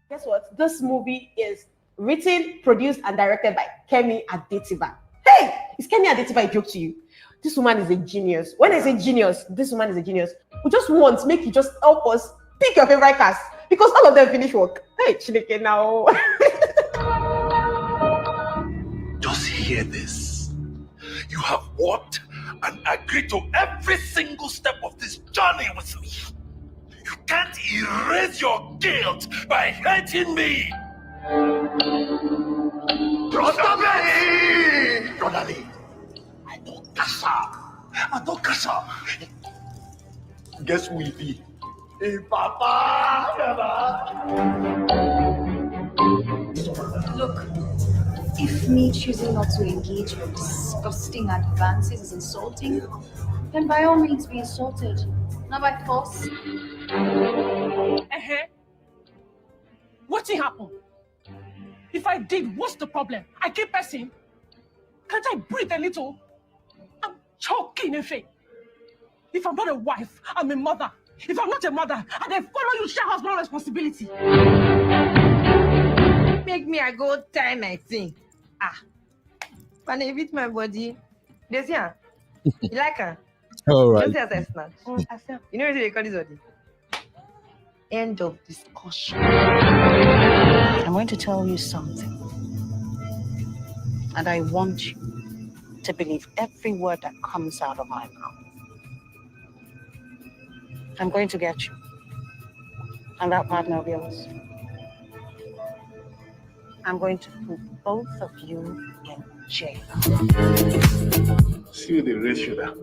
Guess what? This movie is written, produced, and directed by Kemi Adetiba. Hey, is Kemi Adetiba a joke to you? This woman is a genius. When I say genius, this woman is a genius. We just want make you just help us pick your favorite cast because all of them finish work. Hey, Chineke now. Just hear this. You have worked and agreed to every single step of this journey with me. You can't erase your guilt by hating me. Brother Lee! Brother Lee! I don't kasha. Guess who it be? Hey, Papa! Look, if me choosing not to engage your disgusting advances is insulting, then by all means be insulted, not by force. What did happen? If I did, what's the problem? I keep pressing. Can't I breathe a little? I'm choking, Efe. If I'm not a wife, I'm a mother. If I'm not a mother, and I follow you, share husband responsibility. Make me I go tie my thing. When I beat my body, this here. You like her? All right. Just as I snap. You know what they call this body? End of discussion. I'm going to tell you something. And I want you to believe every word that comes out of my mouth. I'm going to get you and that partner of yours. I'm going to put both of you in jail. See the ratio there.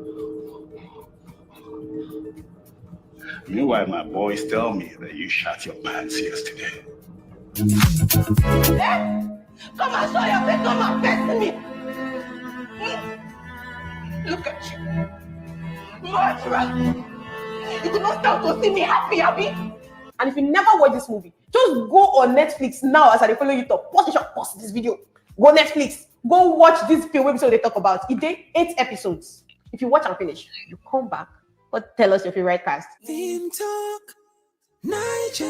Meanwhile, my boys tell me that you shot your pants yesterday. Come and show your face, come and face me. Look at you. Murderer. You could not stand to see me happy. And if you never watch this movie, just go on Netflix now as I follow you to post this video. Go Netflix. Go watch this film episode they talk about. It did 8 episodes. If you watch and finish, you come back or tell us your favorite cast. Team Talk Niger.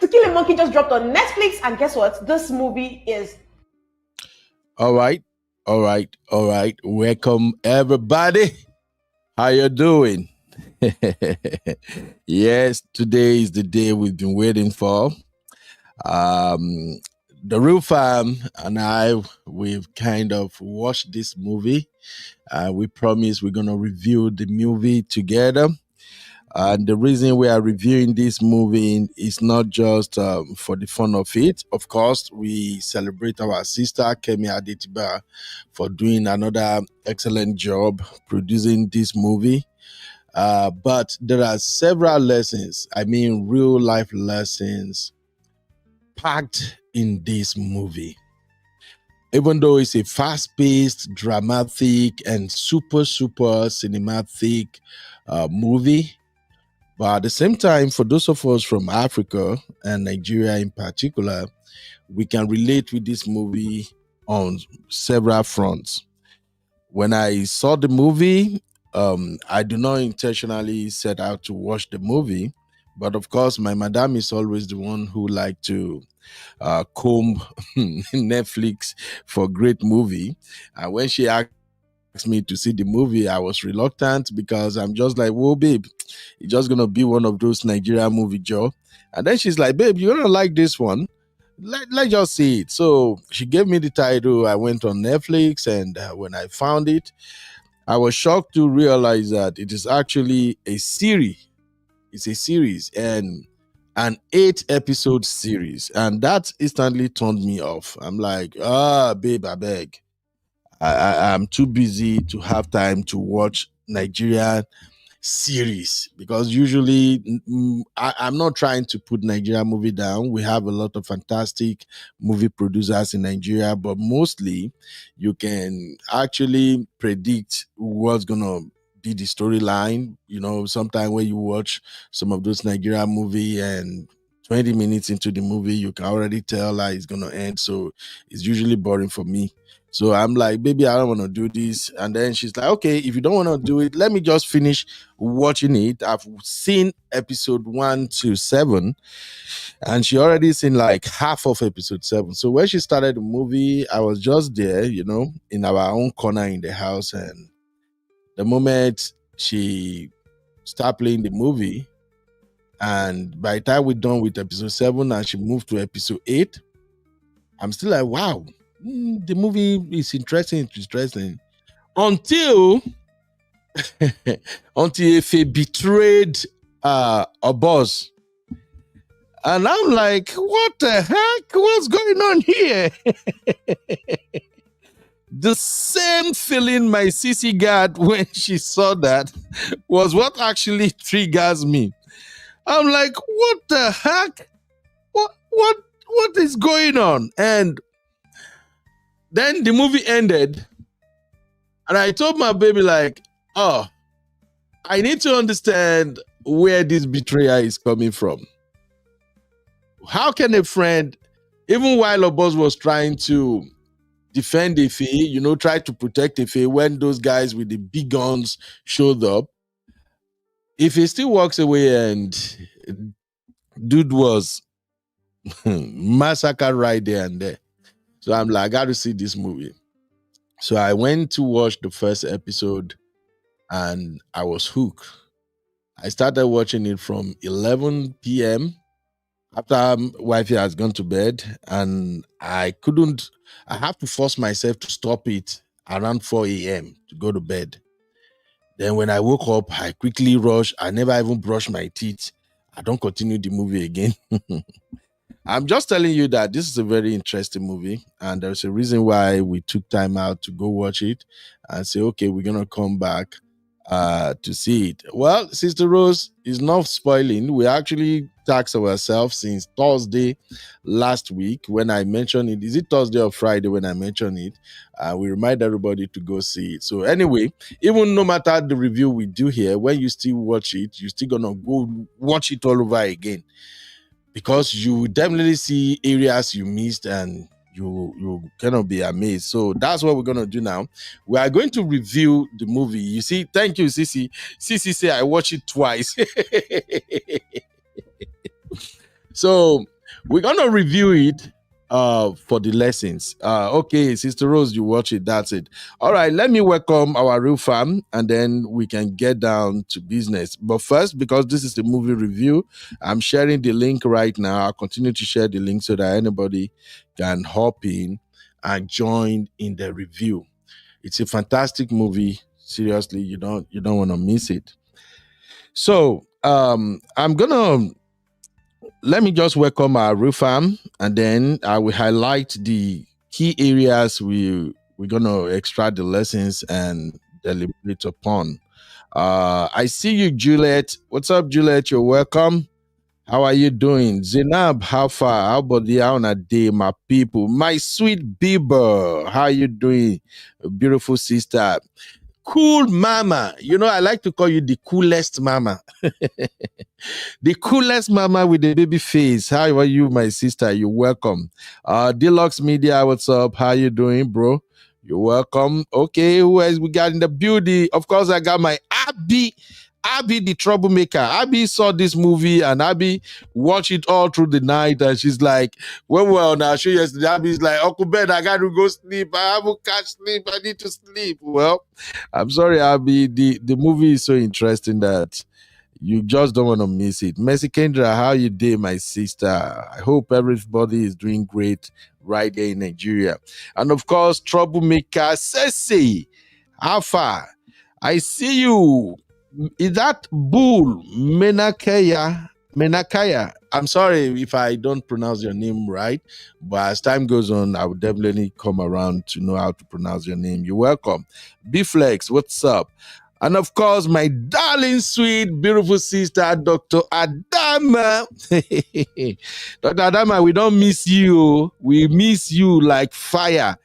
To Kill a Monkey just dropped on Netflix, and guess what? This movie is... All right. Welcome, everybody. How you doing? Yes, today is the day we've been waiting for. The Real Fam and I, we've kind of watched this movie. We promise we're going to review the movie together. And the reason we are reviewing this movie is not just for the fun of it. Of course, we celebrate our sister, Kemi Adetiba, for doing another excellent job producing this movie. But there are several lessons, real life lessons packed in this movie. Even though it's a fast-paced, dramatic, and super cinematic movie, but at the same time, for those of us from Africa and Nigeria in particular, we can relate with this movie on several fronts. When I saw the movie, I do not intentionally set out to watch the movie, but of course, my madam is always the one who like to comb Netflix for great movie. And when she asked me to see the movie, I was reluctant because I'm just like, whoa, babe, it's just gonna be one of those Nigerian movie, Joe. And then she's like, babe, you're gonna like this one. Let's just see it. So she gave me the title. I went on Netflix, and when I found it, I was shocked to realize that it is actually a series. It's a series and an 8-episode series. And that instantly turned me off. I'm like, babe, I beg. I'm too busy to have time to watch Nigerian series because usually I'm not trying to put Nigerian movie down. We have a lot of fantastic movie producers in Nigeria, but mostly you can actually predict what's gonna be the storyline. Sometimes when you watch some of those Nigerian movie and 20 minutes into the movie, you can already tell how it's going to end. So it's usually boring for me. So I'm like, baby, I don't want to do this. And then she's like, okay, if you don't want to do it, let me just finish watching it. I've seen episode 1 to 7, and she already seen like half of episode 7. So when she started the movie, I was just there, in our own corner in the house. And the moment she started playing the movie, and by the time we're done with episode 7 and she moved to episode 8, I'm still like, wow, the movie is interesting. Until Efe betrayed Oboz. And I'm like, what the heck? What's going on here? The same feeling my sissy got when she saw that was what actually triggers me. I'm like, what the heck? What is going on? And then the movie ended, and I told my baby, like, oh, I need to understand where this betrayal is coming from. How can a friend, even while Oboz was trying to defend Efe, try to protect Efe when those guys with the big guns showed up, if he still walks away and dude was massacred right there and there. So I'm like, I got to see this movie. So I went to watch the first episode and I was hooked. I started watching it from 11 p.m. after wifey has gone to bed, and I have to force myself to stop it around 4 a.m. to go to bed. Then when I woke up, I quickly rushed. I never even brushed my teeth. I don't continue the movie again. I'm just telling you that this is a very interesting movie, and there's a reason why we took time out to go watch it and say, okay, we're going to come back to see it. Well, Sister Rose is not spoiling. We actually taxed ourselves since Thursday last week when I mentioned it. Is it Thursday or Friday when I mentioned it? We remind everybody to go see it. So anyway, even no matter the review we do here, when you still watch it, you're still gonna go watch it all over again, because you definitely see areas you missed and you cannot be amazed. So that's what we're going to do now. We are going to review the movie. You see, thank you, Sissy. Sissy say I watched it twice. So we're going to review it for the lessons. Okay, Sister Rose, you watch it. That's it. All right, let me welcome our real fam, and then we can get down to business. But first, because this is the movie review, I'm sharing the link right now. I'll continue to share the link so that anybody can hop in and join in the review. It's a fantastic movie. Seriously, you don't want to miss it. So let me just welcome our real fam, and then I will highlight the key areas we're going to extract the lessons and deliberate upon. I see you, Juliet. What's up, Juliet? You're welcome. How are you doing? Zainab, how far? How about the hour day, my people? My sweet Bieber, how are you doing? Beautiful sister. Cool mama. I like to call you the coolest mama. The coolest mama with the baby face. How are you, my sister? You're welcome. Deluxe Media, what's up? How you doing, bro? You're welcome. Okay, who else we got in the building? Of course, I got my Abby, the troublemaker. Abby saw this movie and Abby watched it all through the night, and she's like, when we were on our show yesterday, Abby's like, Uncle Ben, I got to go sleep. I haven't catch sleep. I need to sleep. Well, I'm sorry, Abby. The movie is so interesting that you just don't want to miss it. Mercy Kendra, how you doing, my sister? I hope everybody is doing great right there in Nigeria. And of course, troublemaker Ceci, how far? I see you. Is that Bull Menakaya? I'm sorry if I don't pronounce your name right, but as time goes on, I will definitely come around to know how to pronounce your name. You're welcome. B-Flex, what's up? And of course, my darling, sweet, beautiful sister, Dr. Adama. Dr. Adama, we don't miss you. We miss you like fire.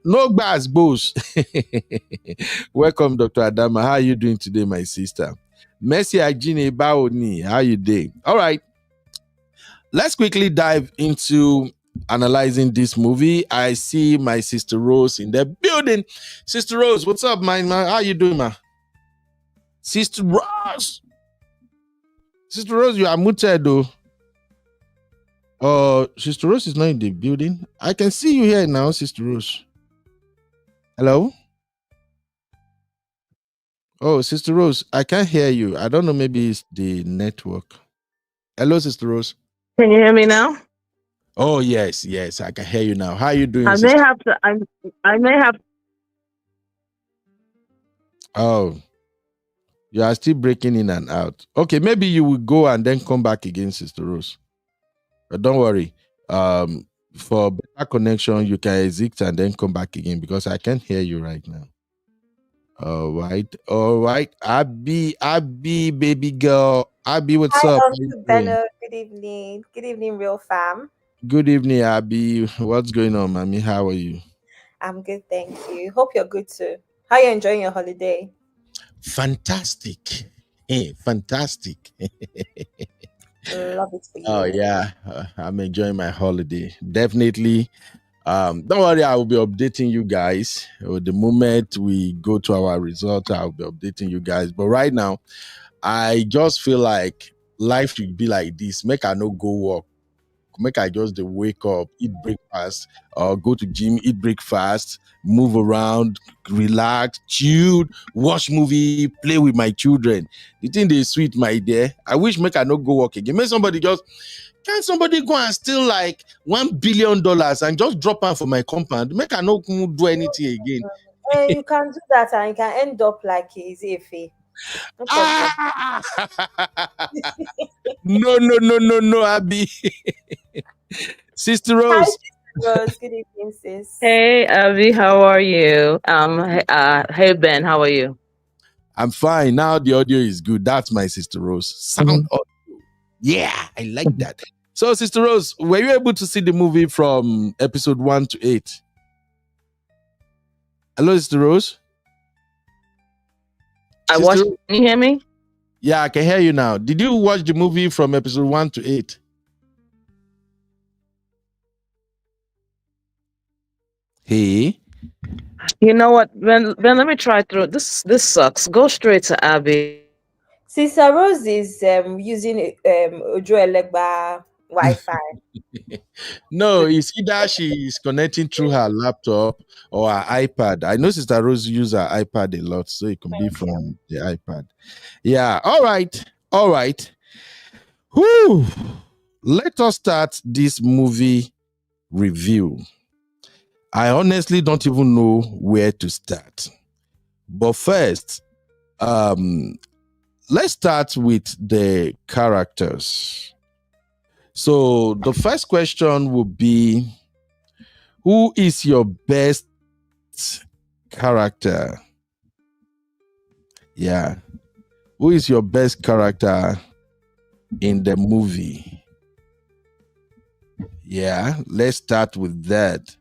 No bars, boss. Welcome, Dr. Adama. How are you doing today, my sister? Mercy Ajine Baoni, how you doing? All right. let's quickly dive into analyzing this movie. I see my sister Rose in the building. Sister Rose, what's up, man? How you doing, man? Sister Rose. Sister Rose, you are muted though. Sister Rose is not in the building. I can see you here now, Sister Rose. Hello? Oh, Sister Rose, I can't hear you. I don't know, maybe it's the network. Hello, Sister Rose. Can you hear me now? Oh, yes, I can hear you now. How are you doing, I may sister? have to. I may have. Oh, you are still breaking in and out. Okay, maybe you will go and then come back again, Sister Rose. But don't worry. For better connection, you can exit and then come back again because I can't hear you right now. All right. Abby, baby girl. Abby, what's Hi, up? Uncle Benno. Good evening. Good evening, real fam. Good evening, Abby. What's going on, mommy? How are you? I'm good, thank you. Hope you're good too. How you enjoying your holiday? Fantastic. Fantastic. Love it for you. Oh yeah, I'm enjoying my holiday. Definitely. Don't worry, I will be updating you guys. The moment we go to our result, I'll be updating you guys. But right now, I just feel like life should be like this. Make I no go work. Make I just wake up, eat breakfast, or go to gym, eat breakfast, move around, relax, chill, watch movie, play with my children. The thing is sweet, my dear. I wish make I no go work again. Can somebody go and steal like $1 billion and just drop out for my compound? Make I no do anything again. You can do that and you can end up like Ezefe. No, Abby. Sister Rose. Hi, Sister Rose. Good evening, sis. Hey, Abby, how are you? Hey Ben, how are you? I'm fine. Now the audio is good. That's my Sister Rose. Sound audio. Yeah, I like that. So, Sister Rose, were you able to see the movie from episode 1 to 8? Hello, Sister Rose. I watched. Can you hear me? Yeah, I can hear you now. Did you watch the movie from episode 1 to 8? Hey. You know what, Ben? Let me try through this. This sucks. Go straight to Abby. Sister Rose is using Ojo Elegba Wi-Fi. No, it's either she's connecting through her laptop or her iPad. I know Sister Rose uses her iPad a lot, so it can be from the iPad. Yeah, all right. Whew. Let us start this movie review. I honestly don't even know where to start. But first, let's start with the characters. So the first question would be, who is your best character? Yeah. Who is your best character in the movie? Yeah, let's start with that.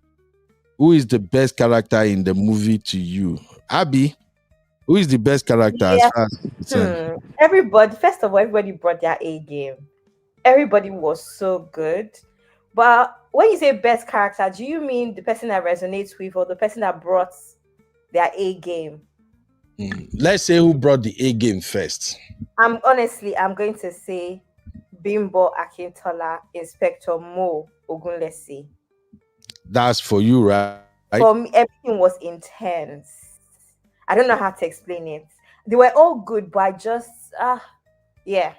Who is the best character in the movie to you? Abby, who is the best character? Yeah. As far as Everybody, first of all, everybody brought their A game. Everybody was so good. But when you say best character, do you mean the person that resonates with or the person that brought their A game? Let's say who brought the A game first. I'm going to say Bimbo Akintola, Inspector Mo Ogunlesi. That's for you, right? For me, everything was intense. I don't know how to explain it. They were all good, but I just yeah.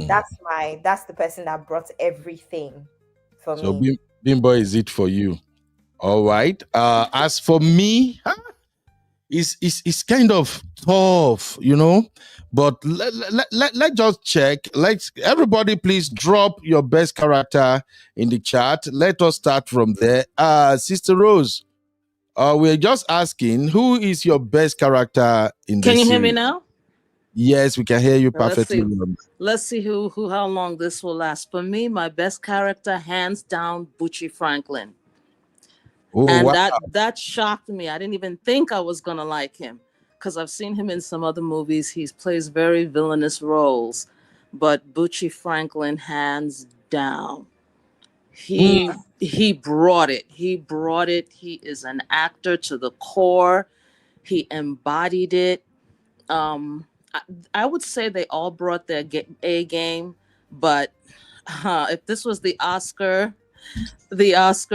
That's the person that brought everything for me. So Bimbo is it for you. All right. As for me, it's kind of tough, but let's just check. Everybody please drop your best character in the chat. Let us start from there. Sister Rose, we're just asking, who is your best character in the series? Can you hear me now? Yes, we can hear you perfectly. Let's see how long this will last. For me, my best character, hands down, Bucci Franklin. Oh, and wow. that shocked me. I didn't even think I was gonna like him because I've seen him in some other movies. He plays very villainous roles, but Butchie Franklin, hands down, he brought it. He brought it. He is an actor to the core. He embodied it. I, I would say they all brought their A game, but if this was the Oscar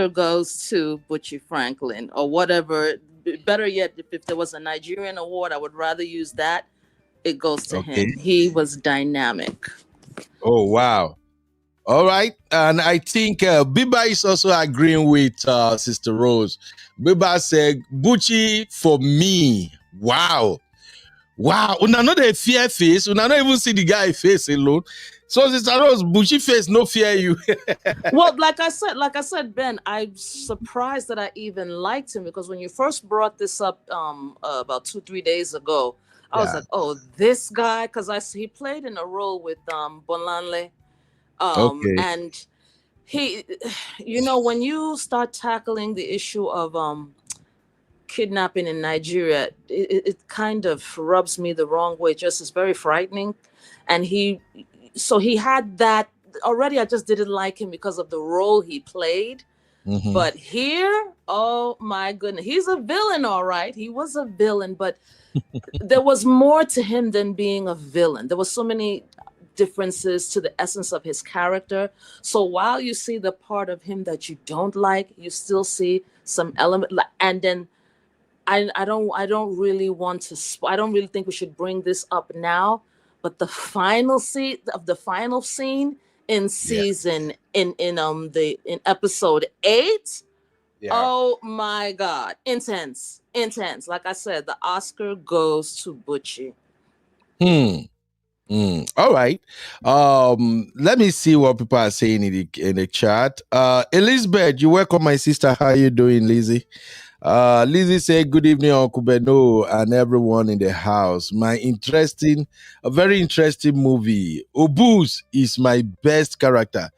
goes to Butchie Franklin or whatever. Better yet, if there was a Nigerian award, I would rather use that. It goes to him. He was dynamic. Oh, wow. All right. And I think Biba is also agreeing with Sister Rose. Biba said, Bucci for me. Wow. Wow. Una not a fear face. Una not even see the guy face alone. So Sister Rose, Bucci face, no fear you. Well, like I said, Ben, I'm surprised that I even liked him because when you first brought this up about 2-3 days ago, I was like, oh, this guy, because he played in a role with Bonlanle. And he, when you start tackling the issue of kidnapping in Nigeria, it kind of rubs me the wrong way. Just it's very frightening. And he had that already. I just didn't like him because of the role he played. Mm-hmm. But here, oh my goodness, he's a villain, all right. He was a villain, but there was more to him than being a villain. There were so many differences to the essence of his character. So while you see the part of him that you don't like, you still see some element. And then I don't really want to. I don't really think we should bring this up now. But the final scene in season in episode 8. Yeah. Oh my God, intense. Like I said, the Oscar goes to Butchie. All right. Let me see what people are saying in the chat. Elizabeth, you welcome my sister. How are you doing, Lizzie? Lizzie said, good evening, Uncle Beno and everyone in the house. A very interesting movie. Oboz is my best character.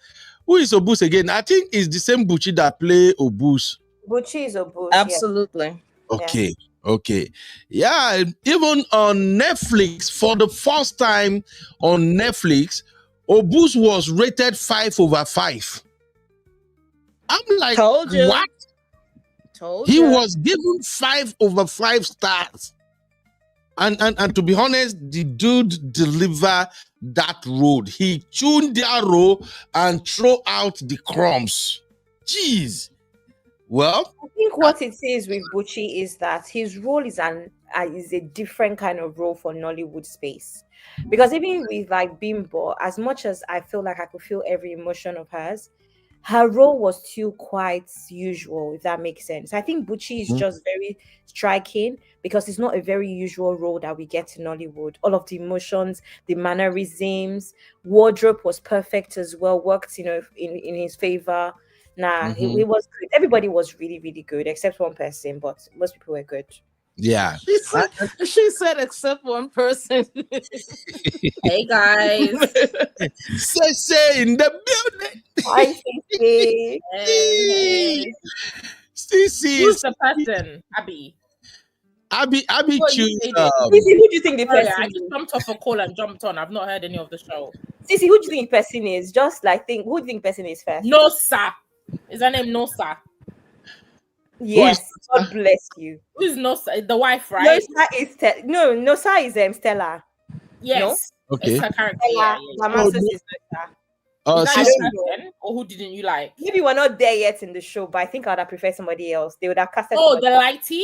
Who is Oboz again? I think it's the same Bucci that play Oboz. Bucci is Oboz. Absolutely. Okay. Okay. Yeah, even on Netflix, for the first time on Netflix, Oboz was rated 5/5. I'm like, Told you. What? He was given 5/5 stars. And to be honest, the dude delivered that role. He tuned their role and threw out the crumbs. Jeez. Well, I think what it is with Butchie is that his role is a different kind of role for Nollywood space. Because even with like Bimbo, as much as I feel like I could feel every emotion of hers, her role was still quite usual, if that makes sense. I think Butchie is just very striking because it's not a very usual role that we get in Nollywood. All of the emotions, the mannerisms, wardrobe was perfect as well, worked, in his favor. It was good. Everybody was really, really good, except one person, but most people were good. Yeah. She said except one person. Hey guys. Say in the building. Hi, Cece. Hey. Cece. Who's the person? Abby choose. Cece, who do you think the person I is? just jumped off a call and jumped on. I've not heard any of the show. Cece, who do you think the person is? Just like who do you think the person is first? Nosa. Is her name Nosa? Yes. God bless you. Who is Nosa? The wife, right? Nosa is Nosa is Stella. Yes. No? Okay. It's her character. Stella, Yeah. is Nosa. Is that your person, or who didn't you like? Maybe we're not there yet in the show, but I think I would have preferred somebody else. They would have casted. Oh, the lighty?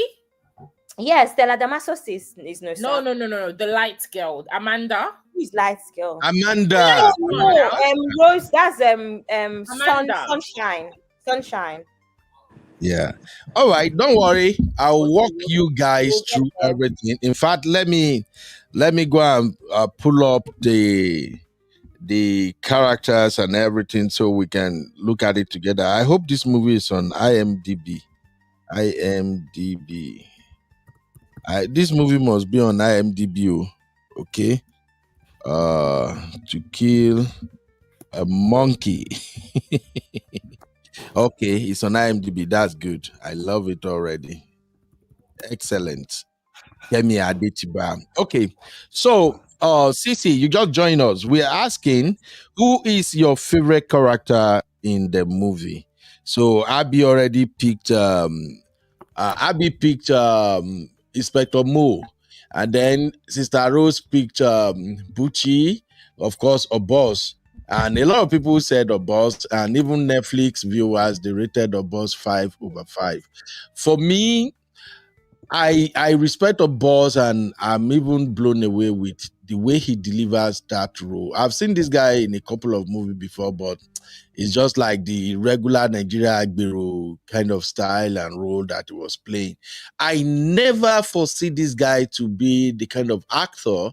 Yes, Stella Damasos is Nosa. No. The light girl, Amanda. Who is light girl? Amanda. No, Rose. That's Sunshine. Yeah. All right. Don't worry. I'll walk you guys through everything. In fact, let me go and pull up the characters and everything so we can look at it together. I hope this movie is on IMDb. This movie must be on IMDb. Okay. To Kill a Monkey. Okay, it's on IMDb. That's good. I love it already. Excellent. Kemi Adetiba. Okay, so Oh, Sisi, you just join us. We are asking who is your favorite character in the movie. So Abby already picked Inspector Mo, and then Sister Rose picked Bucci, of course, Oboz. And a lot of people said Oboz, and even Netflix viewers they rated Oboz 5/5. For me, I respect Oboz, and I'm even blown away with the way he delivers that role. I've seen this guy in a couple of movies before, but it's just like the regular Nigeria Agbero kind of style and role that he was playing. I never foresee this guy to be the kind of actor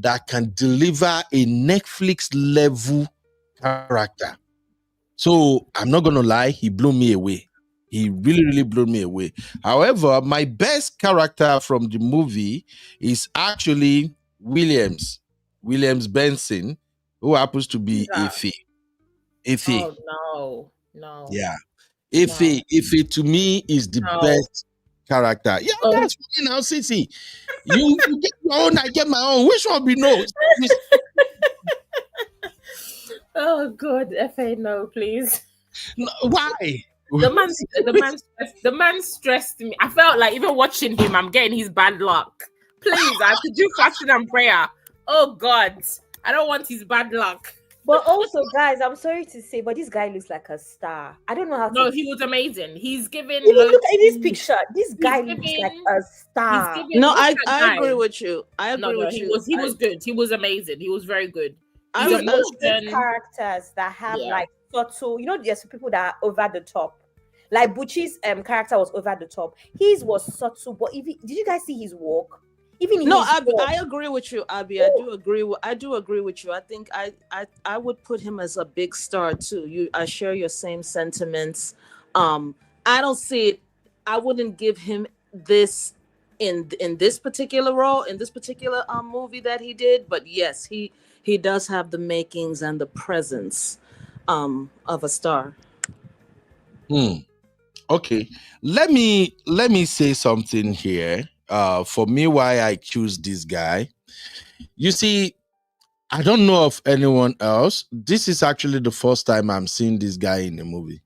that can deliver a Netflix level character. So I'm not gonna lie, he blew me away. He really, really blew me away. However, my best character from the movie is actually Williams Benson, who happens to be Ife. Oh no, no. Yeah. Ife to me is the best character. Yeah, that's me now, Sissy. You get your own, I get my own. Which one we know? Oh God, FA, no, please. No, why? The man stressed me. I felt like even watching him, I'm getting his bad luck. Please, I could do fasting and prayer. Oh God, I don't want his bad luck. But also, guys, I'm sorry to say, but this guy looks like a star. I don't know how to. No, he was amazing. He's given. Look at this picture. This guy looks like a star. No, I agree with you. I agree with you. He was good. He was amazing. He was very good. He's good characters that have like subtle. You know, there's people that are over the top. Like Bucci's character was over the top. His was subtle, but did you guys see his walk? I agree with you, Abby. I do agree with you. I think I would put him as a big star too. I share your same sentiments. I don't see it. I wouldn't give him this in this particular role, in this particular movie that he did. But yes, he does have the makings and the presence of a star. Okay, let me say something here. For me, why I choose this guy. You see, I don't know of anyone else. This is actually the first time I'm seeing this guy in a movie.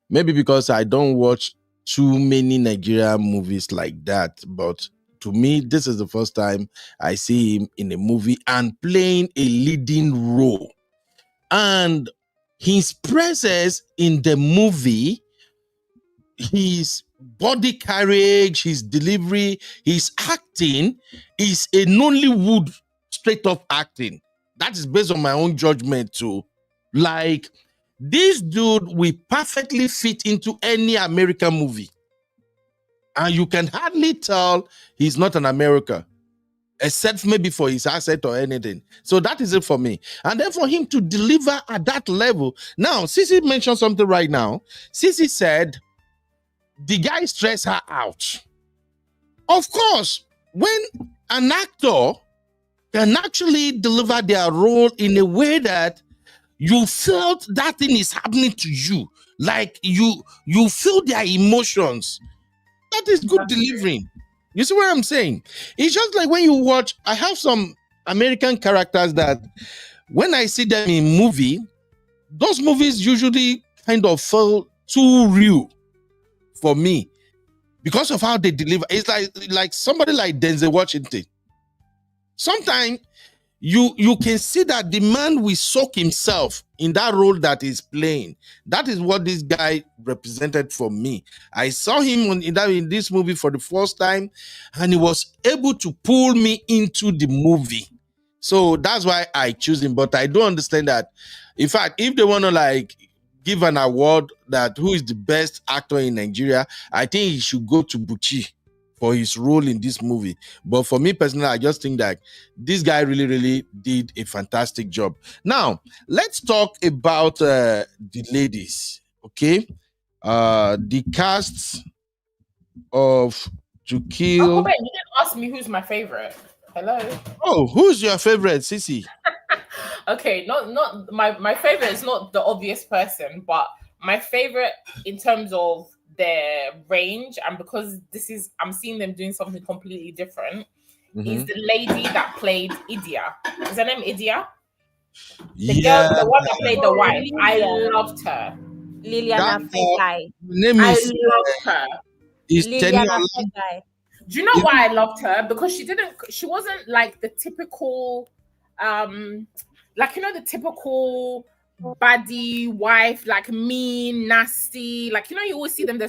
Maybe because I don't watch too many Nigerian movies like that, but to me, this is the first time I see him in a movie and playing a leading role. And his presence in the movie, his body carriage, his delivery, his acting is a Nollywood straight up acting. That is based on my own judgment too. Like, this dude will perfectly fit into any American movie. And you can hardly tell he's not an American, except maybe for his accent or anything. So that is it for me. And then for him to deliver at that level. Now, Sissy mentioned something right now. Sissy said, the guy stressed her out. Of course, when an actor can actually deliver their role in a way that you felt that thing is happening to you, like you feel their emotions, that is good delivering. You see what I'm saying? It's just like when you watch, I have some American characters that when I see them in movie, those movies usually kind of feel too real for me because of how they deliver. It's like somebody like Denzel Washington. Sometimes you can see that the man will soak himself in that role that he's playing. That is what this guy represented for me. I saw him in this movie for the first time, and he was able to pull me into the movie. So that's why I choose him. But I do understand that, in fact, if they want to like give an award that who is the best actor in Nigeria, I think he should go to Bucci for his role in this movie. But for me personally, I just think that this guy really, really did a fantastic job. Now, let's talk about the ladies, okay? The cast of To Kill. Oh, wait, you didn't ask me who's my favorite. Hello? Oh, who's your favorite, Sissy? Okay, not my favorite is not the obvious person, but my favorite in terms of their range, and because I'm seeing them doing something completely different, is the lady that played Idia. Is her name Idia? The Yeah. girl, the one that played the wife. I Lillian. loved her. Liliana Fegai. Name I is loved her. Liliana Teniola. Fegai. Do you know why I loved her? Because she wasn't like the typical, like, you know, the typical baddie wife, like mean, nasty. Like, you know, you always see them.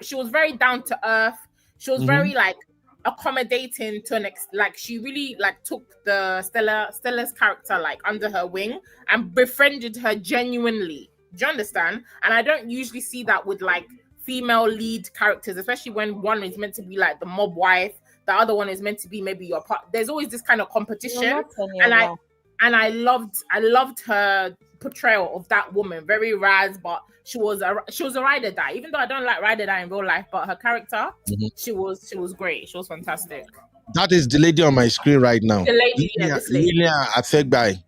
She was very down to earth. She was very like accommodating to like she really like took the Stella's character like under her wing and befriended her genuinely. Do you understand? And I don't usually see that with like female lead characters, especially when one is meant to be like the mob wife, the other one is meant to be maybe your part. There's always this kind of competition, and I loved her portrayal of that woman. Very Raz, but she was a ride or die. Even though I don't like ride or die in real life, but her character, she was great. She was fantastic. That is the lady on my screen right now. The lady, this lady. Lilian Afegbai,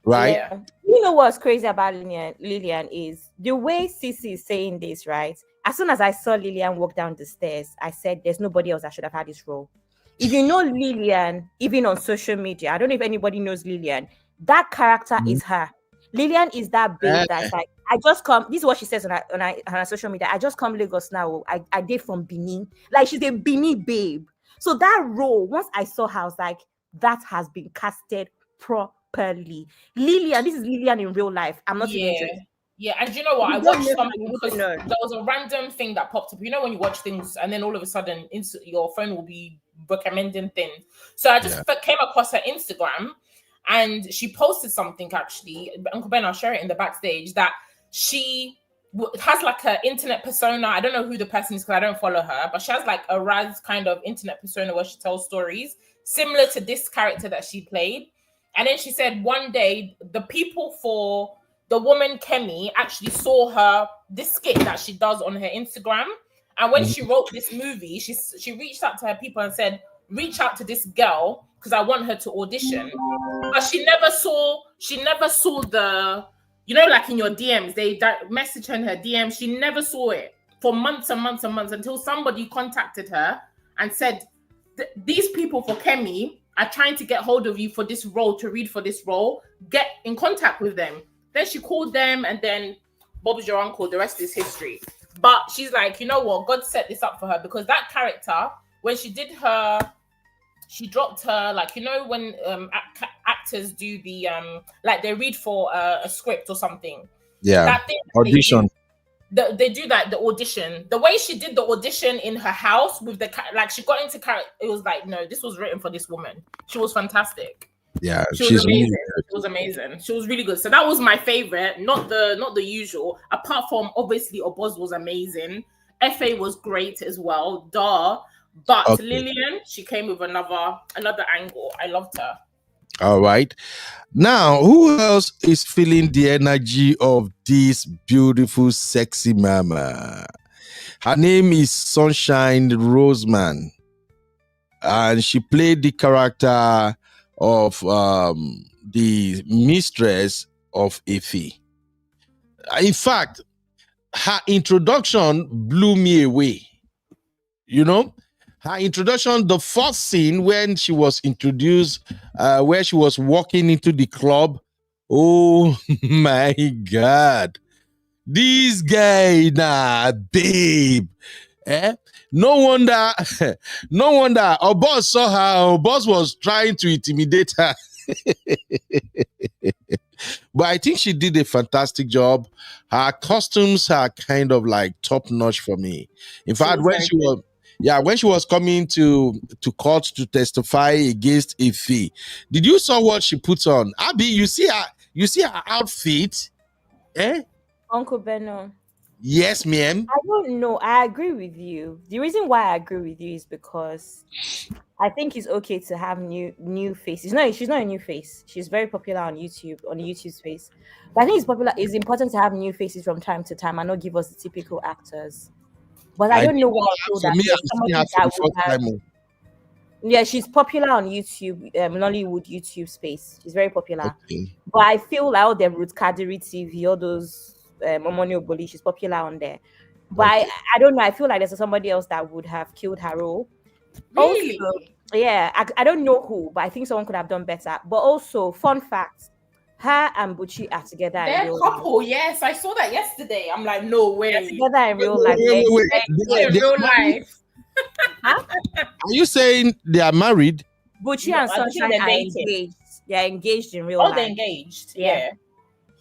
right? Yeah. You know what's crazy about Lillian is the way Cece is saying this, right? As soon as I saw Lillian walk down the stairs, I said, there's nobody else that should have had this role. If you know Lillian, even on social media, I don't know if anybody knows Lillian, that character is her. Lillian is that babe that's like, I just come, this is what she says on her social media, I just come Lagos now, I did from Benin. Like, she's a Benin babe. So that role, once I saw her, I was like, that has been casted properly. Lillian, this is Lillian in real life. I'm not even joking. Yeah, and you know what? I watched something because there was a random thing that popped up. You know when you watch things and then all of a sudden your phone will be recommending things. So I just came across her Instagram and she posted something actually. Uncle Ben, I'll share it in the backstage, that she has like an internet persona. I don't know who the person is because I don't follow her, but she has like a Raz kind of internet persona where she tells stories similar to this character that she played. And then she said one day the people for the woman Kemi actually saw her, this skit that she does on her Instagram. And when she wrote this movie, she reached out to her people and said, reach out to this girl because I want her to audition. But she never saw the, you know, like in your DMs, they message her in her DM. She never saw it for months and months and months until somebody contacted her and said, these people for Kemi are trying to get hold of you for this role, to read for this role. Get in contact with them. Then she called them, and then Bob's your uncle. The rest is history. But she's like, you know what? God set this up for her because that character, when she did her, she dropped her, like, you know, when actors do the, like they read for a script or something. Yeah. That thing audition. They do that, the audition. The way she did the audition in her house with the, like, she got into character. It was like, no, this was written for this woman. She was fantastic. Yeah, she's amazing. She was amazing. She was really good. So that was my favorite, not the usual. Apart from obviously Oboz was amazing. Efe was great as well. But Lillian, she came with another angle. I loved her. All right. Now, who else is feeling the energy of this beautiful, sexy mama? Her name is Sunshine Roseman, and she played the character of the mistress of Efe. In fact, her introduction blew me away. You know, her introduction, the first scene when she was introduced, where she was walking into the club. Oh my God. This guy, babe. No wonder Oboz saw her. Oboz was trying to intimidate her. But I think she did a fantastic job. Her costumes are kind of like top notch for me. In fact, when she was coming to court to testify against Efe, did you saw what she puts on? Abby, you see her outfit? Uncle Beno. Yes, ma'am. I don't know. I agree with you. The reason why I agree with you is because I think it's okay to have new faces. No, she's not a new face. She's very popular on YouTube, on the YouTube space. But I think it's important to have new faces from time to time and not give us the typical actors. But I don't know why I feel that. Yeah, she's popular on YouTube, Nollywood YouTube space. She's very popular. Okay. But I feel like all the Ruth Kadiri TV, all those Omoni Oboli, she's popular on there. But I don't know. I feel like there's somebody else that would have killed her role. Really? Also, Yeah, I don't know who, but I think someone could have done better. But also, fun fact, her and Bucci are together in They're a real life. couple, yes. I saw that yesterday. I'm like, no way. Together in real Wait, life. wait, wait, They're in real life. Huh? Are you saying they are married? Bucci No, and I think Sunshine they're are dating. engaged. They're engaged in real Oh, life. they're engaged. Yeah. Yeah.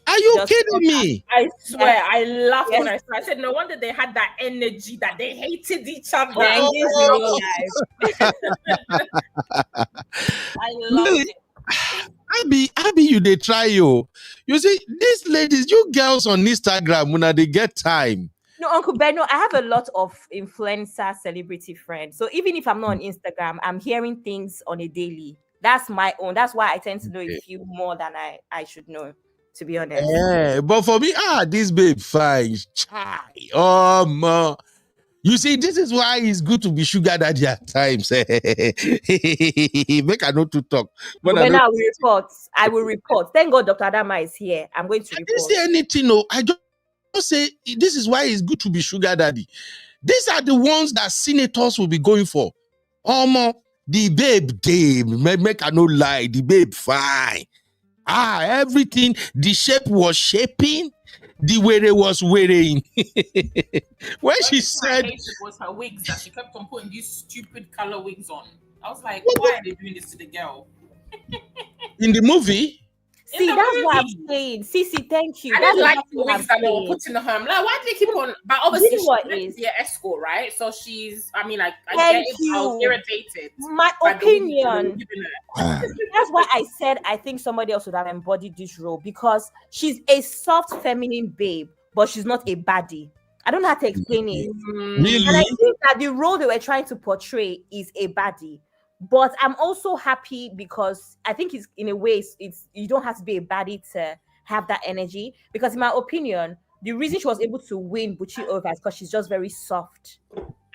Are you Just kidding me? I swear, I laughed when Yes. I said, no wonder they had that energy that they hated each other. They're engaged in real life. I loved it. Abby, you they try you. You see, these ladies, you girls on Instagram, when they get time. No, Uncle Benno, I have a lot of influencer celebrity friends. So even if I'm not on Instagram, I'm hearing things on a daily. That's my own. That's why I tend to know a few more than I should know, to be honest. Yeah, but for me, this babe fine. Chai. You see, this is why it's good to be sugar daddy at times. Make I know to talk. But I will report. I will report. Thank God Dr. Adama is here. I'm going to report. I didn't say anything. No, I just say this is why it's good to be sugar daddy. These are the ones that senators will be going for. The babe, make I no lie. The babe fine. Everything. The shape was shaping. The way it was wearing. When she said it was her wigs that she kept on putting these stupid color wigs on. I was like, why are they doing this to the girl? In the movie? See, that's what I'm saying. Cece, thank you. I didn't like the wigs that they were putting on her. I'm like, why do they keep on? But obviously, she's meant to be an escort, right? So she's, I mean, like, I get it. I was irritated. My opinion. That's why I said I think somebody else would have embodied this role, because she's a soft, feminine babe, but she's not a baddie. I don't know how to explain it. Really? And I think that the role they were trying to portray is a baddie. But I'm also happy because I think it's in a way it's you don't have to be a baddie to have that energy. Because in my opinion, the reason she was able to win Bucci over is because she's just very soft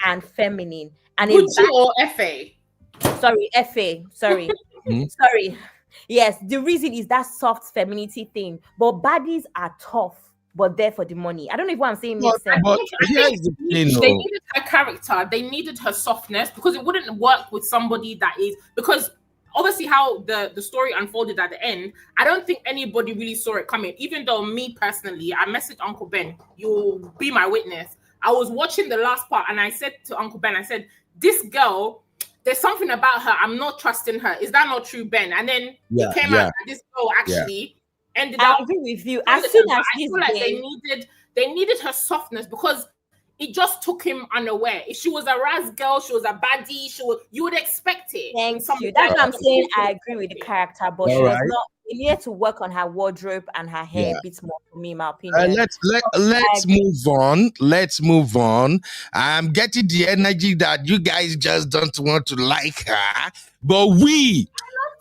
and feminine. And Bucci or Efe? Sorry, Efe. Sorry. Sorry. Yes, the reason is that soft femininity thing. But baddies are tough, but there for the money. I don't know if what I'm saying makes sense. They needed her character, they needed her softness, because it wouldn't work with somebody that is, because obviously how the story unfolded at the end, I don't think anybody really saw it coming. Even though me personally, I messaged Uncle Ben, you'll be my witness. I was watching the last part and I said to Uncle Ben, I said, this girl, there's something about her, I'm not trusting her. Is that not true, Ben? And then it came out that this girl actually ended up. I agree with you. As soon as I feel like they needed her softness, because it just took him unaware. If she was a Raz girl, she was a baddie, you would expect it. Thank you. That's what I'm saying. I agree with the character, but she was not. It needed to work on her wardrobe and her hair a bit more, for me, in my opinion. Let's move on. Let's move on. I'm getting the energy that you guys just don't want to like her, but we.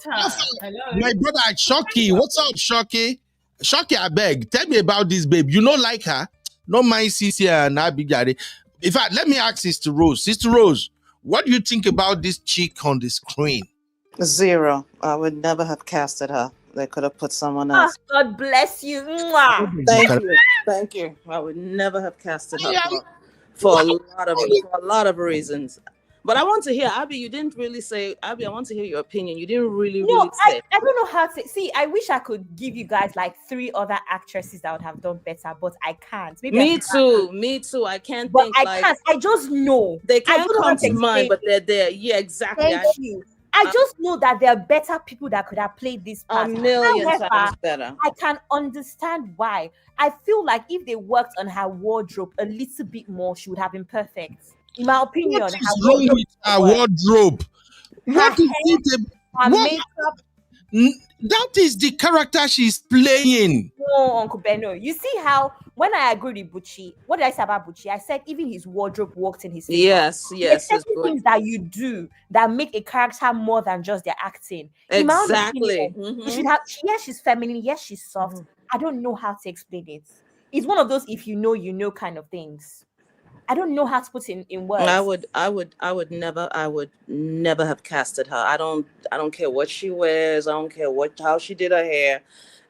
My brother Shocky. What's up, Shocky? Shocky, I beg. Tell me about this babe. You don't like her? No mind Cece and Abigari. In fact, let me ask Sister Rose. Sister Rose, what do you think about this chick on the screen? 0. I would never have casted her. They could have put someone else. God bless you. Thank you. I would never have casted her for a lot of reasons. But I want to hear, Abby, you didn't really say, Abby, I want to hear your opinion. You didn't really say. I don't know how to see. I wish I could give you guys like 3 other actresses that would have done better, but I can't. Me too. I can't think. I can't. I just know. They can't come to mind, but they're there. Yeah, exactly. Thank you. I just know that there are better people that could have played this part. A million times better. I can understand why. I feel like if they worked on her wardrobe a little bit more, she would have been perfect. In my opinion, what is wrong with her wardrobe? What is it? Makeup. That is the character she's playing. No, Uncle Benno. You see how when I agreed with Bucci, what did I say about Bucci? I said even his wardrobe worked in his favor. Yes. There's certain things that you do that make a character more than just their acting. Exactly. You should have. Yes, she's feminine. Yes, she's soft. I don't know how to explain it. It's one of those if you know kind of things. I don't know how to put it in words. I would never have casted her. I don't care what she wears. I don't care how she did her hair.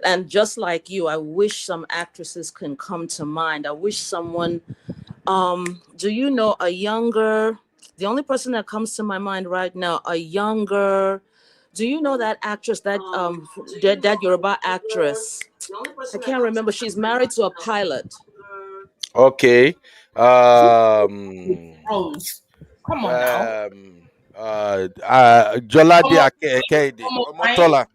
And just like you, I wish some actresses can come to mind. I wish someone, do you know a younger The only person that comes to my mind right now, a younger. Do you know that actress, that that Yoruba actress? I can't remember. She's married to a pilot. Okay. Rose. Come on now. Jolade Almost, Akede, almost fine. Omotola.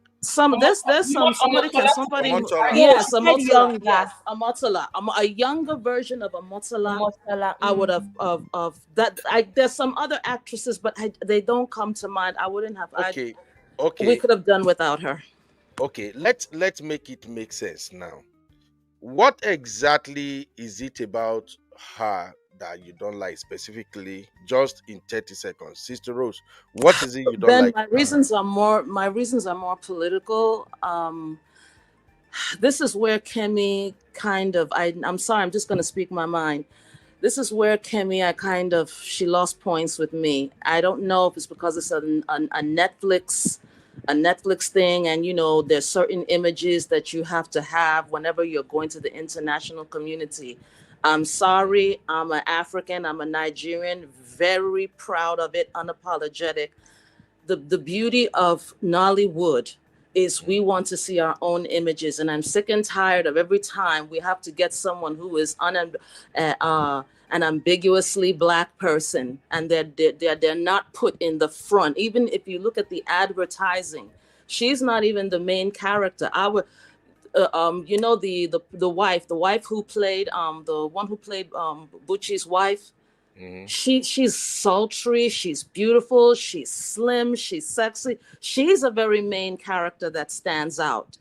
There's somebody can somebody Omotola. Oh, yes, she a said motala, younger. yes, a motala, a younger version of a motala. Mosala. I would have of that. There's some other actresses, but they don't come to mind. I wouldn't have. Okay. We Okay. could have done without her. Okay. Let's make it make sense now. What exactly is it about her that you don't like specifically? Just in 30 seconds, Sister Rose. What is it you don't Then like? my reasons are more political. This is where Kemi kind of. I'm sorry. I'm just going to speak my mind. This is where Kemi, she lost points with me. I don't know if it's because it's a Netflix thing, and there's certain images that you have to have whenever you're going to the international community. I'm sorry, I'm an African, I'm a Nigerian, very proud of it, unapologetic. The beauty of Nollywood is we want to see our own images, and I'm sick and tired of every time we have to get someone who is an ambiguously Black person, and they're not put in the front. Even if you look at the advertising, she's not even the main character. The wife who played the one who played Bucci's wife. Mm-hmm. She's sultry, she's beautiful, she's slim, she's sexy. She's a very main character that stands out.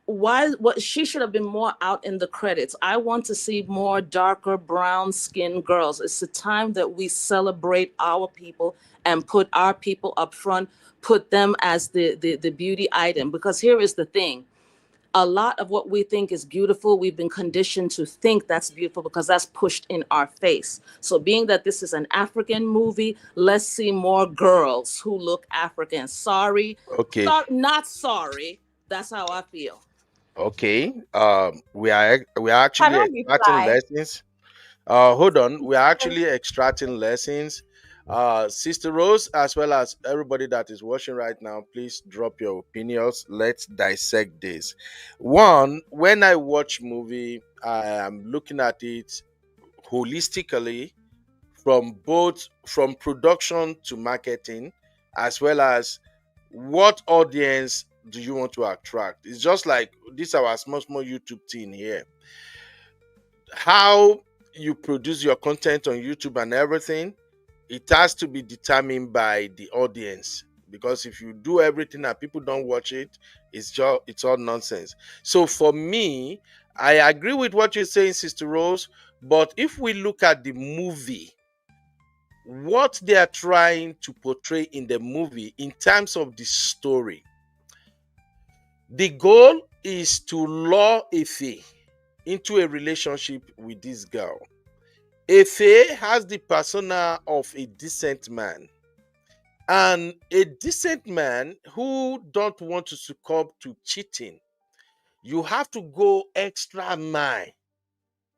What she should have been more out in the credits. I want to see more darker brown skinned girls. It's the time that we celebrate our people and put our people up front, put them as the beauty item. Because here is the thing. A lot of what we think is beautiful, we've been conditioned to think that's beautiful because that's pushed in our face. So being that this is an African movie, let's see more girls who look African. Sorry. Okay. Not sorry. That's how I feel. Okay. We are actually extracting lessons. Hold on. We are actually extracting lessons. Sister Rose, as well as everybody that is watching right now, please drop your opinions. Let's dissect this. One, when I watch movie, I am looking at it holistically from production to marketing, as well as what audience do you want to attract. It's just like this our small YouTube team here. How you produce your content on YouTube and everything, it has to be determined by the audience, because if you do everything and people don't watch it, it's all nonsense. So for me, I agree with what you're saying, Sister Rose, but if we look at the movie, what they are trying to portray in the movie in terms of the story, the goal is to lure Efe into a relationship with this girl. Efe has the persona of a decent man, and a decent man who don't want to succumb to cheating. You have to go extra mile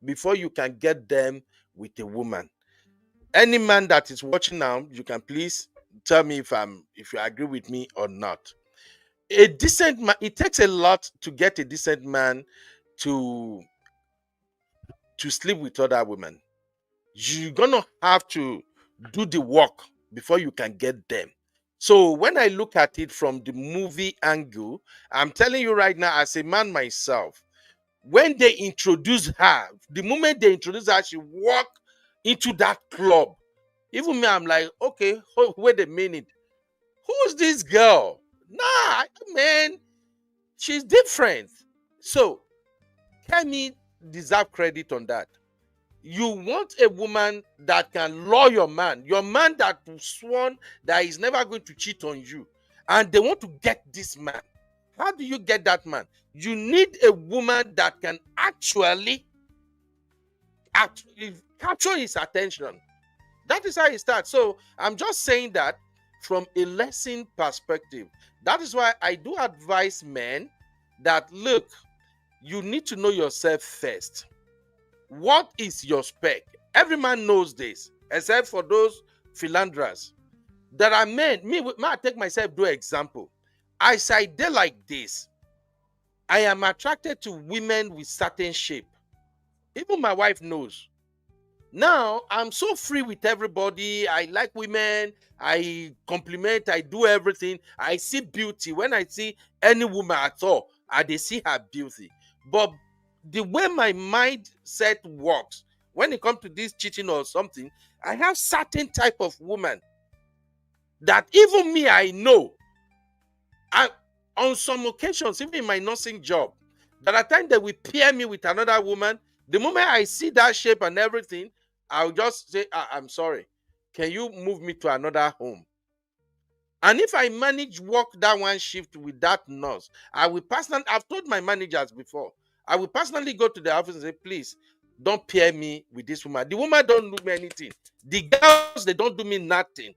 before you can get them with a woman. Any man that is watching now, you can please tell me if you agree with me or not. A decent man, it takes a lot to get a decent man to sleep with other women. You're gonna have to do the work before you can get them. So when I look at it from the movie angle, I'm telling you right now, as a man myself, when they introduce her, the moment they introduce her, she walk into that club. Even me, I'm like, okay, wait a minute. Who's this girl? Nah, man, she's different. So, Kemi deserve credit on that. You want a woman that can lure your man that sworn that he's never going to cheat on you, and they want to get this man. How do you get that man? You need a woman that can actually capture his attention. That is how it starts. So I'm just saying that from a lesson perspective. That is why I do advise men that, look, you need to know yourself first. What is your spec? Every man knows this, except for those philanderers. There are men, I take myself do example. As I dey like this, I am attracted to women with certain shape. Even my wife knows. Now, I'm so free with everybody. I like women. I compliment. I do everything. I see beauty. When I see any woman at all, they see her beauty. But the way my mindset works, when it comes to this cheating or something, I have certain type of woman that even me, I know. On some occasions, even in my nursing job, there are times they will pair me with another woman. The moment I see that shape and everything, I'll just say, I'm sorry. Can you move me to another home? And if I manage work that one shift with that nurse, I will personally, I've told my managers before, I will personally go to the office and say, please, don't pair me with this woman. The woman don't do me anything. The girls, they don't do me nothing.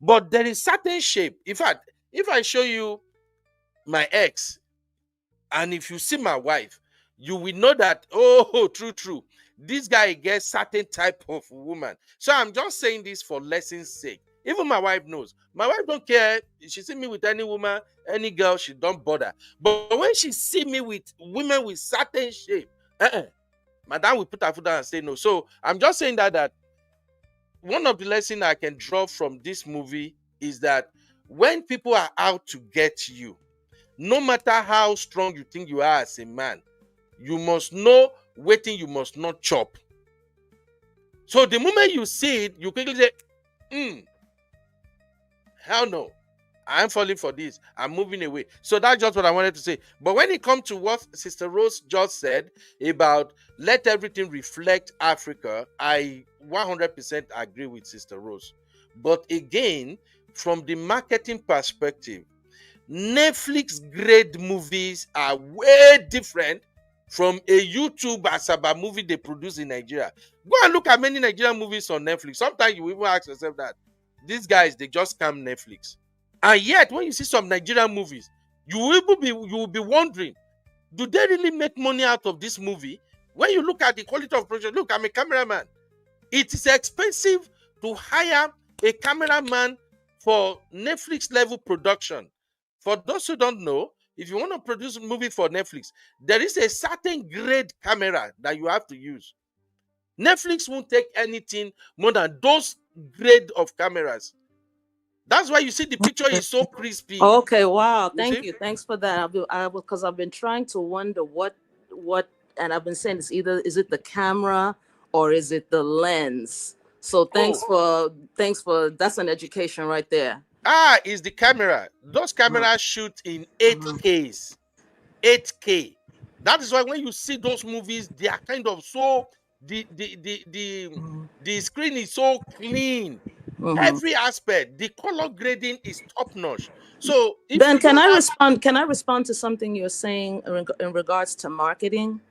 But there is certain shape. In fact, if I show you my ex, and if you see my wife, you will know that, oh, true. This guy gets certain type of woman. So I'm just saying this for lessons sake. Even my wife knows. My wife don't care. She see me with any woman, any girl, she don't bother. But when she see me with women with certain shape, madam will put her foot down and say no. So I'm just saying that one of the lessons I can draw from this movie is that when people are out to get you, no matter how strong you think you are as a man, you must know waiting you must not chop. So the moment you see it, you quickly say, hell no, I'm falling for this. I'm moving away. So that's just what I wanted to say. But when it comes to what Sister Rose just said about let everything reflect Africa, I 100% agree with Sister Rose. But again, from the marketing perspective, Netflix grade movies are way different from a YouTube Asaba movie they produce in Nigeria. Go and look at many Nigerian movies on Netflix. Sometimes you even ask yourself that these guys, they just scam Netflix. And yet, when you see some Nigerian movies, you will be wondering, do they really make money out of this movie? When you look at the quality of production, look, I'm a cameraman. It is expensive to hire a cameraman for Netflix level production. For those who don't know, if you want to produce a movie for Netflix, there is a certain grade camera that you have to use. Netflix won't take anything more than those grade of cameras. That's why you see the picture is so crispy. Okay, wow. Thank you. Thanks for that. Because I've been trying to wonder what, and I've been saying it's either, is it the camera or is it the lens? So thanks for, that's an education right there. Is the camera. Those cameras shoot in 8Ks. 8K. That is why when you see those movies, they are kind of so, the screen is so clean. Every aspect, the color grading is top notch. So Ben, can I respond to something you're saying in regards to marketing?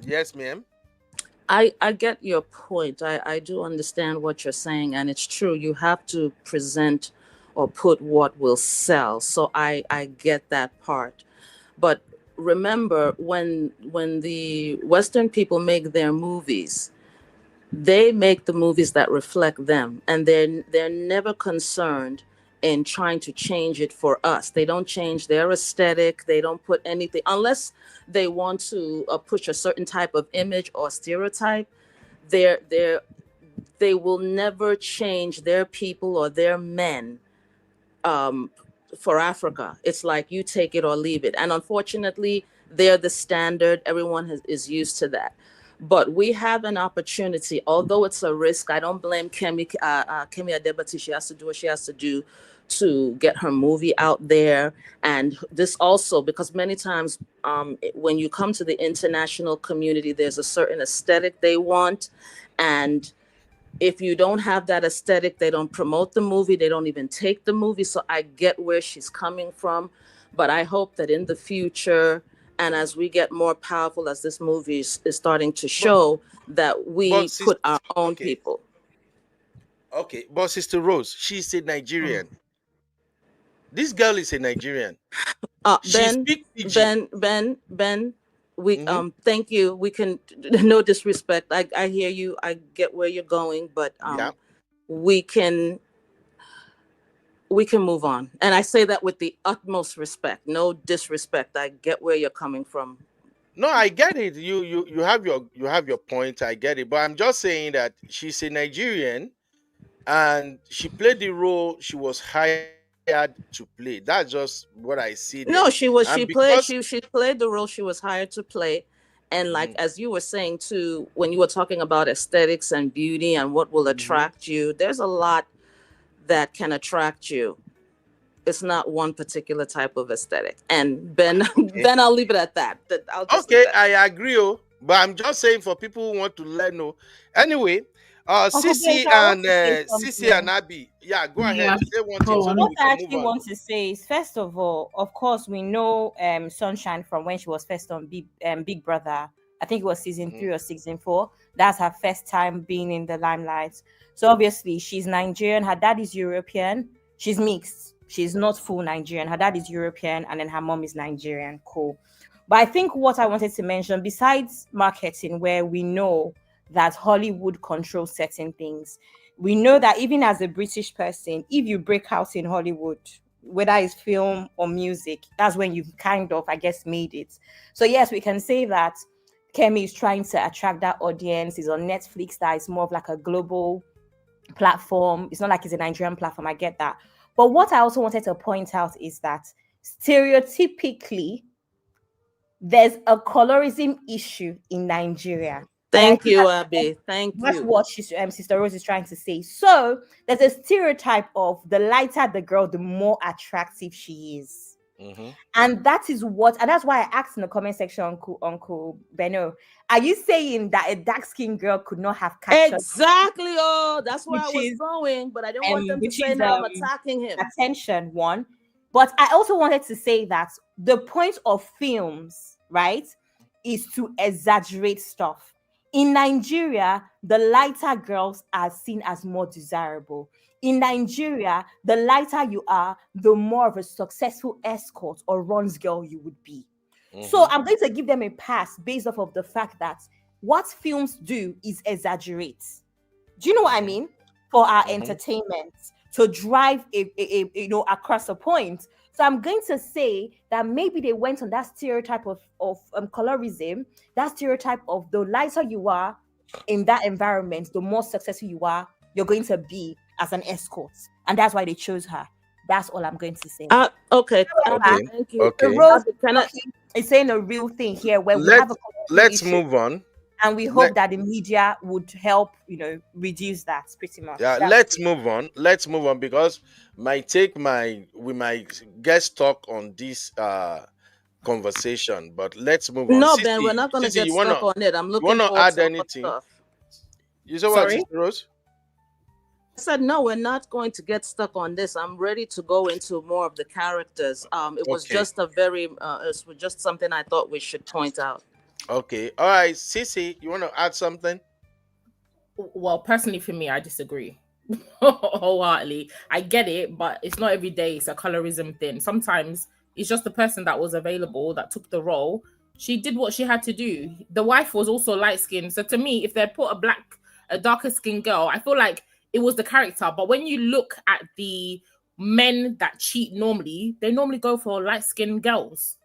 Yes, ma'am. I get your point. I do understand what you're saying, and it's true. You have to present or put what will sell. So I get that part. But remember, when the Western people make their movies, they make the movies that reflect them, and they're never concerned in trying to change it for us. They don't change their aesthetic. They don't put anything, unless they want to push a certain type of image or stereotype. They will never change their people or their men for Africa. It's like you take it or leave it. And unfortunately, they're the standard. Everyone is used to that. But we have an opportunity, although it's a risk. I don't blame Kemi Adebati. She has to do what she has to do to get her movie out there. And this also, because many times when you come to the international community, there's a certain aesthetic they want. And if you don't have that aesthetic, they don't promote the movie. They don't even take the movie. So I get where she's coming from. But I hope that in the future, and as we get more powerful, as this movie is starting to show, that we put our own people. Okay, but Sister Rose, she's a Nigerian. This girl is a Nigerian. Ben, we thank you. We can, no disrespect. I hear you. I get where you're going, but we can move on. And I say that with the utmost respect, no disrespect. I get where you're coming from. No, I get it. You have your point. I get it. But I'm just saying that she's a Nigerian and she played the role she was hired to play. That's just what I see there. No, And she because played the role she was hired to play. And like Mhm, as you were saying too, when you were talking about aesthetics and beauty and what will mhm. attract you, there's a lot that can attract you. It's not one particular type of aesthetic. And Ben, Okay. Ben, I'll leave it at that. I'll just leave Okay, that. I agree. Oh, but I'm just saying for people who want to learn. No, anyway, Uncle Blake, Sissy I want to say and something. Abby, yeah, go Yeah, ahead. Say one thing go so that What on. we I can move actually on. want to say is, first of all, of course, we know Sunshine from when she was first on Big Brother. I think it was season Mhm, 3 or season 4. That's her first time being in the limelight. So obviously, she's Nigerian. Her dad is European. She's mixed. She's not full Nigerian. Her dad is European, and then her mom is Nigerian. Cool. But I think what I wanted to mention, besides marketing, where we know that Hollywood controls certain things, we know that even as a British person, if you break out in Hollywood, whether it's film or music, that's when you've kind of, I guess, made it. So yes, we can say that Kemi is trying to attract that audience. Is on Netflix, that is more of like a global platform. It's not like it's a Nigerian platform. I get that. But what I also wanted to point out is that stereotypically, there's a colorism issue in Nigeria. And I Thank think you, Abby. Thank that's you. what Sister Rose is trying to say. So there's a stereotype of the lighter the girl, the more attractive she is. mhm. And that is and that's why I asked in the comment section, Uncle Beno, are you saying that a dark-skinned girl could not have captured, Exactly. Oh, that's where I which was is going, but I didn't want them to which say is now I'm attacking him. attention one. But I also wanted to say that the point of films, right, is to exaggerate stuff. In Nigeria, the lighter girls are seen as more desirable. In Nigeria, the lighter you are, the more of a successful escort or runs girl you would be. So Mhm. I'm going to give them a pass based off of the fact that what films do is exaggerate. Do you know what I Mhm. mean? For our Mhm. entertainment, to drive across a point. So I'm going to say that maybe they went on that stereotype of colorism, that stereotype of the lighter you are in that environment, the more successful you are, you're going to be as an escort, and that's why they chose her. That's all I'm going to say. Okay, Abby, Okay. thank you. The Okay. Rose Abby, can I? is saying a real thing here where we have Let's a colorism let's issue, move on. and we Let hope that the media would help, reduce that pretty much. Yeah, That's let's move on. Let's move on because we might get stuck on this conversation. But let's move on. No, Ben, we're Sissy, not gonna Sissy, get stuck on it. I'm you looking wanna forward add to more anything? stuff. You say what, Sorry. Sister Rose? I said no, we're not going to get stuck on this. I'm ready to go into more of the characters. It was Okay. just it was just something I thought we should point out. Okay. All right, Sissy, you wanna add something? Well, personally, for me, I disagree wholeheartedly. I get it, but it's not every day. It's a colorism thing. Sometimes it's just the person that was available that took the role. She did what she had to do. The wife was also light skinned. So to me, if they put a darker skinned girl, I feel like it was the character. But when you look at the men that cheat normally, they normally go for light skinned girls.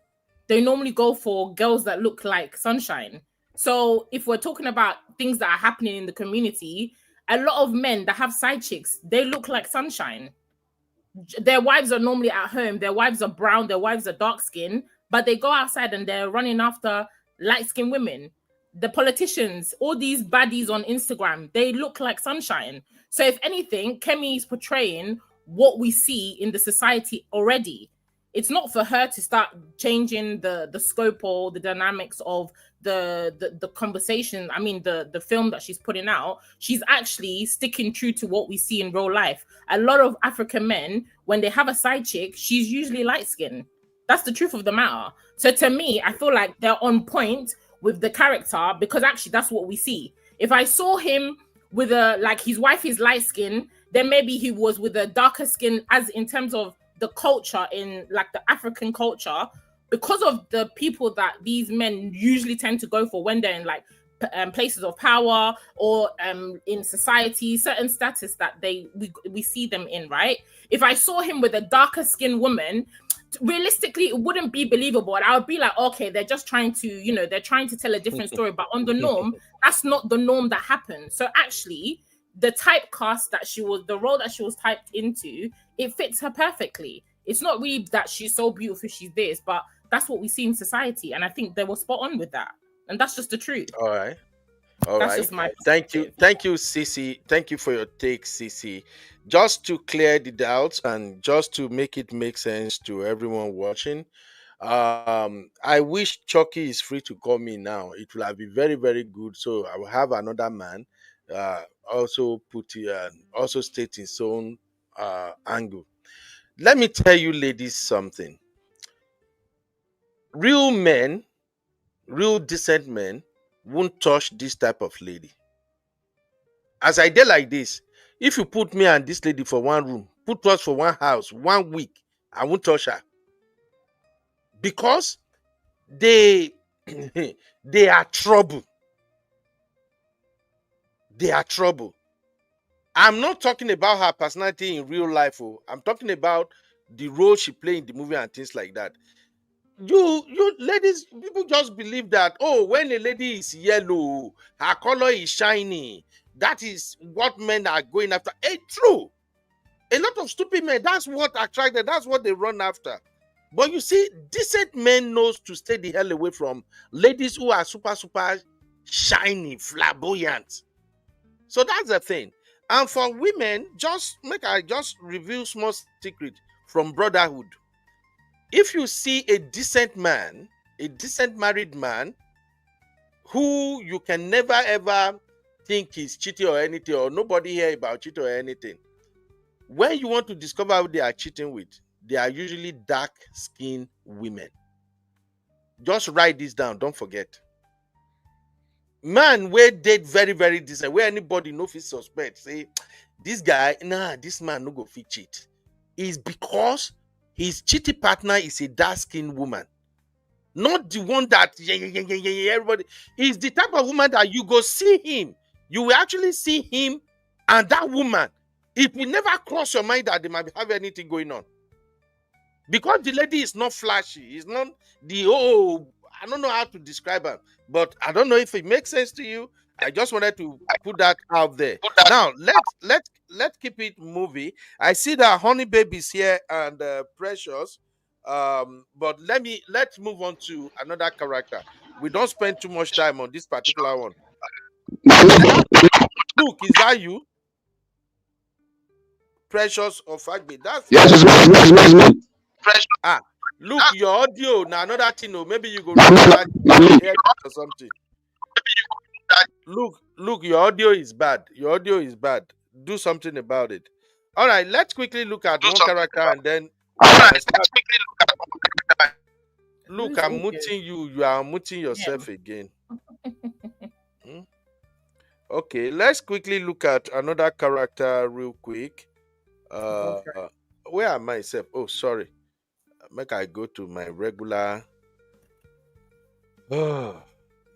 They normally go for girls that look like Sunshine. So if we're talking about things that are happening in the community, a lot of men that have side chicks, they look like Sunshine. Their wives are normally at home. Their wives are brown. Their wives are dark skinned, but they go outside and they're running after light skinned women. The politicians, all these baddies on Instagram, they look like Sunshine. So if anything, Kemi is portraying what we see in the society already. It's not for her to start changing the scope or the dynamics of the conversation. I mean, the film that she's putting out. She's actually sticking true to what we see in real life. A lot of African men, when they have a side chick, she's usually light skinned. That's the truth of the matter. So to me, I feel like they're on point with the character because actually that's what we see. If I saw him with his wife is light skin, then maybe he was with a darker skin, as in terms of the culture in like the African culture, because of the people that these men usually tend to go for when they're in like places of power or in society, certain status that we see them in, right? If I saw him with a darker skinned woman, realistically it wouldn't be believable, and I would be like, okay, they're just trying to, they're trying to tell a different story. But on the norm, that's not the norm that happens. So actually, the typecast that the role that she was typed into, it fits her perfectly. It's not really that she's so beautiful, she's this, but that's what we see in society, and I think they were spot on with that, and that's just the truth. All right. That's just my thank you, Cece. Thank you for your take, Cece. Just to clear the doubts and just to make it make sense to everyone watching, I wish Chucky is free to call me now. It will have been very, very good. So I will have another man also also state his own angle. Let me tell you, ladies, something. Real men, real decent men, won't touch this type of lady. As I did like this, if you put me and this lady for one room, put us for one house, 1 week, I won't touch her. Because they are trouble. They are trouble. I'm not talking about her personality in real life. I'm talking about the role she played in the movie and things like that. You ladies, people just believe that, oh, when a lady is yellow, her color is shiny, that is what men are going after. It's true. A lot of stupid men, that's what attracted, that's what they run after. But you see, decent men knows to stay the hell away from ladies who are super, super shiny, flamboyant. So that's the thing. And for women, I just reveal small secret from brotherhood. If you see a decent man, a decent married man, who you can never ever think is cheating or anything, or nobody hear about cheating or anything, when you want to discover who they are cheating with, they are usually dark-skinned women. Just write this down, don't forget. Man, where date very, very decent, where anybody no fit suspect, say, this guy, this man no go fit cheat, is because his cheating partner is a dark-skinned woman. Not the one that, everybody. He's the type of woman that you go see him. You will actually see him and that woman. It will never cross your mind that they might have anything going on. Because the lady is not flashy. It's not I don't know how to describe her. But I don't know if it makes sense to you. I just wanted to put that out there. Now, let's keep it movie. I see that Honey Baby's here and Precious. But let's move on to another character. We don't spend too much time on this particular one. Look, is that you? Precious or Fagbe? That's yes. Precious. Look, your audio. Now another thing, maybe you go or something. Look, your audio is bad. Your audio is bad. Do something about it. All right, let's quickly look at one character and then. Look, I'm muting you. You are muting yourself again. Okay, let's quickly look at another character real quick. Where am I? Oh, sorry. Make I go to my regular. Oh,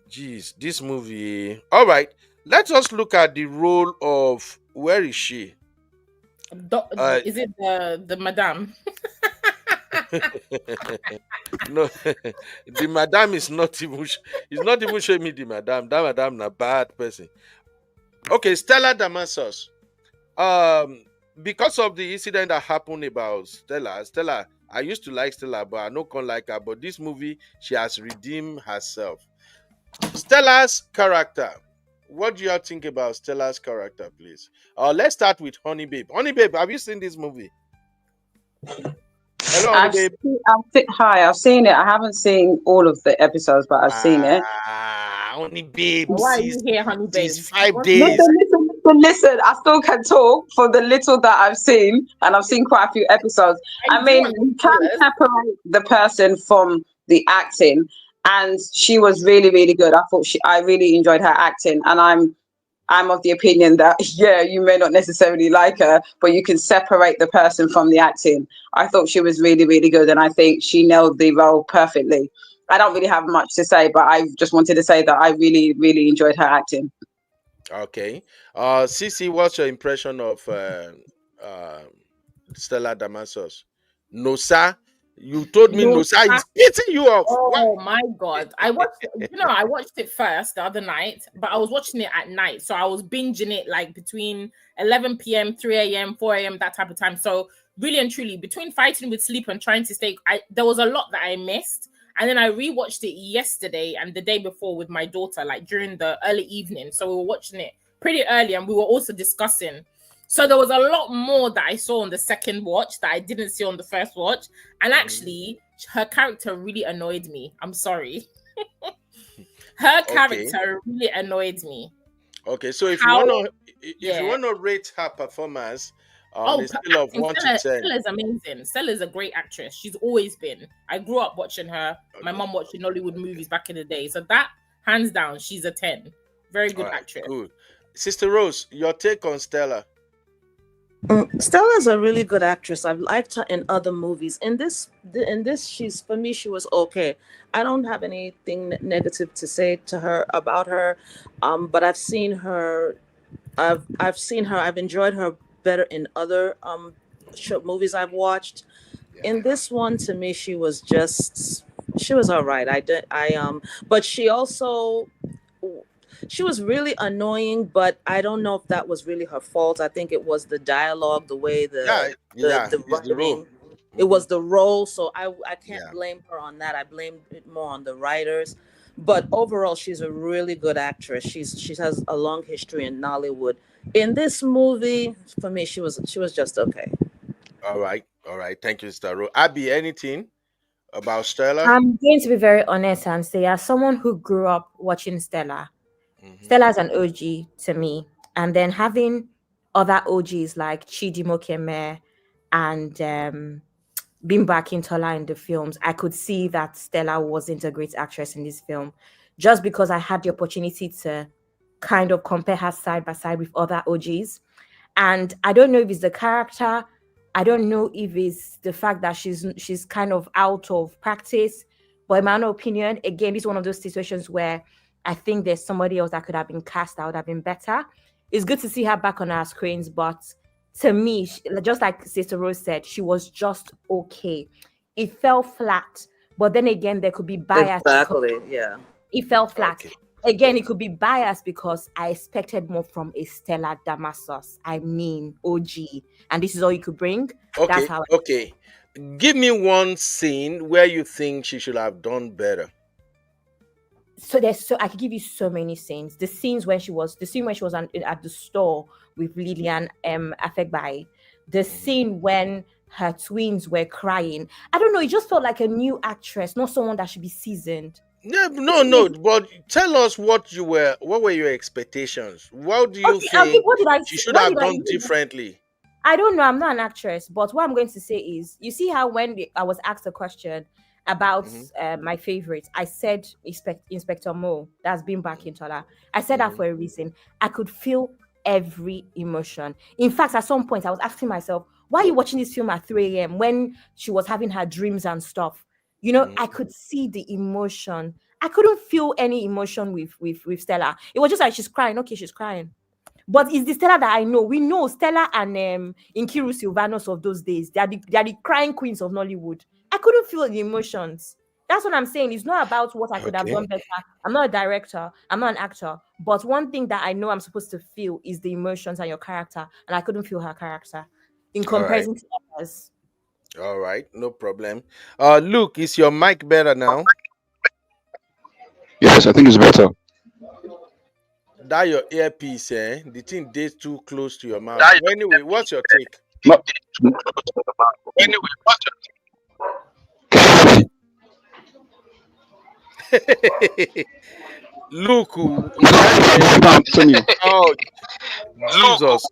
geez, this movie. All right, let us look at the role of, where is she? Is it the madame? No, the madame is not even. It's not even showing me the madame. That madame is a bad person. Okay, Stella Damasus. Because of the incident that happened about Stella, I used to like Stella, but I don't like her. But this movie, she has redeemed herself. Stella's character. What do you think about Stella's character, please? Let's start with Honey Babe. Honey Babe, have you seen this movie? Hello, Honey Babe. Hi, I've seen it. I haven't seen all of the episodes, but I've seen it. Honey Babe. Why are you here, Honey Babe? It's 5 days. Listen, I still can talk for the little that I've seen, and I've seen quite a few episodes. I mean, you can't separate the person from the acting, and she was really, really good. I really enjoyed her acting, and I'm of the opinion that, yeah, you may not necessarily like her, but you can separate the person from the acting. I thought she was really, really good, and I think she nailed the role perfectly. I don't really have much to say, but I just wanted to say that I really, really enjoyed her acting. Okay. Cece, what's your impression of Stella Damasus? Nosa, you told me No, Nosa is beating you off. What? oh my god. I watched it first the other night, but I was watching it at night. So I was binging it like between 11 p.m., 3 a.m., 4 a.m., that type of time. So really and truly, between fighting with sleep and trying to stay, there was a lot that I missed. And then I rewatched it yesterday and the day before with my daughter, like during the early evening. So we were watching it pretty early and we were also discussing. So there was a lot more that I saw on the second watch that I didn't see on the first watch. And actually, her character really annoyed me. I'm sorry. Her character really annoyed me. Okay, so if you want to rate her performance on a scale of 1 to 10, Stella's amazing. Stella's a great actress. She's always been. I grew up watching her. My mom watching Hollywood movies back in the day. So that, hands down, she's a 10. Very good actress. Good. Sister Rose, your take on Stella? Stella's a really good actress. I've liked her in other movies. In this, she's, for me, she was okay. I don't have anything negative to say to her about her, but I've seen her. I've enjoyed her better in other movies I've watched. In this one, to me, she was all right. But she also. She was really annoying, but I don't know if that was really her fault. I think it was the dialogue, the way the writing. It was the role, so I can't blame her on that. I blame it more on the writers. But overall, she's a really good actress. She has a long history in Nollywood. In this movie, for me, she was just okay. All right. Thank you, Sister Rose. Abby, anything about Stella? I'm going to be very honest and say, as someone who grew up watching Stella, Stella's an OG to me. And then having other OGs like Chidi Mokeme and Bimba Akintola in the films, I could see that Stella wasn't a great actress in this film. Just because I had the opportunity to kind of compare her side by side with other OGs. And I don't know if it's the character. I don't know if it's the fact that she's kind of out of practice. But in my own opinion, again, it's one of those situations where I think there's somebody else that could have been cast that would have been better. It's good to see her back on our screens, but to me, just like Sister Rose said, she was just okay. It fell flat, but then again, there could be bias. Exactly, yeah. It fell flat. Okay. Again, it could be biased because I expected more from a Stella Damasus. I mean, OG. And this is all you could bring. Okay, that's how give me one scene where you think she should have done better. So I could give you so many scenes. The scene when she was at the store with Lillian Afegbai. The scene when her twins were crying. I don't know, it just felt like a new actress, not someone that should be seasoned. Yeah, no, but tell us what were your expectations? What do you think she should have done differently? I don't know, I'm not an actress, but what I'm going to say is, you see how when I was asked a question about my favorite, I said Inspector Mo, that's Bimba Akintola. I said that for a reason. I could feel every emotion. In fact, at some point, I was asking myself, why are you watching this film at 3 a.m. when she was having her dreams and stuff? You know, I could see the emotion. I couldn't feel any emotion with Stella. It was just like, she's crying. Okay, she's crying. But it's the Stella that I know. We know Stella and Nkiru Silvanos of those days. They are the crying queens of Nollywood. I couldn't feel the emotions. That's what I'm saying. It's not about what I could have done better. I'm not a director. I'm not an actor. But one thing that I know I'm supposed to feel is the emotions and your character. And I couldn't feel her character in comparison to others. All right, no problem. Luke, is your mic better now? Yes, I think it's better. That your earpiece, the thing dates too close to your mouth. Anyway, what's your take? No. Anyway, what's your take? Luke, oh, Jesus.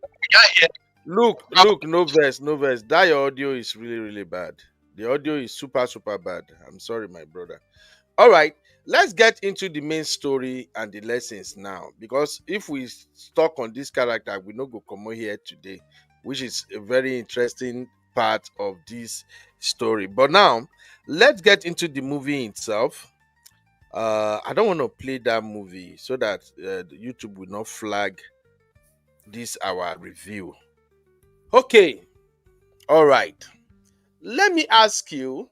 Luke, no verse. That your audio is really, really bad. The audio is super, super bad. I'm sorry, my brother. All right, let's get into the main story and the lessons now. Because if we stuck on this character, we no go come here today, which is a very interesting part of this story. But now, let's get into the movie itself. I don't want to play that movie so that YouTube will not flag this our review. Okay, all right. Let me ask you,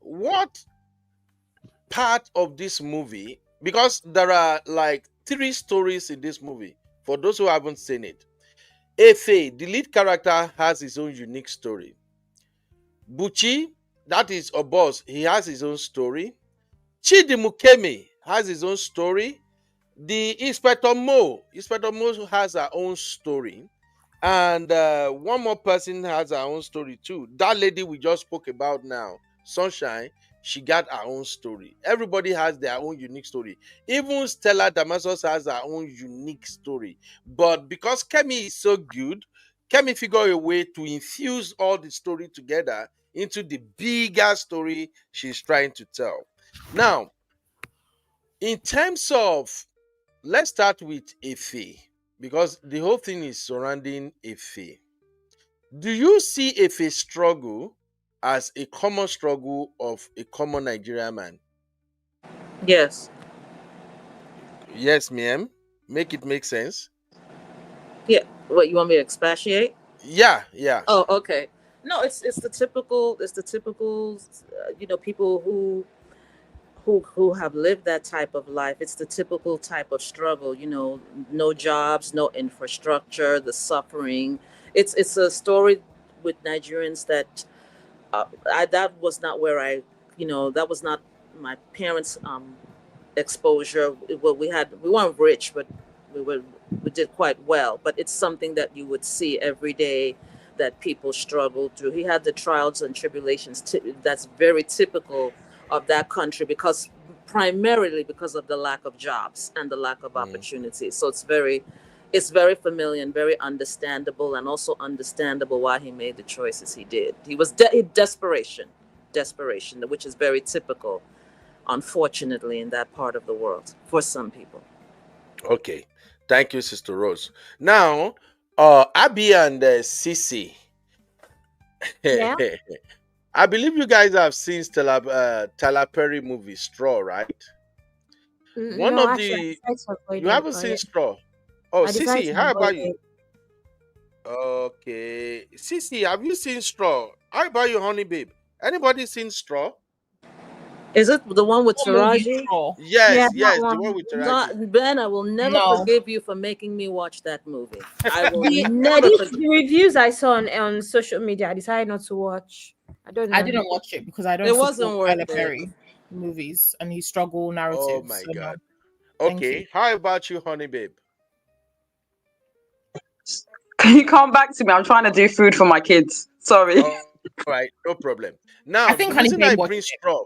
what part of this movie, because there are like 3 stories in this movie for those who haven't seen it. Efe, the lead character, has his own unique story. Buchi, that is Oboz, he has his own story. Chidi Mukemi has his own story. The Inspector Mo has her own story. And one more person has her own story too. That lady we just spoke about now, Sunshine, she got her own story. Everybody has their own unique story. Even Stella Damasus has her own unique story. But because Kemi is so good, Kemi figured a way to infuse all the story together into the bigger story she's trying to tell. Now, in terms of, let's start with Efe, because the whole thing is surrounding Efe. Do you see Efe struggle as a common struggle of a common Nigerian man? Yes. Yes, ma'am. Make it make sense. Yeah. What, you want me to expatiate? Yeah, yeah. Oh, okay. No, it's the typical people who have lived that type of life. It's the typical type of struggle, no jobs, no infrastructure, the suffering. It's a story with Nigerians that that was not where that was not my parents' exposure. We weren't rich, but we did quite well. But it's something that you would see every day that people struggle through. He had the trials and tribulations that's very typical of that country, primarily because of the lack of jobs and the lack of opportunities. So it's very familiar and very understandable, and also understandable why he made the choices he did. He was desperation, which is very typical, unfortunately, in that part of the world for some people. Okay, thank you, Sister Rose. Now, Abby and Sisi. Yeah. I believe you guys have seen Tyler Perry movie Straw, right? One No, of actually, I decided to avoid you it. haven't seen Straw. Oh, I decided Sisi, to how avoid about you? it. Okay, Sisi, have you seen Straw? How about you, Honey Babe? Anybody seen Straw? Is it the one with Taraji? Yes, Yeah, the one with Taraji. Not, Ben, I will never forgive you for making me watch that movie. I will never forgive. The reviews I saw on social media, I decided not to watch. I don't know. I didn't watch it because I don't It support wasn't worth Tyler it. Perry movies and his struggle narratives. Oh my so God. no. Thank Okay, you. how about you, Honey Babe? Can you come back to me? I'm trying to do food for my kids. Sorry. All right, no problem. Now, I think the Honey reason Babe I watched bring it. Straw,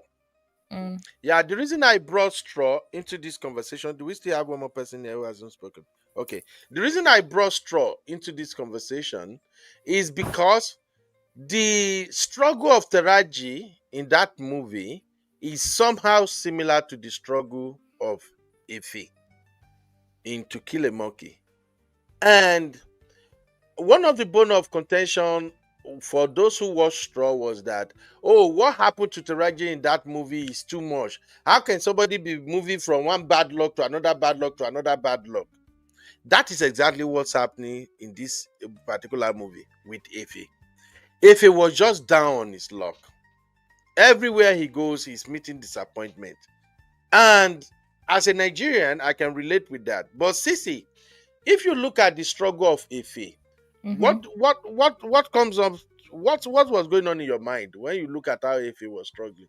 the reason I brought Straw into this conversation, do we still have one more person here who hasn't spoken? Okay, the reason I brought Straw into this conversation is because the struggle of Taraji in that movie is somehow similar to the struggle of Efe in To Kill a Monkey. And one of the bone of contention for those who watched Straw was that, what happened to Taraji in that movie is too much. How can somebody be moving from one bad luck to another bad luck to another bad luck? That is exactly what's happening in this particular movie with Efe. Efe was just down on his luck. Everywhere he goes, he's meeting disappointment. And as a Nigerian, I can relate with that. But Sisi, if you look at the struggle of Efe, what comes up? What was going on in your mind when you look at how Efe was struggling?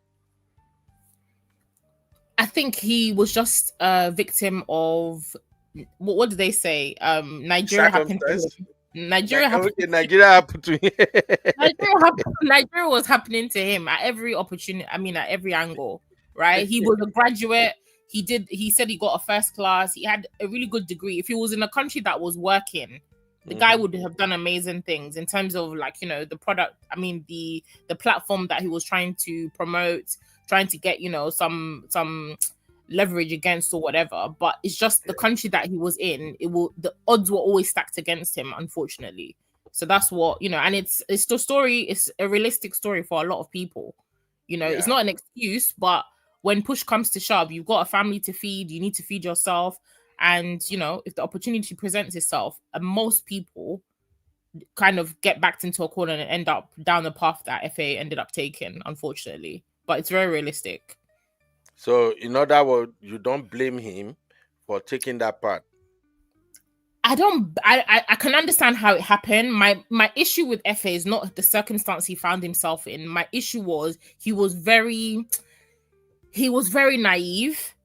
I think he was just a victim of what did they say? Nigeria happened to him. Nigeria happened to him. Nigeria was happening to him at every opportunity. I mean, at every angle, right? He was a graduate. He said he got a first class. He had a really good degree. If he was in a country that was working, the guy would have done amazing things in terms of, like, the product. I mean, the platform that he was trying to promote, trying to get, some leverage against or whatever. But it's just the country that he was in, the odds were always stacked against him, unfortunately. So that's what, and it's the story, it's a realistic story for a lot of people. It's not an excuse, but when push comes to shove, you've got a family to feed, you need to feed yourself. And, you know, if the opportunity presents itself, most people kind of get backed into a corner and end up down the path that FA ended up taking, unfortunately. But it's very realistic. So, in other words, you don't blame him for taking that part. I can understand how it happened. My issue with FA is not the circumstance he found himself in. My issue was he was very naive,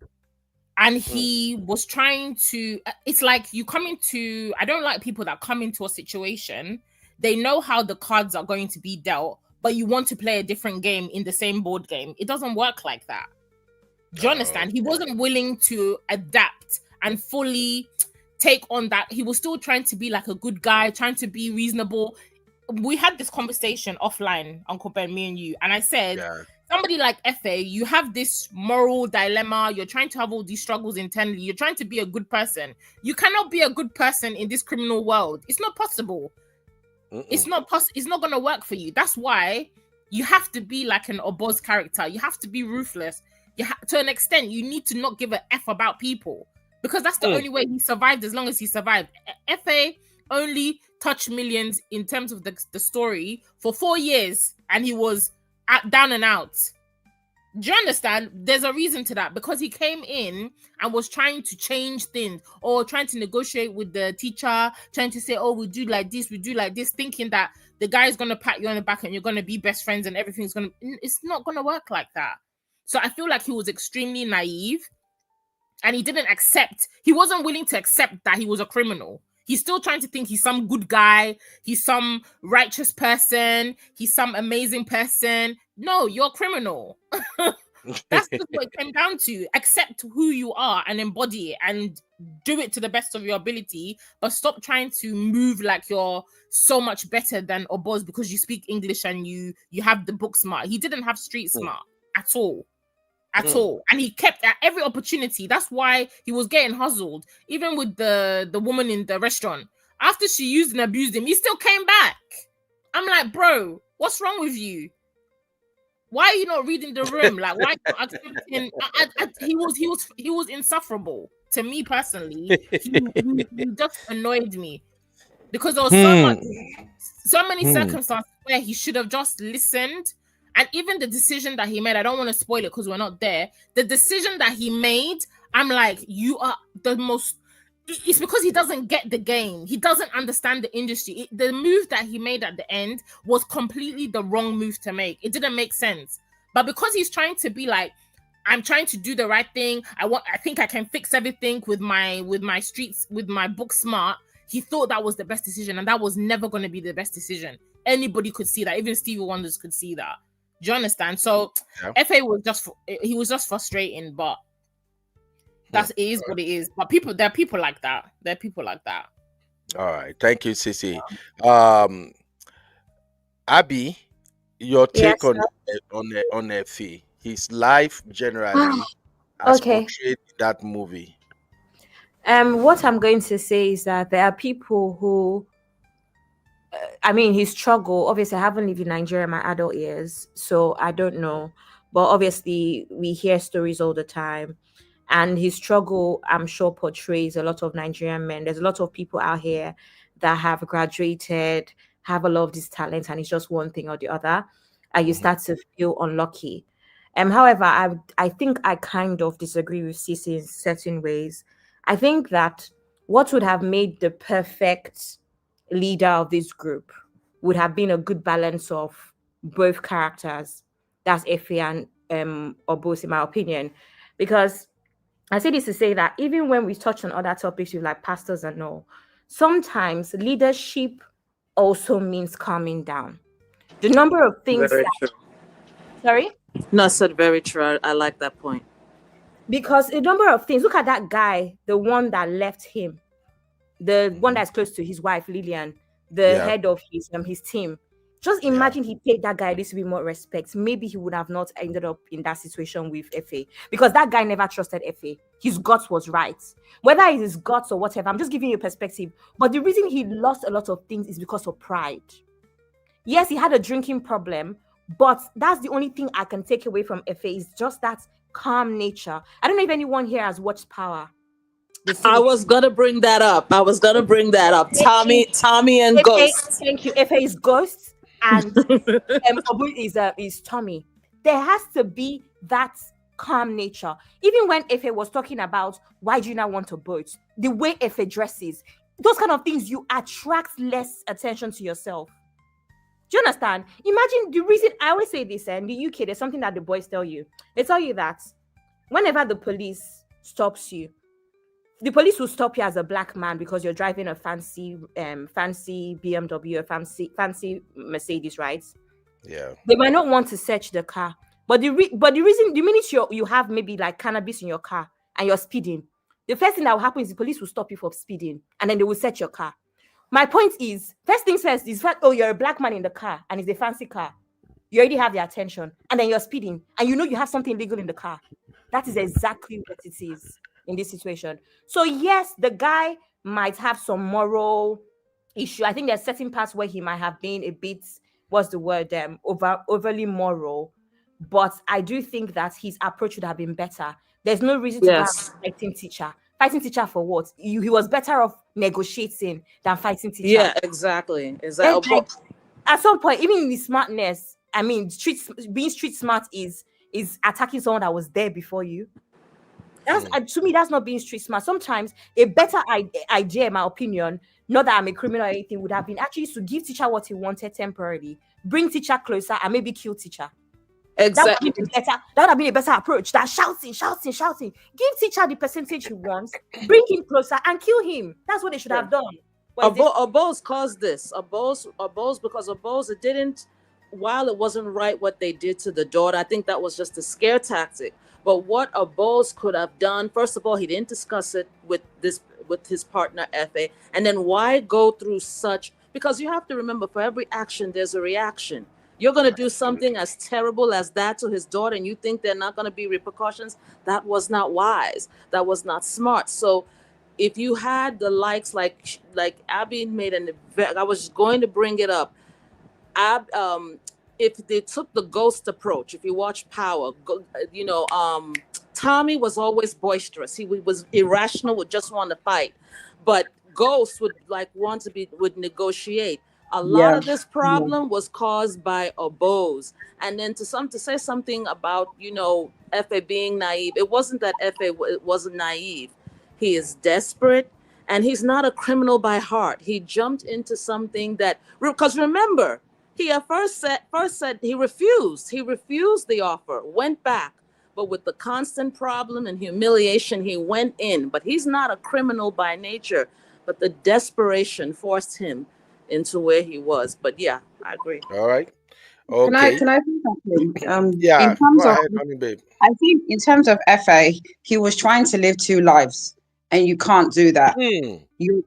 and he was trying to, it's like you come into, I don't like people that come into a situation, they know how the cards are going to be dealt, but you want to play a different game in the same board game. It doesn't work like that. Do you understand? He wasn't willing to adapt and fully take on that. He was still trying to be like a good guy, trying to be reasonable. We had this conversation offline, Uncle Ben, me and you, and I said, somebody like FA, you have this moral dilemma. You're trying to have all these struggles internally. You're trying to be a good person. You cannot be a good person in this criminal world. It's not possible. It's not going to work for you. That's why you have to be like an Oboz character. You have to be ruthless. To an extent, you need to not give a F about people, because that's the only way he survived. As long as he survived, FA only touched millions in terms of the story for 4 years, and he was down and out. Do you understand? There's a reason to that, because he came in and was trying to change things, or trying to negotiate with the teacher, trying to say, oh, we do like this, thinking that the guy is going to pat you on the back and you're going to be best friends and everything's going to, it's not going to work like that. So I feel like he was extremely naive, and he wasn't willing to accept that he was a criminal. He's still trying to think he's some good guy, he's some righteous person, he's some amazing person. No, you're a criminal. That's just what it came down to. Accept who you are and embody it and do it to the best of your ability, but stop trying to move like you're so much better than Oboz because you speak English and you have the book smart. He didn't have street smart at all. And he kept at every opportunity. That's why he was getting hustled. Even with the woman in the restaurant, after she used and abused him, he still came back. I'm like, bro, what's wrong with you? Why are you not reading the room? Like, why not accepting? He was insufferable to me personally. He just annoyed me because there was so many circumstances where he should have just listened. And even the decision that he made, I don't want to spoil it because we're not there. The decision that he made, I'm like, you are the most... It's because he doesn't get the game. He doesn't understand the industry. The move that he made at the end was completely the wrong move to make. It didn't make sense. But because he's trying to be like, I'm trying to do the right thing. I think I can fix everything with my streets, with my book smart. He thought that was the best decision, and that was never going to be the best decision. Anybody could see that. Even Stevie Wonders could see that. Do you understand? So FA was just frustrating, but it is what it is. But there are people like that. All right. Thank you, Sissy. Abby, your take on FA, his life generally as portrayed in that movie. What I'm going to say is that there are people who his struggle, obviously, I haven't lived in Nigeria in my adult years, so I don't know. But obviously, we hear stories all the time. And his struggle, I'm sure, portrays a lot of Nigerian men. There's a lot of people out here that have graduated, have a lot of these talents, and it's just one thing or the other. And you start to feel unlucky. However, I think I kind of disagree with Cece in certain ways. I think that what would have made the perfect leader of this group would have been a good balance of both characters. That's Efe and Oboz, in my opinion. Because I say this to say that even when we touch on other topics with like pastors and all, sometimes leadership also means calming down. The number of things Sorry? No, I said very true. I like that point. Because a number of things, look at that guy, the one that left him, the one that's close to his wife, Lillian, the head of his team. Just imagine he paid that guy a little bit more respect. Maybe he would have not ended up in that situation with Efe, because that guy never trusted Efe. His guts was right. Whether it's his guts or whatever, I'm just giving you a perspective. But the reason he lost a lot of things is because of pride. Yes, he had a drinking problem, But that's the only thing I can take away from Efe is just that calm nature. I don't know if anyone here has watched Power. I was gonna bring that up. Tommy and Ghost. Thank you. Efe is Ghost and Obu is Tommy. There has to be that calm nature. Even when Efe was talking about why do you not want a boat, the way Efe dresses, those kind of things, you attract less attention to yourself. Do you understand? Imagine the reason I always say this in the UK, there's something that the boys tell you. They tell you that whenever the police stops you, the police will stop you as a black man because you're driving a fancy BMW, a fancy Mercedes, right? Yeah. They might not want to search the car, but the reason, the minute you have maybe like cannabis in your car and you're speeding, the first thing that will happen is the police will stop you for speeding and then they will search your car. My point is, first things first is you're a black man in the car and it's a fancy car. You already have their attention, and then you're speeding and you know you have something illegal in the car. That is exactly what it is in this situation. So yes, the guy might have some moral issue. I think there's certain parts where he might have been a bit, what's the word, overly moral. But I do think that his approach would have been better. There's no reason to have a fighting teacher. Fighting teacher for what? He was better off negotiating than fighting teacher. Yeah, exactly. Like, at some point, even in his smartness, I mean, being street smart is attacking someone that was there before you. That's to me, that's not being street smart. Sometimes a better idea, in my opinion, not that I'm a criminal or anything, would have been actually to give teacher what he wanted temporarily, bring teacher closer, and maybe kill teacher. Exactly. That would have been a better approach. That shouting. Give teacher the percentage he wants, bring him closer, and kill him. That's what they should have done. Oboz caused this. Oboz, because Oboz, it didn't, while it wasn't right what they did to the daughter, I think that was just a scare tactic. But what Oboz could have done, first of all, he didn't discuss it with his partner Efe, and then why go through such? Because you have to remember, for every action, there's a reaction. You're going to do something as terrible as that to his daughter, and you think there are not going to be repercussions? That was not wise. That was not smart. So if you had the likes like Abby made I was going to bring it up. If they took the Ghost approach, if you watch Power, Tommy was always boisterous. He was irrational, would just want to fight. But Ghost would would negotiate. A lot of this problem was caused by Oboz. And then to say something about, Efe being naive, it wasn't that Efe wasn't naive. He is desperate, and he's not a criminal by heart. He jumped into something because remember, he at first said he refused. He refused the offer, went back. But with the constant problem and humiliation, he went in. But he's not a criminal by nature. But the desperation forced him into where he was. But yeah, I agree. All right. Okay. Can I say something? Yeah. In terms go of, ahead, babe. I think in terms of FA, he was trying to live two lives, and you can't do that. You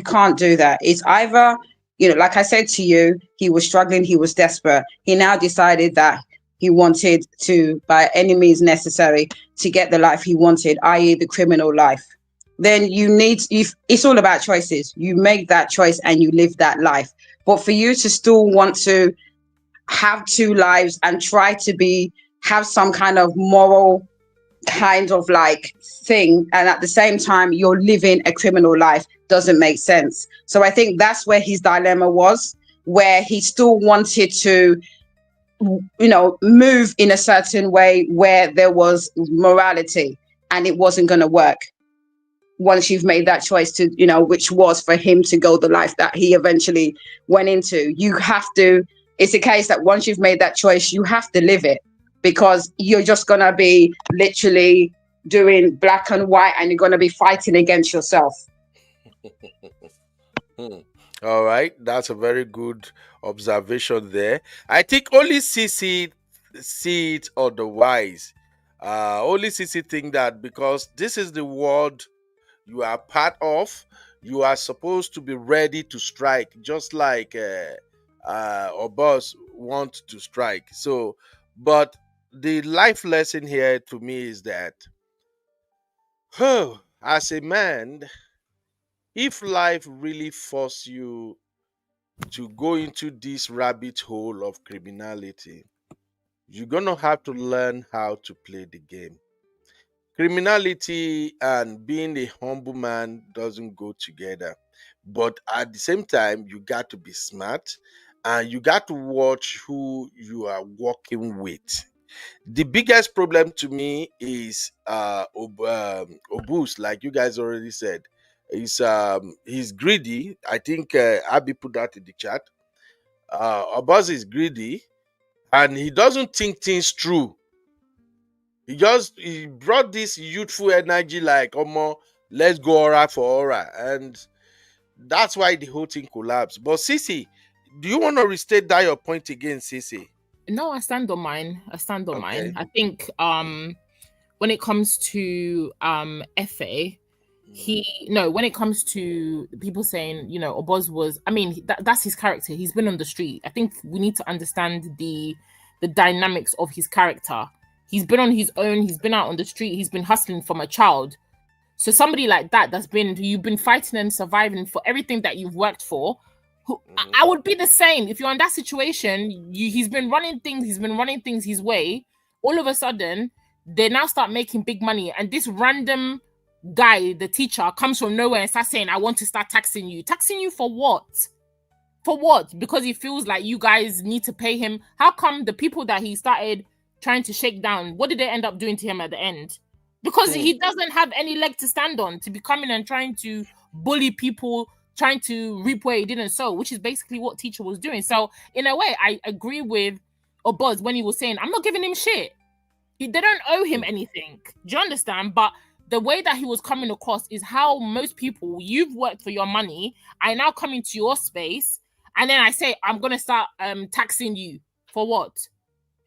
can't do that. It's either, like I said to you, he was struggling, he was desperate. He now decided that he wanted to, by any means necessary, to get the life he wanted, i.e. the criminal life. Then it's all about choices. You make that choice and you live that life. But for you to still want to have two lives and try to have some kind of moral kind of thing, and at the same time you're living a criminal life, doesn't make sense. So I think that's where his dilemma was, where he still wanted to move in a certain way where there was morality, and it wasn't going to work once you've made that choice to, which was for him to go the life that he eventually went into. It's a case that once you've made that choice, you have to live it, because you're just going to be literally doing black and white, and you're going to be fighting against yourself. All right. That's a very good observation there. I think only Sisi see it otherwise. Only Sisi think that because this is the world you are part of, you are supposed to be ready to strike, just like Oboz want to strike. So, but the life lesson here to me is that, as a man, if life really forces you to go into this rabbit hole of criminality, you're going to have to learn how to play the game. Criminality and being a humble man doesn't go together. But at the same time, you got to be smart and you got to watch who you are working with. The biggest problem to me is Oboz, like you guys already said. He's greedy. I think Abby put that in the chat. Oboz is greedy and he doesn't think things through. He brought this youthful energy like, let's go aura for aura. And that's why the whole thing collapsed. But Sisi, do you want to restate that your point again, Sisi? No, I stand on mine. Mine. I think when it comes to Efe, when it comes to people saying, Oboz was, that's his character. He's been on the street. I think we need to understand the dynamics of his character. He's been on his own. He's been out on the street. He's been hustling from a child. So somebody like that, you've been fighting and surviving for everything that you've worked for. I would be the same. If you're in that situation, he's been running things his way. All of a sudden, they now start making big money. And this random guy, the teacher, comes from nowhere and starts saying, I want to start taxing you. Taxing you for what? For what? Because he feels like you guys need to pay him. How come the people that he started trying to shake down, what did they end up doing to him at the end? Because he doesn't have any leg to stand on to be coming and trying to bully people, trying to reap where he didn't sow, which is basically what teacher was doing. So in a way, I agree with Oboz when he was saying, I'm not giving him shit. They don't owe him anything. Do you understand? But the way that he was coming across is how most people, you've worked for your money, I now come into your space, and then I say, I'm going to start taxing you. For what?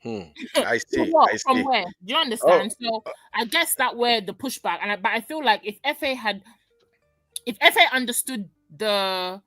I see. From where? Do you understand? So I guess that where the pushback, but I feel like if Efe understood the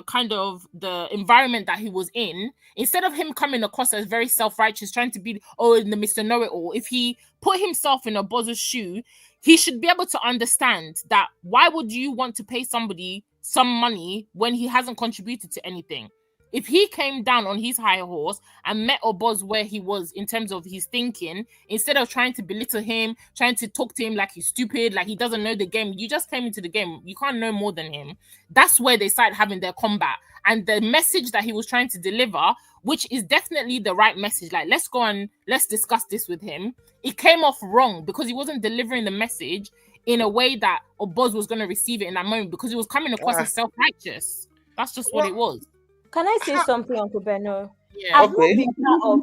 kind of the environment that he was in, instead of him coming across as very self-righteous, trying to be the Mr. Know-it-all, if he put himself in Oboz's shoe, he should be able to understand that why would you want to pay somebody some money when he hasn't contributed to anything? If he came down on his high horse and met Oboz where he was in terms of his thinking, instead of trying to belittle him, trying to talk to him like he's stupid, like he doesn't know the game, you just came into the game, you can't know more than him. That's where they started having their combat. And the message that he was trying to deliver, which is definitely the right message, like let's go and let's discuss this with him, it came off wrong because he wasn't delivering the message in a way that Oboz was going to receive it in that moment, because he was coming across as self-righteous. That's just what it was. Can I say something, Uncle Beno? Yeah. I've not been part of,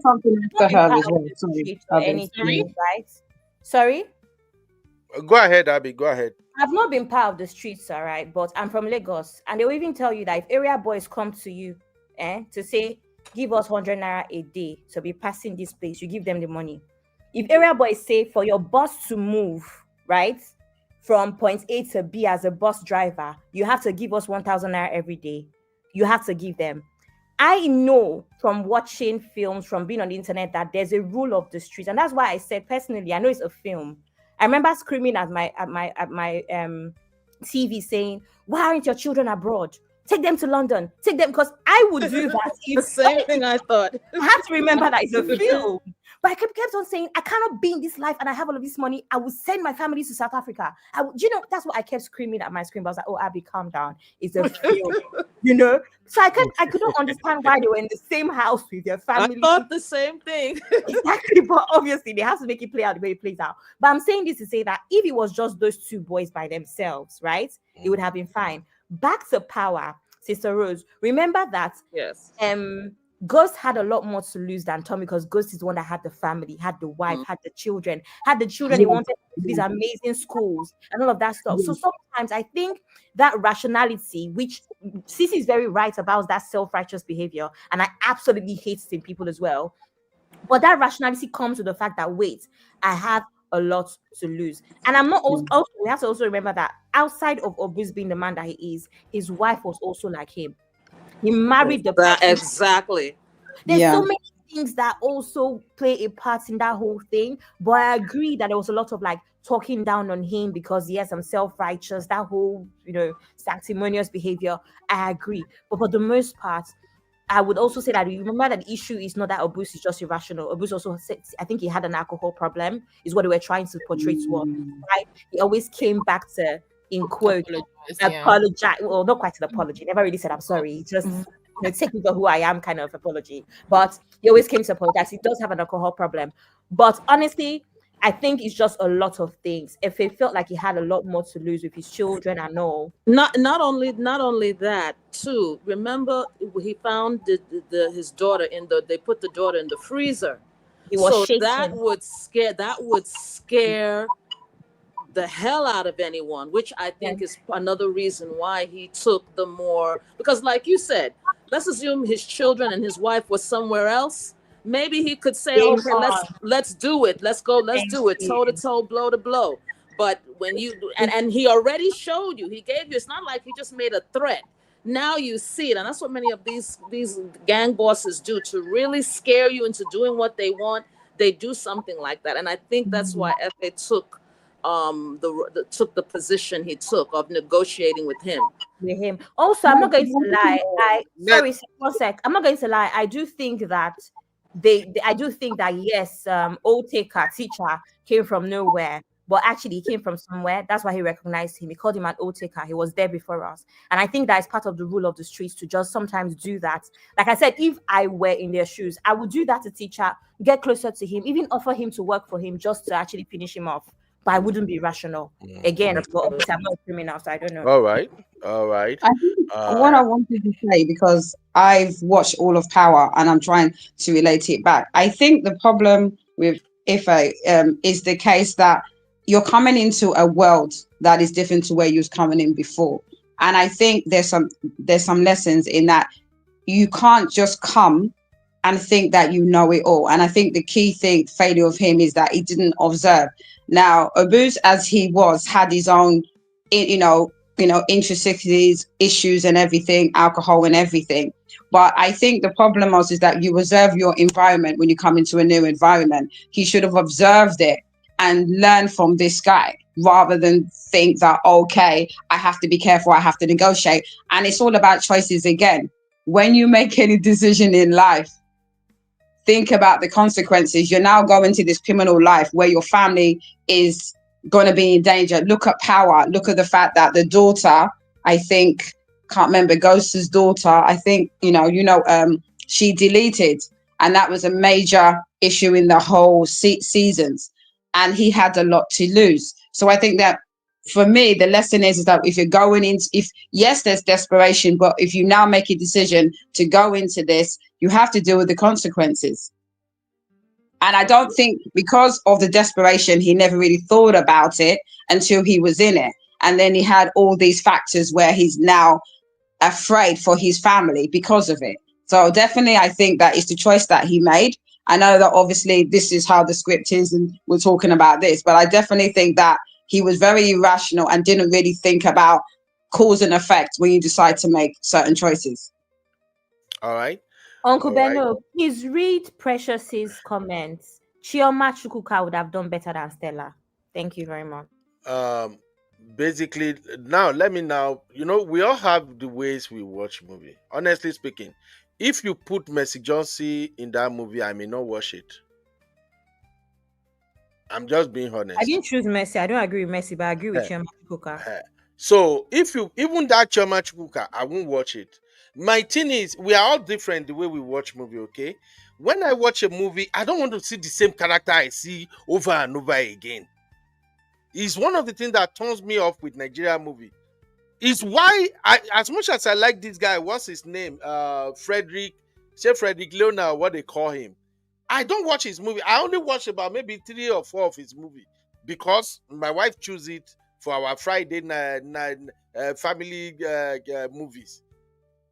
anything, right? Sorry? Go ahead, Abby. Go ahead. I've not been part of the streets, all right, but I'm from Lagos, and they will even tell you that if area boys come to you to say, give us 100 naira a day to be passing this place, you give them the money. If area boys say for your bus to move, right, from point A to B as a bus driver, you have to give us 1,000 naira every day. You have to give them. I know from watching films, from being on the internet, that there's a rule of the streets, and that's why I said personally, I know it's a film. I remember screaming at my TV saying, "Why aren't your children abroad? Take them to London. Take them," because I would do that. The same thing I thought. I have to remember that it's a film. But I kept on saying, I cannot be in this life and I have all of this money. I will send my family to South Africa. That's what I kept screaming at my screen. I was like, oh, Abby, calm down. It's a film, So I couldn't understand why they were in the same house with their family. I thought the same thing. Exactly, but obviously they have to make it play out the way it plays out. But I'm saying this to say that if it was just those two boys by themselves, right, it would have been fine. Back to power, Sister Rose. Remember that yes. Ghost had a lot more to lose than Tommy, because Ghost is the one that had the family, had the wife, had the children. He wanted these amazing schools and all of that stuff. So sometimes I think that rationality, which Sisi is very right about, that self-righteous behavior, and I absolutely hate seeing people as well. But that rationality comes with the fact that, wait, I have a lot to lose. And I'm not also, we have to also remember that outside of Oboz being the man that he is, his wife was also like him. He married the person. Exactly. There's so many things that also play a part in that whole thing. But I agree that there was a lot of like talking down on him because yes, I'm self-righteous, that whole, sanctimonious behavior. I agree. But for the most part, I would also say that you remember that the issue is not that Oboz is just irrational. Oboz also said, I think he had an alcohol problem, is what they were trying to portray to us. Right? He always came back to, in quote, apologize. Well, not quite an apology. Never really said I'm sorry. Just take me for who I am kind of apology. But he always came to apologize. He does have an alcohol problem. But honestly, I think it's just a lot of things. If he felt like he had a lot more to lose with his children and all. Not only that too. Remember, he found his daughter they put the daughter in the freezer. He was shaking. That would scare the hell out of anyone, which I think is another reason why he took the more, because like you said, let's assume his children and his wife was somewhere else. Maybe he could say, okay, let's do it. Let's go. Let's do it. Toe to toe, blow to blow. But when you and he already showed you, he gave you. It's not like he just made a threat. Now you see it, and that's what many of these gang bosses do to really scare you into doing what they want. They do something like that, and I think that's why Efe took the position he took of negotiating with him. Also, I'm not going to lie. One sec. I'm not going to lie. I do think that I do think that yes, old taker teacher came from nowhere, but actually he came from somewhere. That's why he recognized him. He called him an old taker. He was there before us, and I think that is part of the rule of the streets to just sometimes do that. Like I said, if I were in their shoes, I would do that to teacher, get closer to him, even offer him to work for him just to actually finish him off. But I wouldn't be rational. Again, but obviously I'm not a criminal, so I don't know. All right. I think what I wanted to say, because I've watched all of Power and I'm trying to relate it back. I think the problem with Ife is the case that you're coming into a world that is different to where you was coming in before. And I think there's some lessons in that. You can't just come and think that you know it all. And I think the key failure of him is that he didn't observe. Now, Oboz, as he had his own, intricacies, issues and everything, alcohol and everything. But I think the problem is that you observe your environment when you come into a new environment. He should have observed it and learned from this guy rather than think that, okay, I have to be careful, I have to negotiate. And it's all about choices again. When you make any decision in life, think about the consequences. You're now going to this criminal life where your family is going to be in danger. Look at Power. Look at the fact that the daughter, I think, can't remember, Ghost's daughter, I think, she deleted. And that was a major issue in the whole seasons. And he had a lot to lose. So I think that for me, the lesson is that if you're going into, yes, there's desperation, but if you now make a decision to go into this, you have to deal with the consequences. And I don't think because of the desperation, he never really thought about it until he was in it. And then he had all these factors where he's now afraid for his family because of it. So definitely, I think that is the choice that he made. I know that obviously this is how the script is and we're talking about this, but I definitely think that he was very irrational and didn't really think about cause and effect when you decide to make certain choices. All right. Uncle Benno, please read Precious's comments. Chioma Chukwuka would have done better than Stella. Thank you very much. Basically, we all have the ways we watch movie. Honestly speaking, if you put Mercy Johnson in that movie, I may not watch it. I'm just being honest. I didn't choose Mercy. I don't agree with Mercy, but I agree with Chioma Chukwuka. So even that Chioma Chukwuka, I won't watch it. My thing is, we are all different the way we watch movie, okay? When I watch a movie, I don't want to see the same character I see over and over again. It's one of the things that turns me off with Nigerian movie. It's why as much as I like this guy, what's his name? Frederick Leona, what they call him. I don't watch his movie. I only watch about maybe 3 or 4 of his movie because my wife chooses it for our Friday night family movies.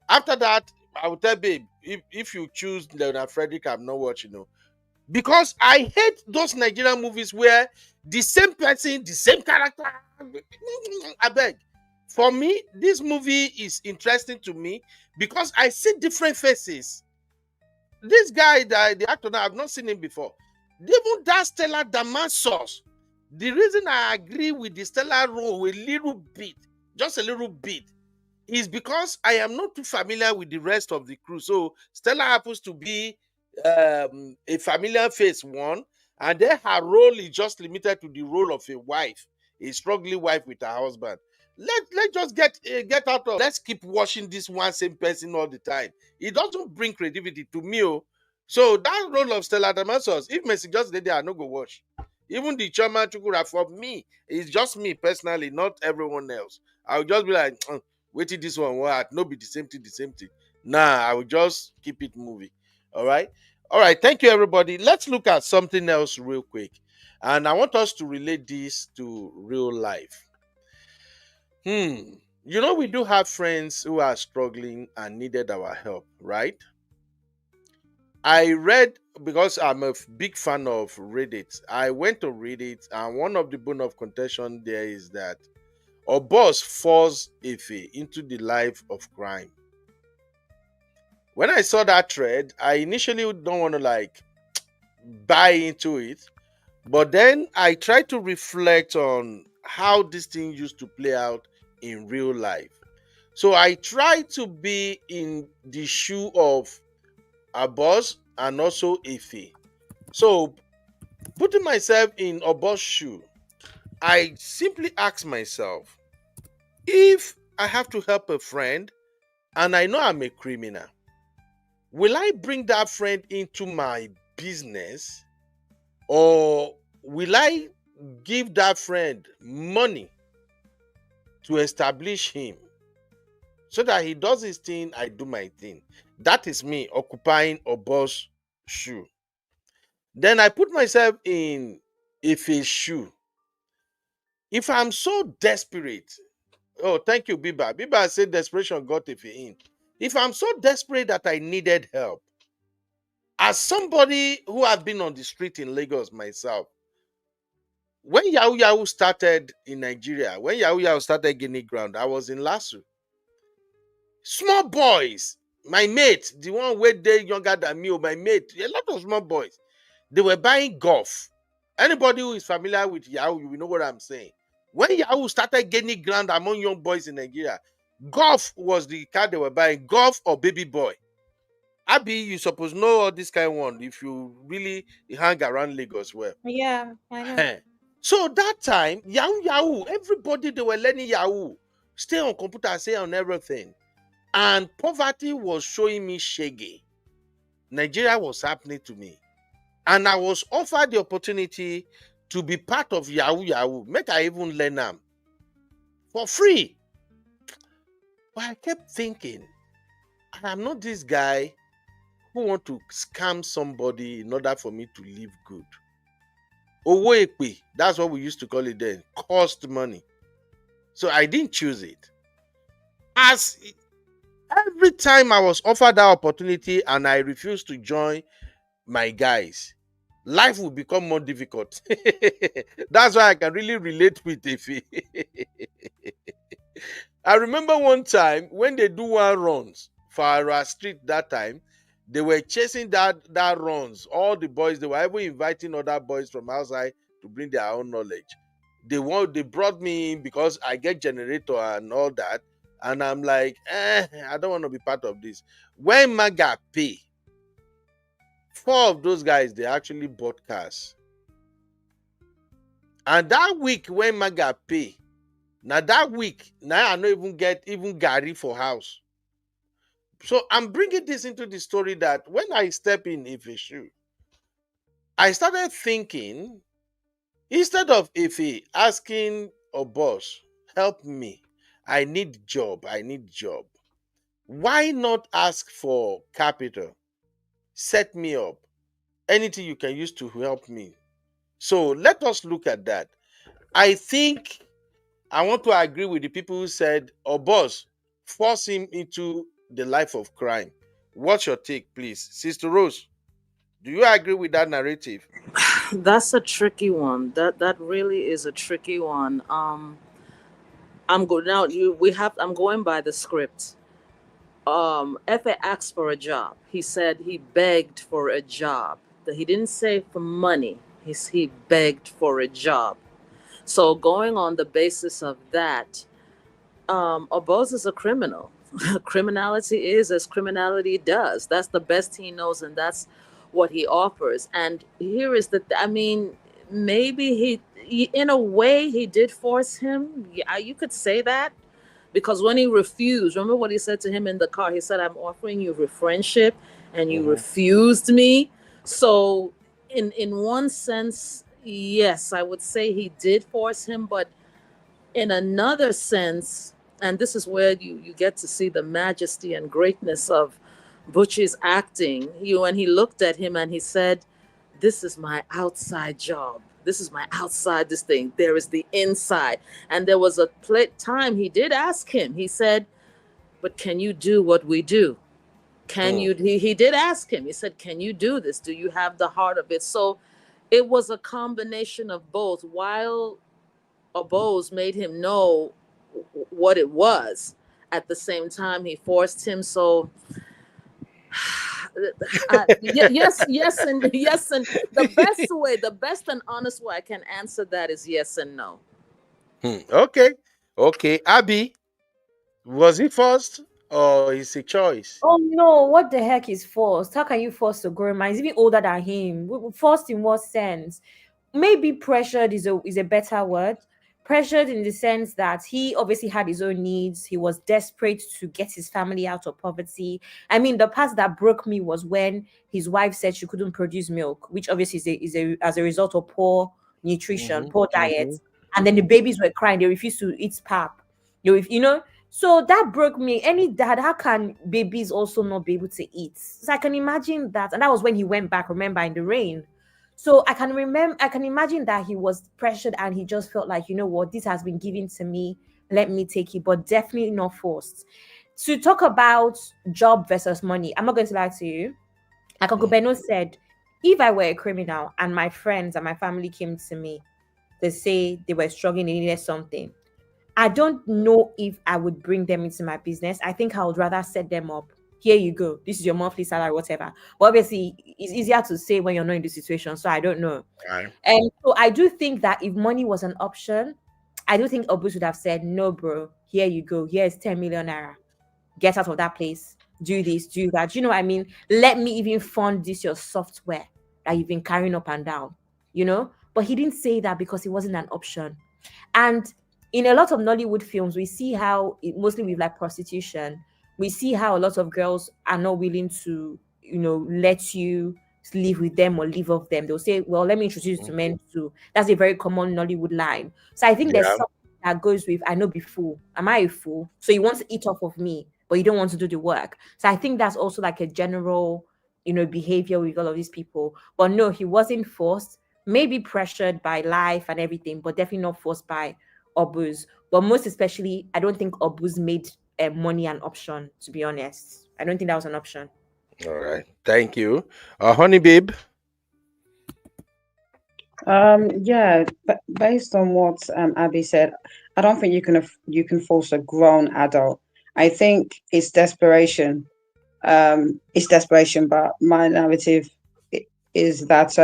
After that, I will tell babe, if you choose Leonard Frederick, I'm not watching. Because I hate those Nigerian movies where the same person, the same character. I beg. For me, this movie is interesting to me because I see different faces. this guy, the actor, now I've not seen him before. Even that Stella Damasus, the reason I agree with the Stella role a little bit, just a little bit, is because I am not too familiar with the rest of the crew. So Stella happens to be a familiar face one, and then her role is just limited to the role of a wife, a struggling wife with her husband. Let's just get out of. Let's keep watching this one same person all the time. It doesn't bring credibility to me. Oh. So that role of Stella Damasus, if Messi just did there, I no go watch. Even the Choma Chukura, for me, it's just me personally, not everyone else. I'll just be like, waiting this one, what? No, be the same thing. Nah, I will just keep it moving. All right. Thank you, everybody. Let's look at something else real quick. And I want us to relate this to real life. You know, we do have friends who are struggling and needed our help, right? I read, because I'm a big fan of Reddit, I went to Reddit, and one of the bone of contention there is that Oboz forced Efe into the life of crime. When I saw that thread, I initially don't want to buy into it, but then I tried to reflect on how this thing used to play out in real life. So I tried to be in the shoe of Oboz and also Efe. So putting myself in Oboz's shoe, I simply asked myself, if I have to help a friend and I know I'm a criminal, will I bring that friend into my business, or will I give that friend money to establish him so that he does his thing, I do my thing? That is me occupying Oboz's shoe. Then I put myself in Efe's shoe. If I'm so desperate, oh, thank you, Biba. Biba said desperation got Efe in. If I'm so desperate that I needed help, as somebody who has been on the street in Lagos myself, when Yahoo Yahoo started in Nigeria, when Yahoo Yahoo started gaining ground, I was in Lasso. Small boys, my mate, the one way they younger than me, or my mate, a lot of small boys, they were buying golf. Anybody who is familiar with Yahoo, you will know what I'm saying. When Yahoo started gaining ground among young boys in Nigeria, golf was the car they were buying, golf or baby boy. Abby, you suppose know all this kind of one if you really hang around Lagos well. Yeah, I know. So that time, Yahoo, everybody, they were learning Yahoo. Stay on computer, stay on everything. And poverty was showing me shaggy. Nigeria was happening to me. And I was offered the opportunity to be part of Yahoo. Make I even learn them for free. But I kept thinking, I'm not this guy who want to scam somebody in order for me to live good. Owoekpe, that's what we used to call it then, cost money. So I didn't choose it. As every time I was offered that opportunity and I refused to join my guys, life will become more difficult. That's why I can really relate with Efe. I remember one time when they do one runs for our street that time, they were chasing that runs. All the boys, they were even inviting other boys from outside to bring their own knowledge. They brought me in because I get generator and all that. And I'm like, I don't want to be part of this. When Maga pay, 4 of those guys, they actually bought cars. And that week when Maga pay, now that week, now I don't even get Gary for house. So I'm bringing this into the story that when I step in Efe's shoe, I started thinking, instead of Efe asking Oboz, help me, I need job. Why not ask for capital? Set me up. Anything you can use to help me. So let us look at that. I think I want to agree with the people who said, Oboz, force him into the life of crime. What's your take, please? Sister Rose, do you agree with that narrative? That's a tricky one. That really is a tricky one. I'm going by the script. Efe asked for a job. He said he begged for a job. That he didn't say for money. He begged for a job. So going on the basis of that, Oboz is a criminal. Criminality is as criminality does. That's the best he knows, and that's what he offers. And here is I mean, maybe in a way, he did force him. Yeah, you could say that. Because when he refused, remember what he said to him in the car? He said, I'm offering you friendship, and you refused me. So in one sense, yes, I would say he did force him, but in another sense, and this is where you get to see the majesty and greatness of Butchie's acting. When he looked at him and he said, this is my outside job. This is my outside this thing. There is the inside. And there was a time he did ask him. He said, but can you do what we do? Can you? He did ask him. He said, can you do this? Do you have the heart of it? So it was a combination of both. While Oboz made him know what it was, at the same time he forced him. So yes, and the best and honest way I can answer that is yes and no. Okay, Abby, was he forced or is it choice? Oh no, what the heck is forced? How can you force a grown man? He's even older than him. Forced in what sense? Maybe pressured is a better word. Pressured in the sense that he obviously had his own needs. He was desperate to get his family out of poverty. I mean, the part that broke me was when his wife said she couldn't produce milk, which obviously is as a result of poor nutrition, poor diet. And then the babies were crying. They refused to eat pap. So that broke me. Any dad, how can babies also not be able to eat? So I can imagine that. And that was when he went back, remember, in the rain. So I can imagine that he was pressured and he just felt like, you know what, this has been given to me. Let me take it, but definitely not forced. To talk about job versus money, I'm not going to lie to you. Like Uncle Beno said, if I were a criminal and my friends and my family came to me, they say they were struggling, they needed something, I don't know if I would bring them into my business. I think I would rather set them up. Here you go. This is your monthly salary, whatever. But obviously, it's easier to say when you're not in the situation. So I don't know. Right. And so I do think that if money was an option, I do think Oboz would have said, no, bro, here you go. Here's 10 million naira. Get out of that place. Do this, do that. You know what I mean? Let me even fund this, your software that you've been carrying up and down, But he didn't say that because it wasn't an option. And in a lot of Nollywood films, we see how, mostly with like prostitution, we see how a lot of girls are not willing to, let you live with them or live off them. They'll say, well, let me introduce you to men too. That's a very common Nollywood line. So I think there's something that goes with, I know be fool. Am I a fool? So you want to eat off of me, but you don't want to do the work. So I think that's also like a general, behavior with all of these people. But no, he wasn't forced, maybe pressured by life and everything, but definitely not forced by Oboz. But most especially, I don't think Oboz made money an option, to be honest. I don't think that was an option. All right. Thank you. Honey Babe. Yeah, but based on what Abby said, I don't think you can force a grown adult. I think it's desperation. But my narrative is that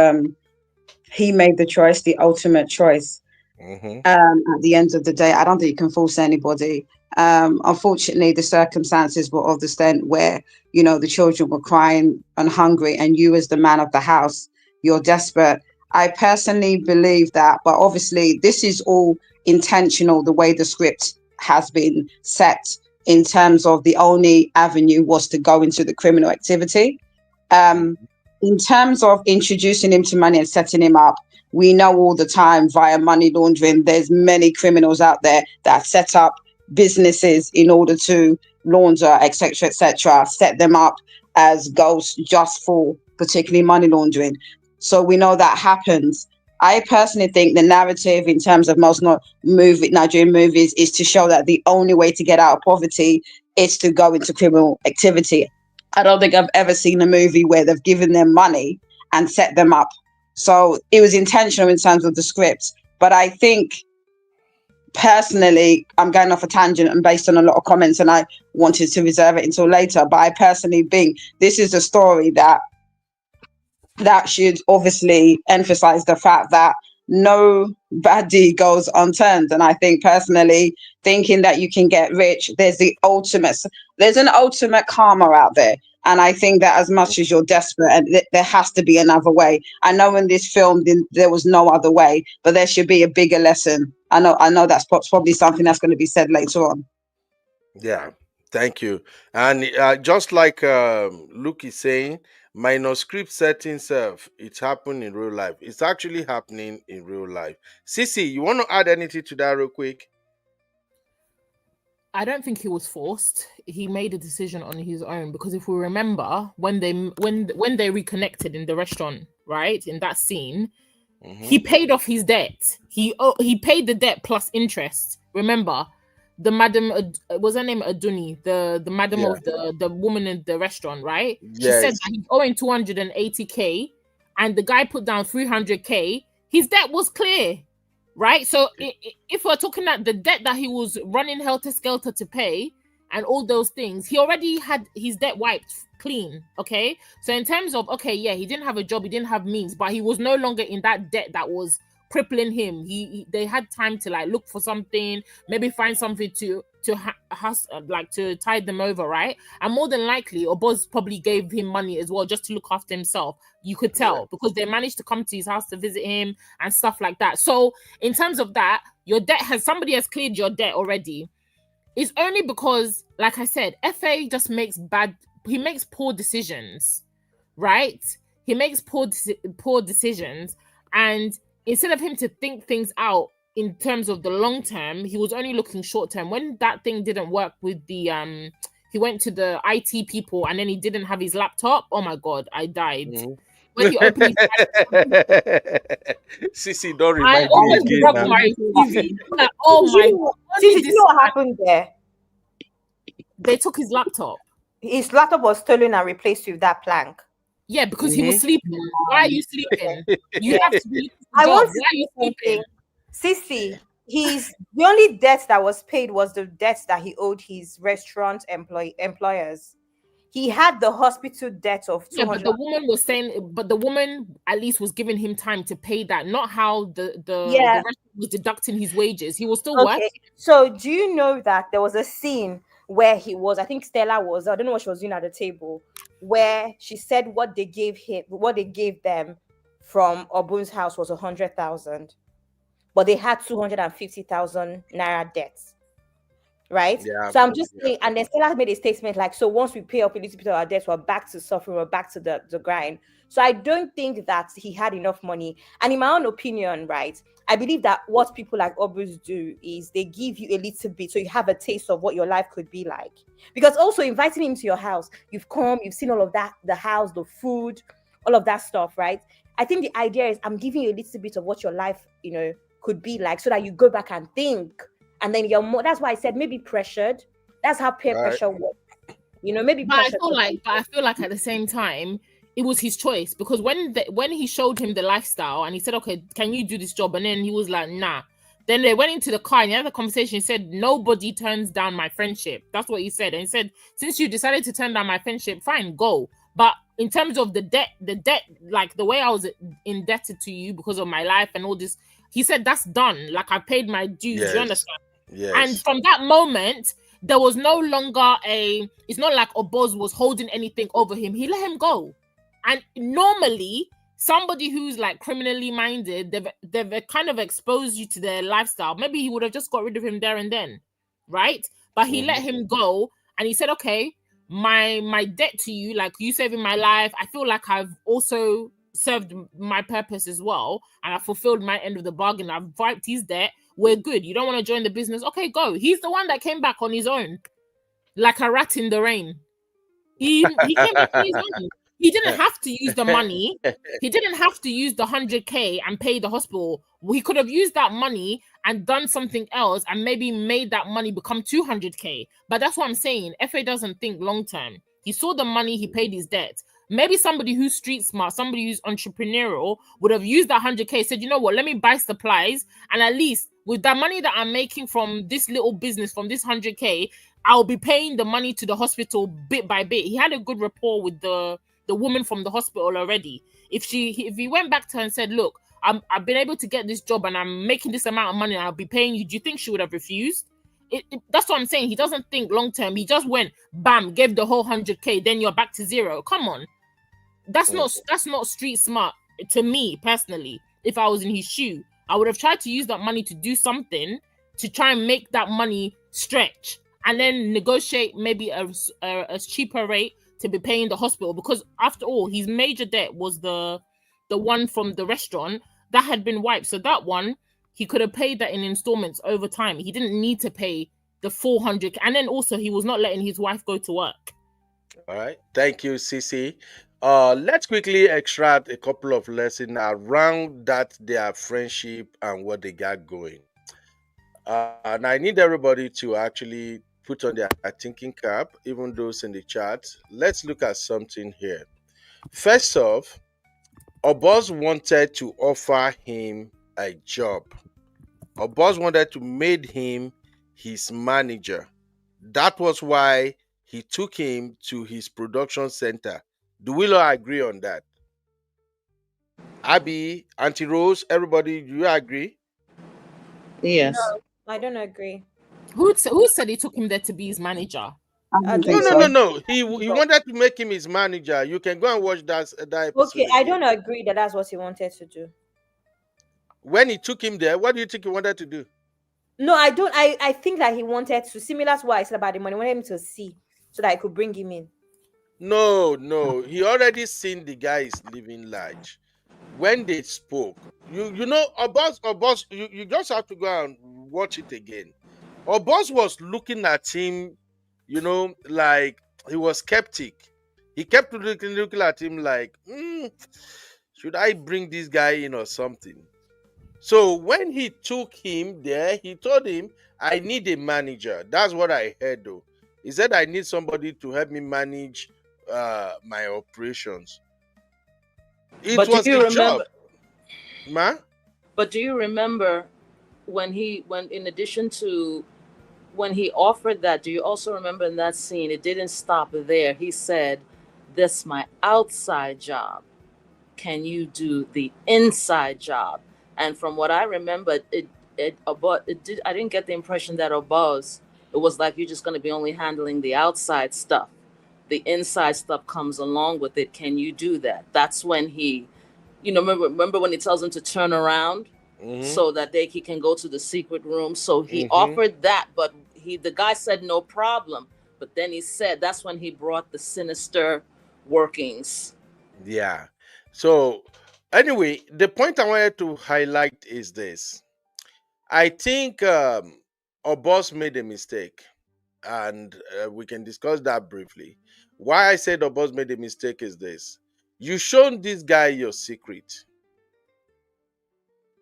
he made the choice, the ultimate choice. At the end of the day, I don't think you can force anybody. Unfortunately, the circumstances were of the extent where, the children were crying and hungry, and you as the man of the house, you're desperate. I personally believe that, but obviously this is all intentional, the way the script has been set, in terms of the only avenue was to go into the criminal activity. In terms of introducing him to money and setting him up, we know all the time via money laundering, there's many criminals out there that set up businesses in order to launder, etc., set them up as ghosts just for particularly money laundering. So we know that happens. I personally think the narrative in terms of most Nigerian movies is to show that the only way to get out of poverty is to go into criminal activity. I don't think I've ever seen a movie where they've given them money and set them up. So it was intentional in terms of the script. But I think personally, I'm going off a tangent and based on a lot of comments, and I wanted to reserve it until later, but I personally think this is a story that should obviously emphasize the fact that no bad deed goes unturned. And I think personally, thinking that you can get rich, there's an ultimate karma out there. And I think that as much as you're desperate, and there has to be another way. I know in this film there was no other way, but there should be a bigger lesson. I know that's probably something that's going to be said later on. Yeah, thank you. And just like Luke is saying, minus script settings, it's happened in real life. It's actually happening in real life. Sissy, you want to add anything to that real quick? I don't think he was forced. He made a decision on his own, because if we remember when they reconnected in the restaurant, right, in that scene, he paid off his debt. He paid the debt plus interest. Remember, the madam was her name Aduni, the madam of the woman in the restaurant, right? She said that he's owing 280k, and the guy put down 300k. His debt was clear. Right, so if we're talking at the debt that he was running helter skelter to pay and all those things, he already had his debt wiped clean. Okay, so in terms of he didn't have a job, he didn't have means, but he was no longer in that debt that was crippling him. They had time to like look for something, maybe find something to tide them over, right? And more than likely, Oboz probably gave him money as well just to look after himself. You could tell because they managed to come to his house to visit him and stuff like that. So in terms of that, somebody has cleared your debt already. It's only because, like I said, FA just makes poor decisions, right? He makes poor decisions, and instead of him to think things out in terms of the long term, he was only looking short term. When that thing didn't work with the he went to the IT people and then he didn't have his laptop. Oh my god, I died. When he opened Sissy, don't I remind almost me broke again. my TV. Like, oh my god. Did you know what happened there? They took his laptop. His laptop was stolen and replaced with that plank. Yeah, because he was sleeping. Why are you sleeping? You have to be. I want to Why are you sleeping? Sissy, the only debt that was paid was the debt that he owed his restaurant employers. He had the hospital debt of 200. Yeah, but the woman was saying, but the woman at least was giving him time to pay that, not how the restaurant was deducting his wages. He was still working. So do you know that there was a scene where I think Stella was, I don't know what she was doing at the table, where she said what they gave them from Obun's house was 100,000, but they had 250,000 naira debts. Right? Yeah, so I'm just saying, and then Stella made a statement like, so once we pay up a little bit of our debts, we're back to suffering, we're back to the grind. So I don't think that he had enough money. And in my own opinion, right, I believe that what people like Oboz do is they give you a little bit so you have a taste of what your life could be like. Because also inviting him to your house, you've seen all of that, the house, the food, all of that stuff, right? I think the idea is I'm giving you a little bit of what your life, could be like, so that you go back and think. And then you're more, that's why I said maybe pressured. That's how peer pressure works. Maybe but I feel like at the same time, it was his choice, because when he showed him the lifestyle and he said, okay, can you do this job? And then he was like, nah. Then they went into the car and he had the conversation. He said, nobody turns down my friendship. That's what he said. And he said, since you decided to turn down my friendship, fine, go. But in terms of the debt, like the way I was indebted to you because of my life and all this, he said, that's done. Like I paid my dues. Yes. You understand? Yes. And from that moment, there was no longer it's not like Oboz was holding anything over him. He let him go. And normally, somebody who's like criminally minded, they've kind of exposed you to their lifestyle. Maybe he would have just got rid of him there and then, right? But he let him go, and he said, okay, my debt to you, like you saving my life, I feel like I've also served my purpose as well, and I fulfilled my end of the bargain. I've wiped his debt. We're good. You don't want to join the business? Okay, go. He's the one that came back on his own, like a rat in the rain. He came back on his own. He didn't have to use the money. He didn't have to use the 100k and pay the hospital. He could have used that money and done something else and maybe made that money become 200k. But that's what I'm saying. FA doesn't think long term. He saw the money, he paid his debt. Maybe somebody who's street smart, somebody who's entrepreneurial would have used that 100k, said, you know what, let me buy supplies and at least With that money that I'm making from this little business, from this 100K, I'll be paying the money to the hospital bit by bit. He had a good rapport with the woman from the hospital already. If he went back to her and said, look, I've been able to get this job and I'm making this amount of money and I'll be paying you, do you think she would have refused? That's what I'm saying. He doesn't think long term. He just went, bam, gave the whole 100K, then you're back to zero. Come on. That's not street smart to me personally. If I was in his shoe, I would have tried to use that money to do something to try and make that money stretch and then negotiate maybe a cheaper rate to be paying the hospital, because after all, his major debt was the one from the restaurant that had been wiped. So that one, he could have paid that in installments over time. He didn't need to pay the 400. And then also he was not letting his wife go to work. All right. Thank you, Cece. Let's quickly extract a couple of lessons around that their friendship and what they got going. And I need everybody to actually put on their thinking cap, even those in the chat. Let's look at something here. First off, Oboz wanted to offer him a job. Oboz wanted to make him his manager. That was why he took him to his production center. Do we all agree on that? Abby, Auntie Rose, everybody, do you agree? Yes. No, I don't agree. Who said he took him there to be his manager? No. He wanted to make him his manager. You can go and watch that episode. Okay, I don't agree that that's what he wanted to do. When he took him there, what do you think he wanted to do? No, I don't. I think that he wanted to, similar to what I said about the money, wanted him to see so that I could bring him in. No. He already seen the guy is living large. When they spoke, you know, Oboz, you just have to go and watch it again. Oboz was looking at him, you know, like he was skeptic. He kept looking at him like, should I bring this guy in or something? So when he took him there, he told him, I need a manager. That's what I heard though. He said, I need somebody to help me manage my operations. It was a job. Ma? But do you remember when in addition to when he offered that, do you also remember in that scene, it didn't stop there. He said, this my outside job. Can you do the inside job? And from what I remember, I didn't get the impression that Oboz, it was like you're just going to be only handling the outside stuff. The inside stuff comes along with it. Can you do that? That's when he, you know, remember when he tells him to turn around so that he can go to the secret room. So he offered that, but the guy said no problem. But then he said that's when he brought the sinister workings. Yeah. So anyway, the point I wanted to highlight is this. I think Oboz made a mistake, and we can discuss that briefly. Why I said Oboz made a mistake is this. You shown this guy your secret,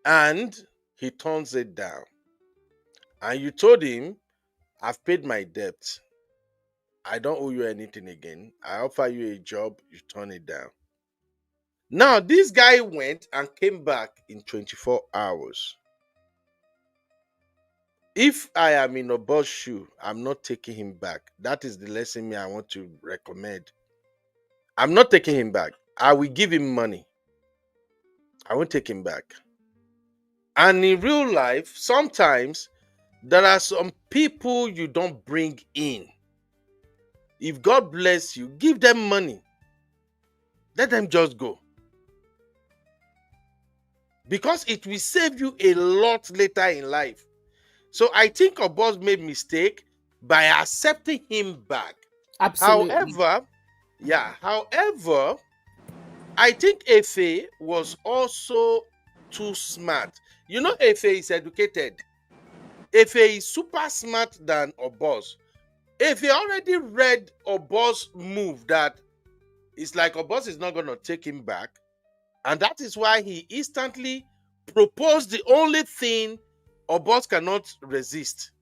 and he turns it down. And you told him, I've paid my debt. I don't owe you anything again. I offer you a job, you turn it down. Now, this guy went and came back in 24 hours. If I am in Oboz's shoe, I'm not taking him back. That is the lesson I want to recommend. I'm not taking him back. I will give him money. I won't take him back. And in real life, sometimes there are some people you don't bring in. If God bless you, give them money. Let them just go. Because it will save you a lot later in life. So I think Oboz made mistake by accepting him back. Absolutely. However, I think Efe was also too smart. You know, Efe is educated. Efe is super smart than Oboz. Efe already read Oboz's move that it's like Oboz is not going to take him back. And that is why he instantly proposed the only thing Oboz cannot resist.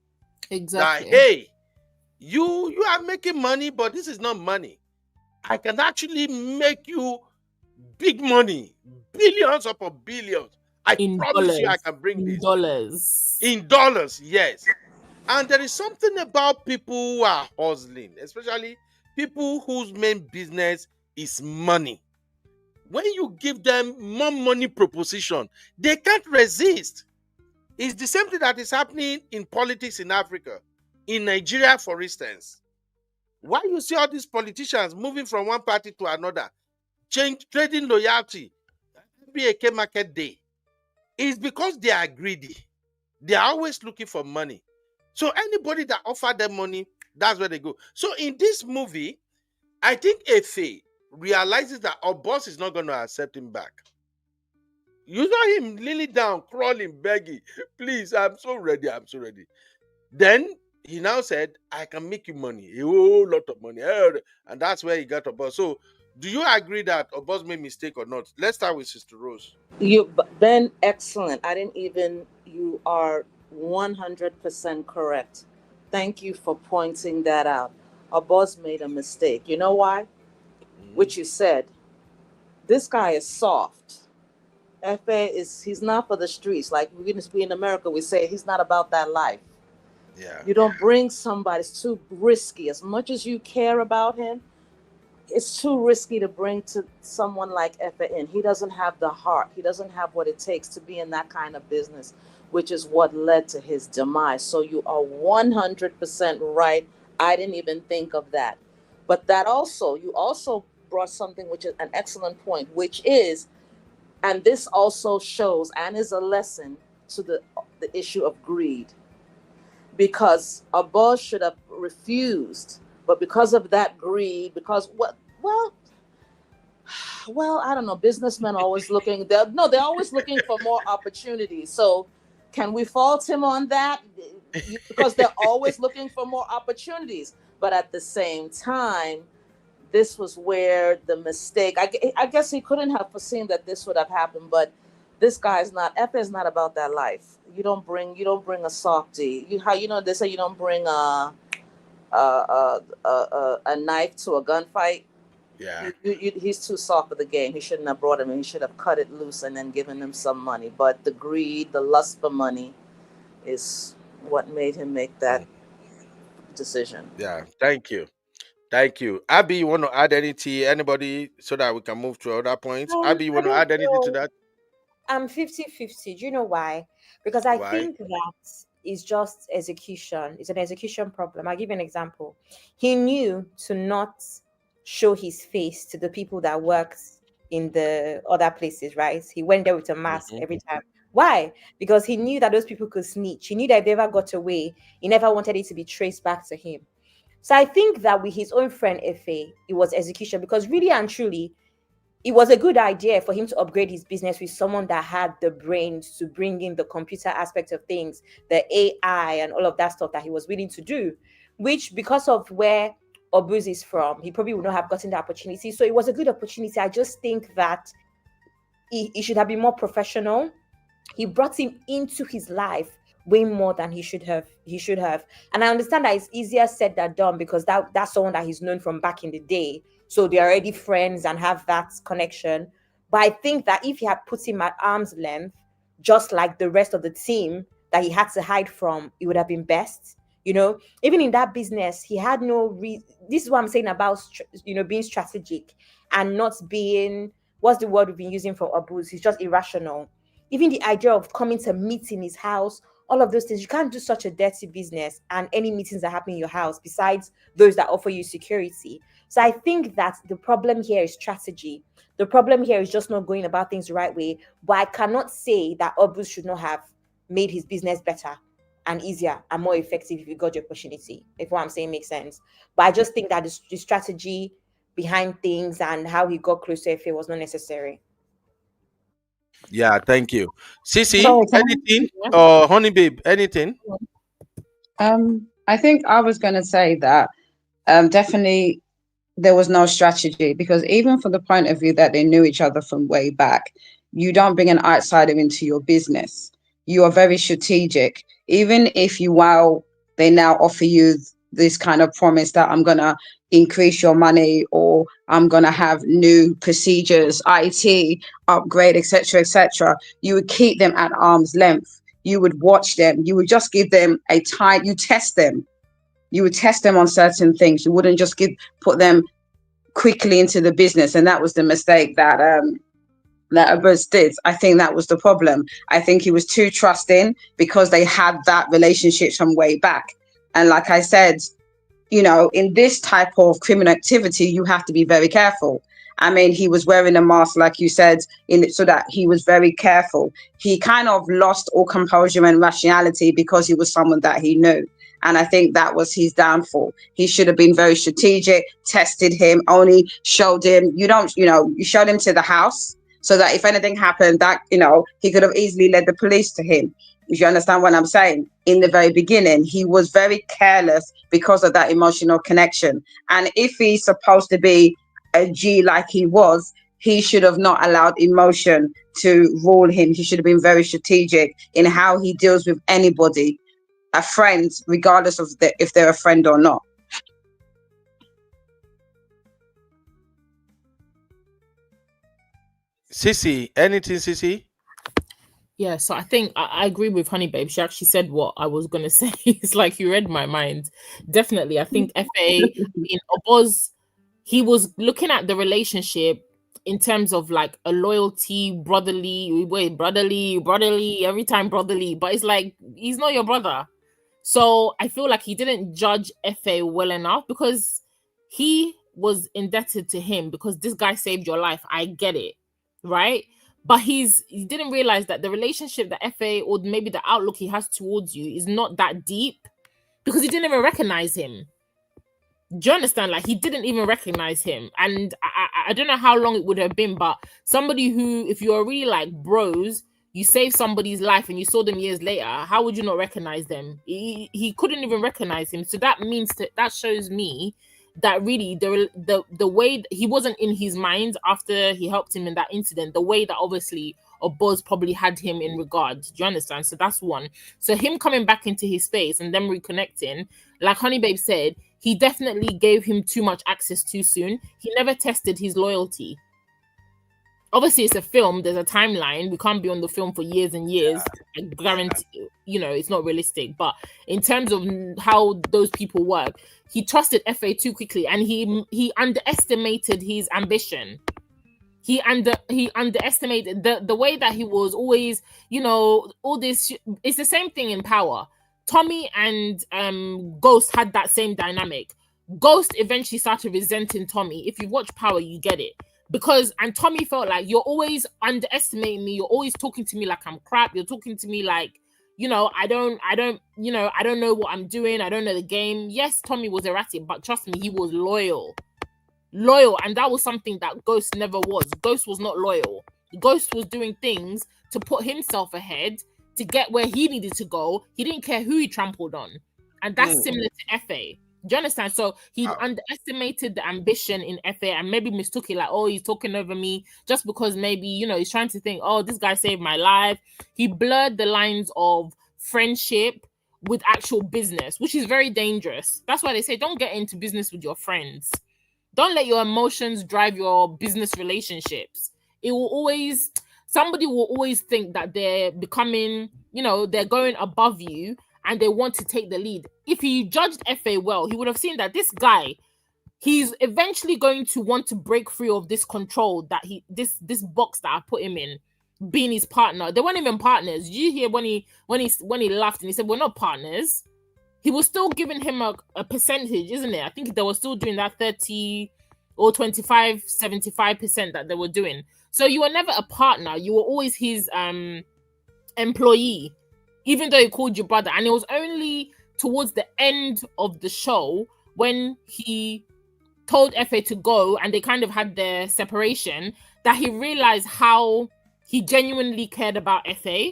Exactly. That, hey, you are making money, but this is not money. I can actually make you big money, billions upon billions, I In promise you, I dollars. can bring In this. dollars. In dollars, yes. And there is something about people who are hustling, especially people whose main business is money. When you give them more money proposition, they can't resist. It's the same thing that is happening in politics in Africa. In Nigeria, for instance, why you see all these politicians moving from one party to another, trading loyalty, every Eke market day, is because they are greedy. They are always looking for money. So anybody that offer them money, that's where they go. So in this movie, I think Efe realizes that Oboz is not going to accept him back. You saw him kneeling down, crawling, begging, please, I'm so ready, I'm so ready. Then he now said, I can make you money, a whole lot of money. And that's where he got Oboz. So do you agree that Oboz made mistake or not? Let's start with Sister Rose. Ben, excellent. You are 100% correct. Thank you for pointing that out. Oboz made a mistake. You know why? Which you said, this guy is soft. He's not for the streets. Like we in America, we say he's not about that life. Yeah. You don't bring somebody, it's too risky. As much as you care about him, it's too risky to bring to someone like Efe in. He doesn't have the heart. He doesn't have what it takes to be in that kind of business, which is what led to his demise. So you are 100% right. I didn't even think of that. But you also brought something which is an excellent point, which is, and this also shows and is a lesson to the issue of greed. Because Oboz should have refused, but because of that greed, I don't know, businessmen are always looking, they're always looking for more opportunities. So can we fault him on that? Because they're always looking for more opportunities. But at the same time, this was where the mistake, I guess he couldn't have foreseen that this would have happened, but this guy is not, Efe is not about that life. You don't bring a softie. They say you don't bring a knife to a gunfight. Yeah. He's too soft for the game. He shouldn't have brought him in. He should have cut it loose and then given him some money. But the greed, the lust for money is what made him make that decision. Yeah, thank you. Thank you. Abby, you want to add anything? Anybody, so that we can move to other points? Abby, you I want to don't add anything to know. that? I'm 50-50. Do you know why? Because I Why? think that is just execution. It's an execution problem. I'll give you an example. He knew to not show his face to the people that worked in the other places, right? He went there with a mask every time. Why? Because he knew that those people could snitch. He knew that if they ever got away, he never wanted it to be traced back to him. So I think that with his own friend Efe, it was execution, because really and truly, it was a good idea for him to upgrade his business with someone that had the brains to bring in the computer aspect of things, the AI and all of that stuff that he was willing to do, which because of where Oboz is from, he probably would not have gotten the opportunity. So it was a good opportunity. I just think that he should have been more professional. He brought him into his life way more than he should have. And I understand that it's easier said than done, because that's someone that he's known from back in the day. So they're already friends and have that connection. But I think that if he had put him at arm's length, just like the rest of the team that he had to hide from, it would have been best. Even in that business, he had no reason. This is what I'm saying about, being strategic and not being, what's the word we've been using for Oboz? He's just irrational. Even the idea of coming to meet in his house, all of those things, you can't do such a dirty business and any meetings that happen in your house besides those that offer you security. So I think that the problem here is strategy. The problem here is just not going about things the right way. But I cannot say that Oboz should not have made his business better and easier and more effective if you got the opportunity. If what I'm saying makes sense. But I just think that the strategy behind things and how he got close to Efe was not necessary. Yeah, thank you. Sissy, Sorry, anything? Or Honey Babe, anything? I think I was going to say that definitely there was no strategy, because even from the point of view that they knew each other from way back, you don't bring an outsider into your business. You are very strategic. Even if while they now offer you this kind of promise that I'm gonna increase your money, or I'm gonna have new procedures, IT upgrade, etc., you would keep them at arm's length. You would watch them. You would just give them a time. You test them. You would test them on certain things. You wouldn't just put them quickly into the business. And that was the mistake that Oboz did. I think that was the problem. I think he was too trusting because they had that relationship from way back. And like I said, you know, in this type of criminal activity, you have to be very careful. I mean, he was wearing a mask, like you said, so that he was very careful. He kind of lost all composure and rationality because he was someone that he knew. And I think that was his downfall. He should have been very strategic, tested him, only showed him, you showed him to the house so that if anything happened, that, you know, he could have easily led the police to him. You understand what I'm saying? In the very beginning, he was very careless because of that emotional connection. And if he's supposed to be a G like he was, he should have not allowed emotion to rule him. He should have been very strategic in how he deals with anybody, a friend, regardless of if they're a friend or not. Sissy, anything, Sissy? Yeah, so I think I agree with Honey Babe. She actually said what I was gonna say. It's like you read my mind. Definitely. I think FA in Oboz, he was looking at the relationship in terms of like a loyalty, brotherly, every time brotherly, but it's like he's not your brother. So I feel like he didn't judge FA well enough because he was indebted to him because this guy saved your life. I get it, right? But he didn't realize that the relationship that FA, or maybe the outlook he has towards you, is not that deep because he didn't even recognize him. Do you understand? Like, he didn't even recognize him. And I don't know how long it would have been, but somebody who, if you're really like bros, you save somebody's life and you saw them years later, how would you not recognize them? He couldn't even recognize him. So that means that shows me that really the way he wasn't in his mind after he helped him in that incident, the way that obviously Oboz probably had him in regard. Do you understand? So that's one. So him coming back into his space and them reconnecting, like Honey Babe said, he definitely gave him too much access too soon. He never tested his loyalty. Obviously, it's a film. There's a timeline. We can't be on the film for years and years. I guarantee, you know, it's not realistic. But in terms of how those people work, he trusted FA too quickly, and he underestimated his ambition. He underestimated the way that he was always, you know, all this. It's the same thing in Power. Tommy and Ghost had that same dynamic. Ghost eventually started resenting Tommy. If you watch Power, you get it. And Tommy felt like, you're always underestimating me. You're always talking to me like I'm crap. You're talking to me like, you know, I don't know what I'm doing. I don't know the game. Yes, Tommy was erratic, but trust me, he was loyal. And that was something that Ghost never was. Ghost was not loyal. Ghost was doing things to put himself ahead to get where he needed to go. He didn't care who he trampled on. And that's similar to FA. Do you understand? So he underestimated the ambition in FA and maybe mistook it like, oh, he's talking over me just because maybe, you know, he's trying to think, oh, this guy saved my life. He blurred the lines of friendship with actual business, which is very dangerous. That's why they say don't get into business with your friends. Don't let your emotions drive your business relationships. Somebody will always think that they're becoming, you know, they're going above you and they want to take the lead. If he judged FA well, he would have seen that this guy, he's eventually going to want to break free of this control that this box that I put him in, being his partner. They weren't even partners. Did you hear when he laughed and he said, we're not partners? He was still giving him a percentage, isn't it? I think they were still doing that 30 or 25, 75% that they were doing. So you were never a partner. You were always his employee, even though he called you brother. And it was only towards the end of the show when he told FA to go and they kind of had their separation that he realized how he genuinely cared about FA.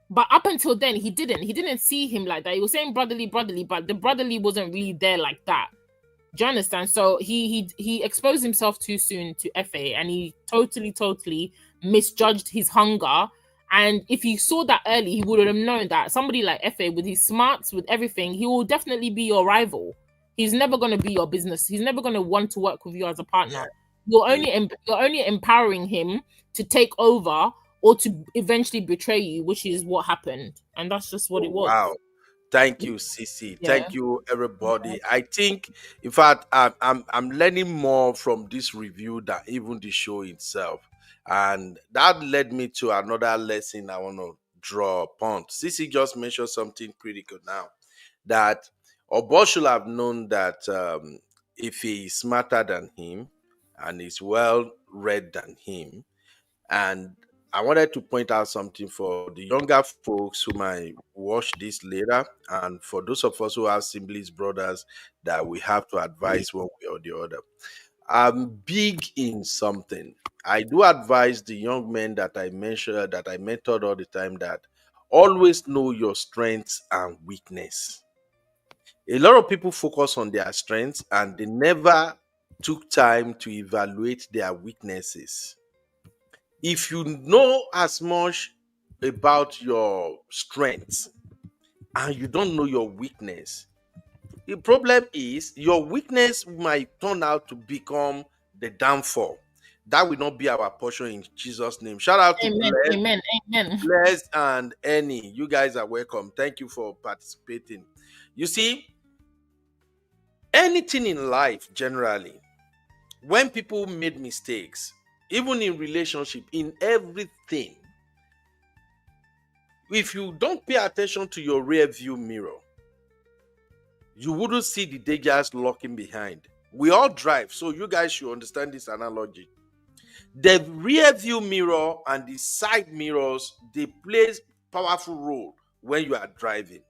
But up until then, he didn't see him like that. He was saying brotherly, but the brotherly wasn't really there like that. Do you understand? So he exposed himself too soon to FA and he totally misjudged his hunger And if he saw that early, he would have known that somebody like Efe, with his smarts, with everything, he will definitely be your rival. He's never going to be your business. He's never going to want to work with you as a partner. You're only empowering him to take over or to eventually betray you, which is what happened. And that's just what it was. Wow. Thank you, Cici. Yeah. Thank you, everybody. I think, in fact, I'm learning more from this review than even the show itself, and that led me to another lesson I want to draw upon. Cici just mentioned something critical now, that Oboz should have known that if he is smarter than him and is well read than him, and I wanted to point out something for the younger folks who might watch this later, and for those of us who have siblings, brothers that we have to advise one way or the other. I'm big in something. I do advise the young men that I mentioned, that I mentored all the time, that always know your strengths and weakness. A lot of people focus on their strengths and they never took time to evaluate their weaknesses. If you know as much about your strengths and you don't know your weakness, the problem is your weakness might turn out to become the downfall. That will not be our portion in Jesus' name. Shout out to Amen. Bless, Amen. Amen. Bless and Annie. You guys are welcome. Thank you for participating. You see, anything in life generally, when people made mistakes, even in relationship, in everything, if you don't pay attention to your rear view mirror, you wouldn't see the dangers lurking behind. We all drive, so you guys should understand this analogy. The rear view mirror and the side mirrors, they play powerful role when you are driving.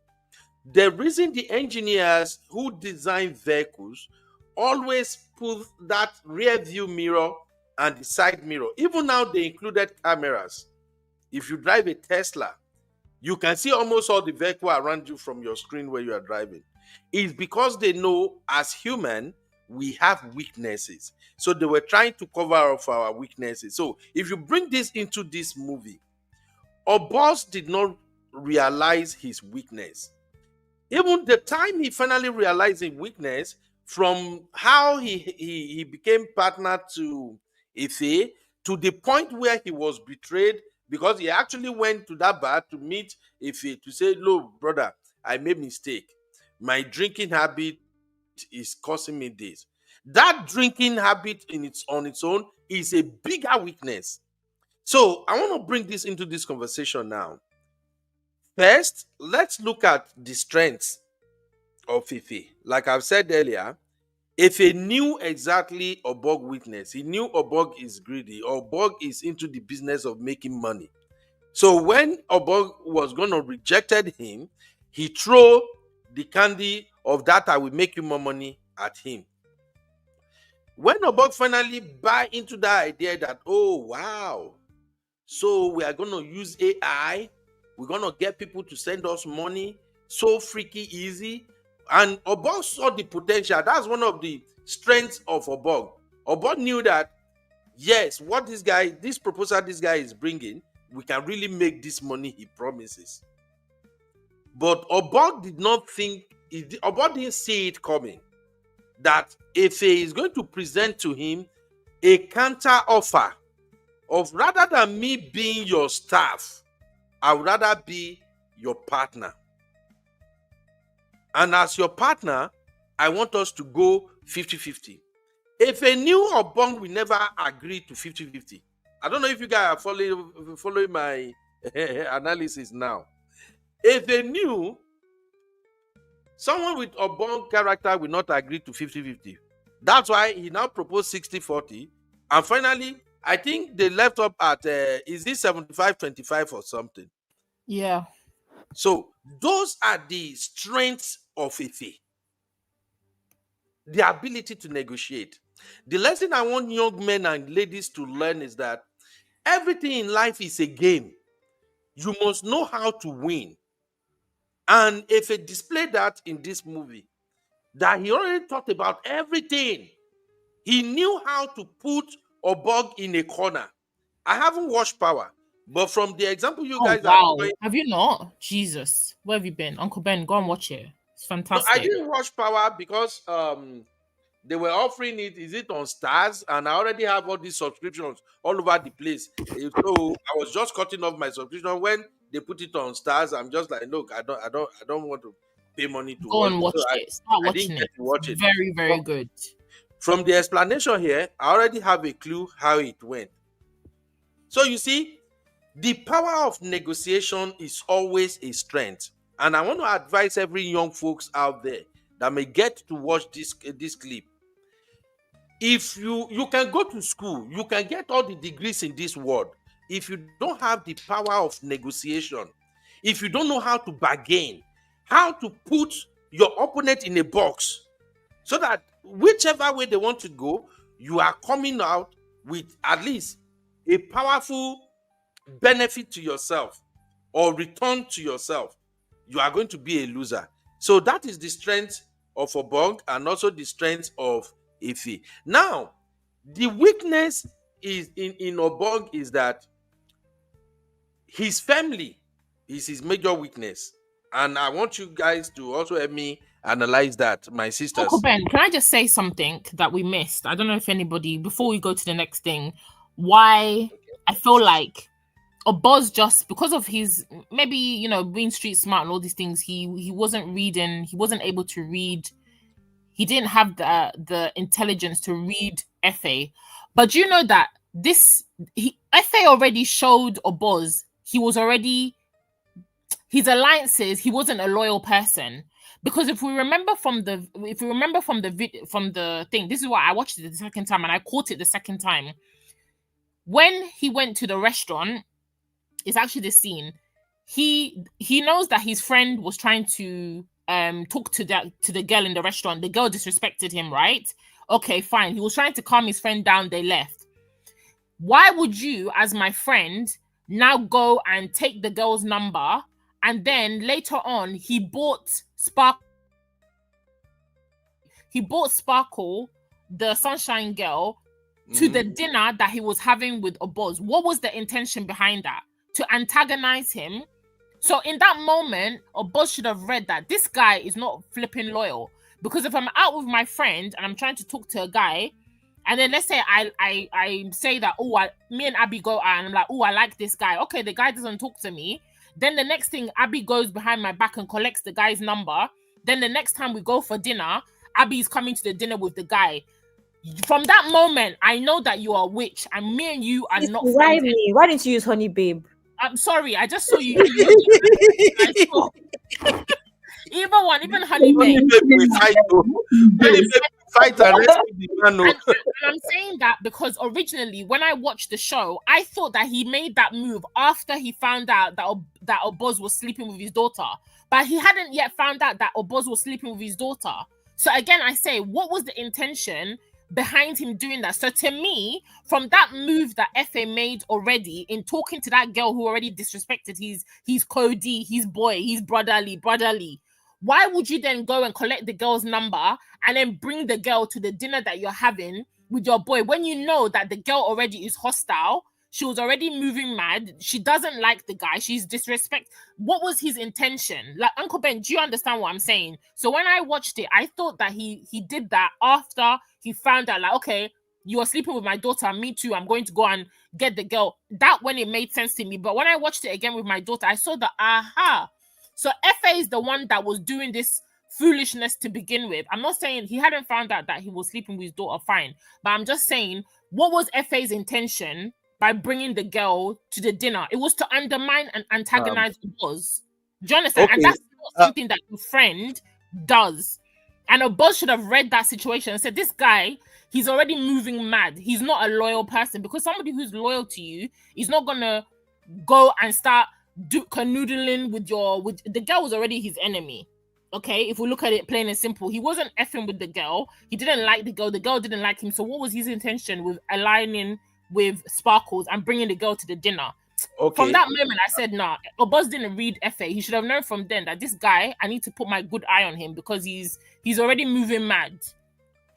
The reason the engineers who design vehicles always put that rear view mirror and the side mirror, even now they included cameras. If you drive a Tesla, you can see almost all the vehicle around you from your screen where you are driving. It's because they know as human, we have weaknesses. So they were trying to cover up our weaknesses. So if you bring this into this movie, Oboz did not realize his weakness. Even the time he finally realized his weakness, from how he became partner to Ife, to the point where he was betrayed, because he actually went to that bar to meet Ife to say, "Look, brother, I made mistake. My drinking habit is causing me this." That drinking habit on its own is a bigger weakness. So I want to bring this into this conversation now. First, let's look at the strengths of Ife. Like I've said earlier, Ife knew exactly Obog's weakness. He knew Obog is greedy. Obog is into the business of making money. So when Obog was going to rejected him, he threw the candy of that I will make you more money at him. When Obog finally buy into that idea that, oh, wow, so we are going to use AI, we're going to get people to send us money, so freaky easy. And Obog saw the potential. That's one of the strengths of Obog. Obog knew that, yes, what this proposal this guy is bringing, we can really make this money he promises. But Obog did not think, Obog didn't see it coming, that if he is going to present to him a counter offer of, rather than me being your staff, I would rather be your partner. And as your partner, I want us to go 50-50. If a new Obong will never agree to 50-50. I don't know if you guys are following my analysis now. If a new, someone with Obong character will not agree to 50-50. That's why he now proposed 60-40. And finally, I think they left up at, is this 75-25 or something? Yeah. So those are the strengths of Ife. The ability to negotiate. The lesson I want young men and ladies to learn is that everything in life is a game. You must know how to win. And Ife displayed that in this movie, that he already talked about everything. He knew how to put Obog in a corner. I haven't watched Power, But from the example you Oh guys are wow, showing, have you not? Jesus, where have you been, Uncle Ben? Go and watch it. It's no, I fantastic. didn't watch Power because they were offering it. Is it on Stars? And I already have all these subscriptions all over the place. So I was just cutting off my subscription when they put it on Stars. I'm just like, look, I don't want to pay money to Go watch and it. watch So it. Start I didn't watching get it. to watch It's it. very, very good. From the explanation here, I already have a clue how it went. So you see, the power of negotiation is always a strength. And I want to advise every young folks out there that may get to watch this clip. If you can go to school, you can get all the degrees in this world. If you don't have the power of negotiation, if you don't know how to bargain, how to put your opponent in a box, so that whichever way they want to go, you are coming out with at least a powerful benefit to yourself or return to yourself, you are going to be a loser. So that is the strength of Obong and also the strength of Efe. Now, the weakness is in Obong is that his family is his major weakness. And I want you guys to also help me analyze that, my sisters. Uncle Ben, can I just say something that we missed? I don't know if anybody, before we go to the next thing, why I feel like Oboz, just because of his maybe being street smart and all these things, he wasn't reading, he wasn't able to read, he didn't have the intelligence to read Efe. But do you know that Efe already showed Oboz he was already, his alliances, he wasn't a loyal person. Because if we remember from the thing, this is why I watched it the second time and I caught it the second time. When he went to the restaurant, it's actually the scene. He knows that his friend was trying to talk to the girl in the restaurant. The girl disrespected him, right? Okay, fine. He was trying to calm his friend down. They left. Why would you, as my friend, now go and take the girl's number, and then later on he bought Sparkle, the sunshine girl, to the dinner that he was having with Oboz? What was the intention behind that? To antagonize him. So in that moment, Oboz should have read that this guy is not flipping loyal. Because if I'm out with my friend and I'm trying to talk to a guy, and then let's say I say that, me and Abby go out and I'm like, I like this guy. Okay, the guy doesn't talk to me. Then the next thing, Abby goes behind my back and collects the guy's number. Then the next time we go for dinner, Abby's coming to the dinner with the guy. From that moment, I know that you are a witch, and me and you are not Why friends. me? Why didn't you use honey, babe? I'm sorry, I just saw you. Even honey, babe. And I'm saying that because originally, when I watched the show, I thought that he made that move after he found out that Oboz was sleeping with his daughter. But he hadn't yet found out that Oboz was sleeping with his daughter. So again, I say, what was the intention behind him doing that? So to me, from that move that Efe made already in talking to that girl who already disrespected his Cody, his boy, his brotherly, why would you then go and collect the girl's number and then bring the girl to the dinner that you're having with your boy when you know that the girl already is hostile? She was already moving mad. She doesn't like the guy. She's disrespect. What was his intention? Like, Uncle Ben, do you understand what I'm saying? So when I watched it, I thought that he did that after he found out, like, okay, you are sleeping with my daughter. Me too. I'm going to go and get the girl. That when it made sense to me. But when I watched it again with my daughter, I saw the aha. So Efe is the one that was doing this foolishness to begin with. I'm not saying he hadn't found out that he was sleeping with his daughter, fine. But I'm just saying, what was Efe's intention by bringing the girl to the dinner? It was to undermine and antagonize Oboz. Do you understand? Okay. And that's not something that your friend does. And Oboz should have read that situation and said, this guy, he's already moving mad. He's not a loyal person, because somebody who's loyal to you is not going to go and start canoodling with the girl. Was already his enemy. Okay, if we look at it plain and simple, he wasn't effing with the girl. He didn't like the girl didn't like him. So what was his intention with aligning with Sparkles and bringing the girl to the dinner? Okay. From that moment, I said, nah, Oboz didn't read Efe. He should have known from then that this guy, I need to put my good eye on him because he's already moving mad.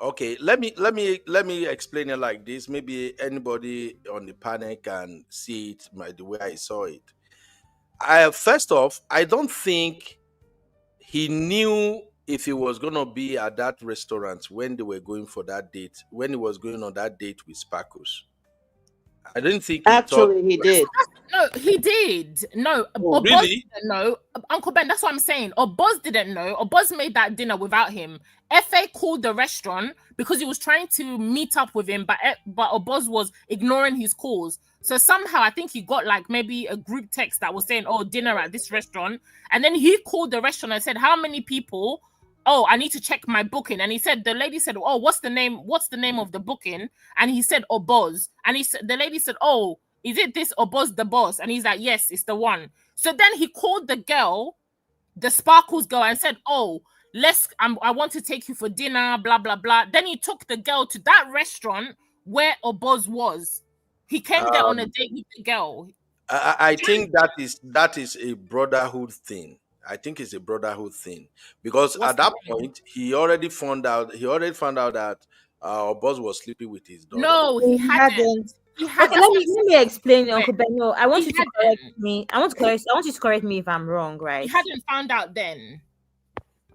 Okay, let me explain it like this. Maybe anybody on the panel can see it the way I saw it. First off, I don't think he knew if he was gonna be at that restaurant when they were going for that date, when he was going on that date with Sparkles. I didn't think he thought. Actually, he did. No, he did. No, Oh, Oboz really? didn't know. Uncle Ben, that's what I'm saying. Oboz didn't know. Oboz made that dinner without him. FA called the restaurant because he was trying to meet up with him, but Oboz was ignoring his calls. So somehow I think he got like maybe a group text that was saying, "Oh, dinner at this restaurant," and then he called the restaurant and said, "How many people?" "Oh, I need to check my booking." And he said, the lady said, "Oh, what's the name? What's the name of the booking?" And he said, "Oboz." And the lady said, "Oh, is it this Oboz the boss?" And he's like, "Yes, it's the one." So then he called the girl, the Sparkles girl, and said, "Oh, I want to take you for dinner, blah, blah, blah." Then he took the girl to that restaurant where Oboz was. He came there on a date with the girl. I think that is a brotherhood thing. I think it's a brotherhood thing because What's at that the name? point he already found out that Oboz was sleeping with his daughter. No, he hadn't. He Okay, hadn't. let me explain, Wait, Uncle Benno. I want he you to correct me. I want you to correct me if I'm wrong, right? He hadn't found out then.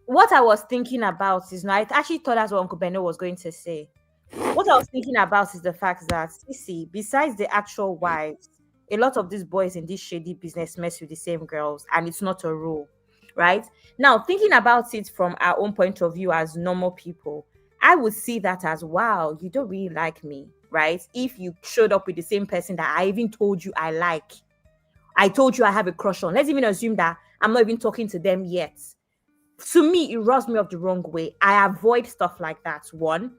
What I was thinking about is I actually thought that's what Uncle Benno was going to say. What I was thinking about is the fact that, see, besides the actual wives, a lot of these boys in this shady business mess with the same girls, and it's not a rule, right? Now, thinking about it from our own point of view as normal people, I would see that as, wow, you don't really like me, right? If you showed up with the same person that I even told you I like, I told you I have a crush on, let's even assume that I'm not even talking to them yet. To me, it rubs me off the wrong way. I avoid stuff like that, one.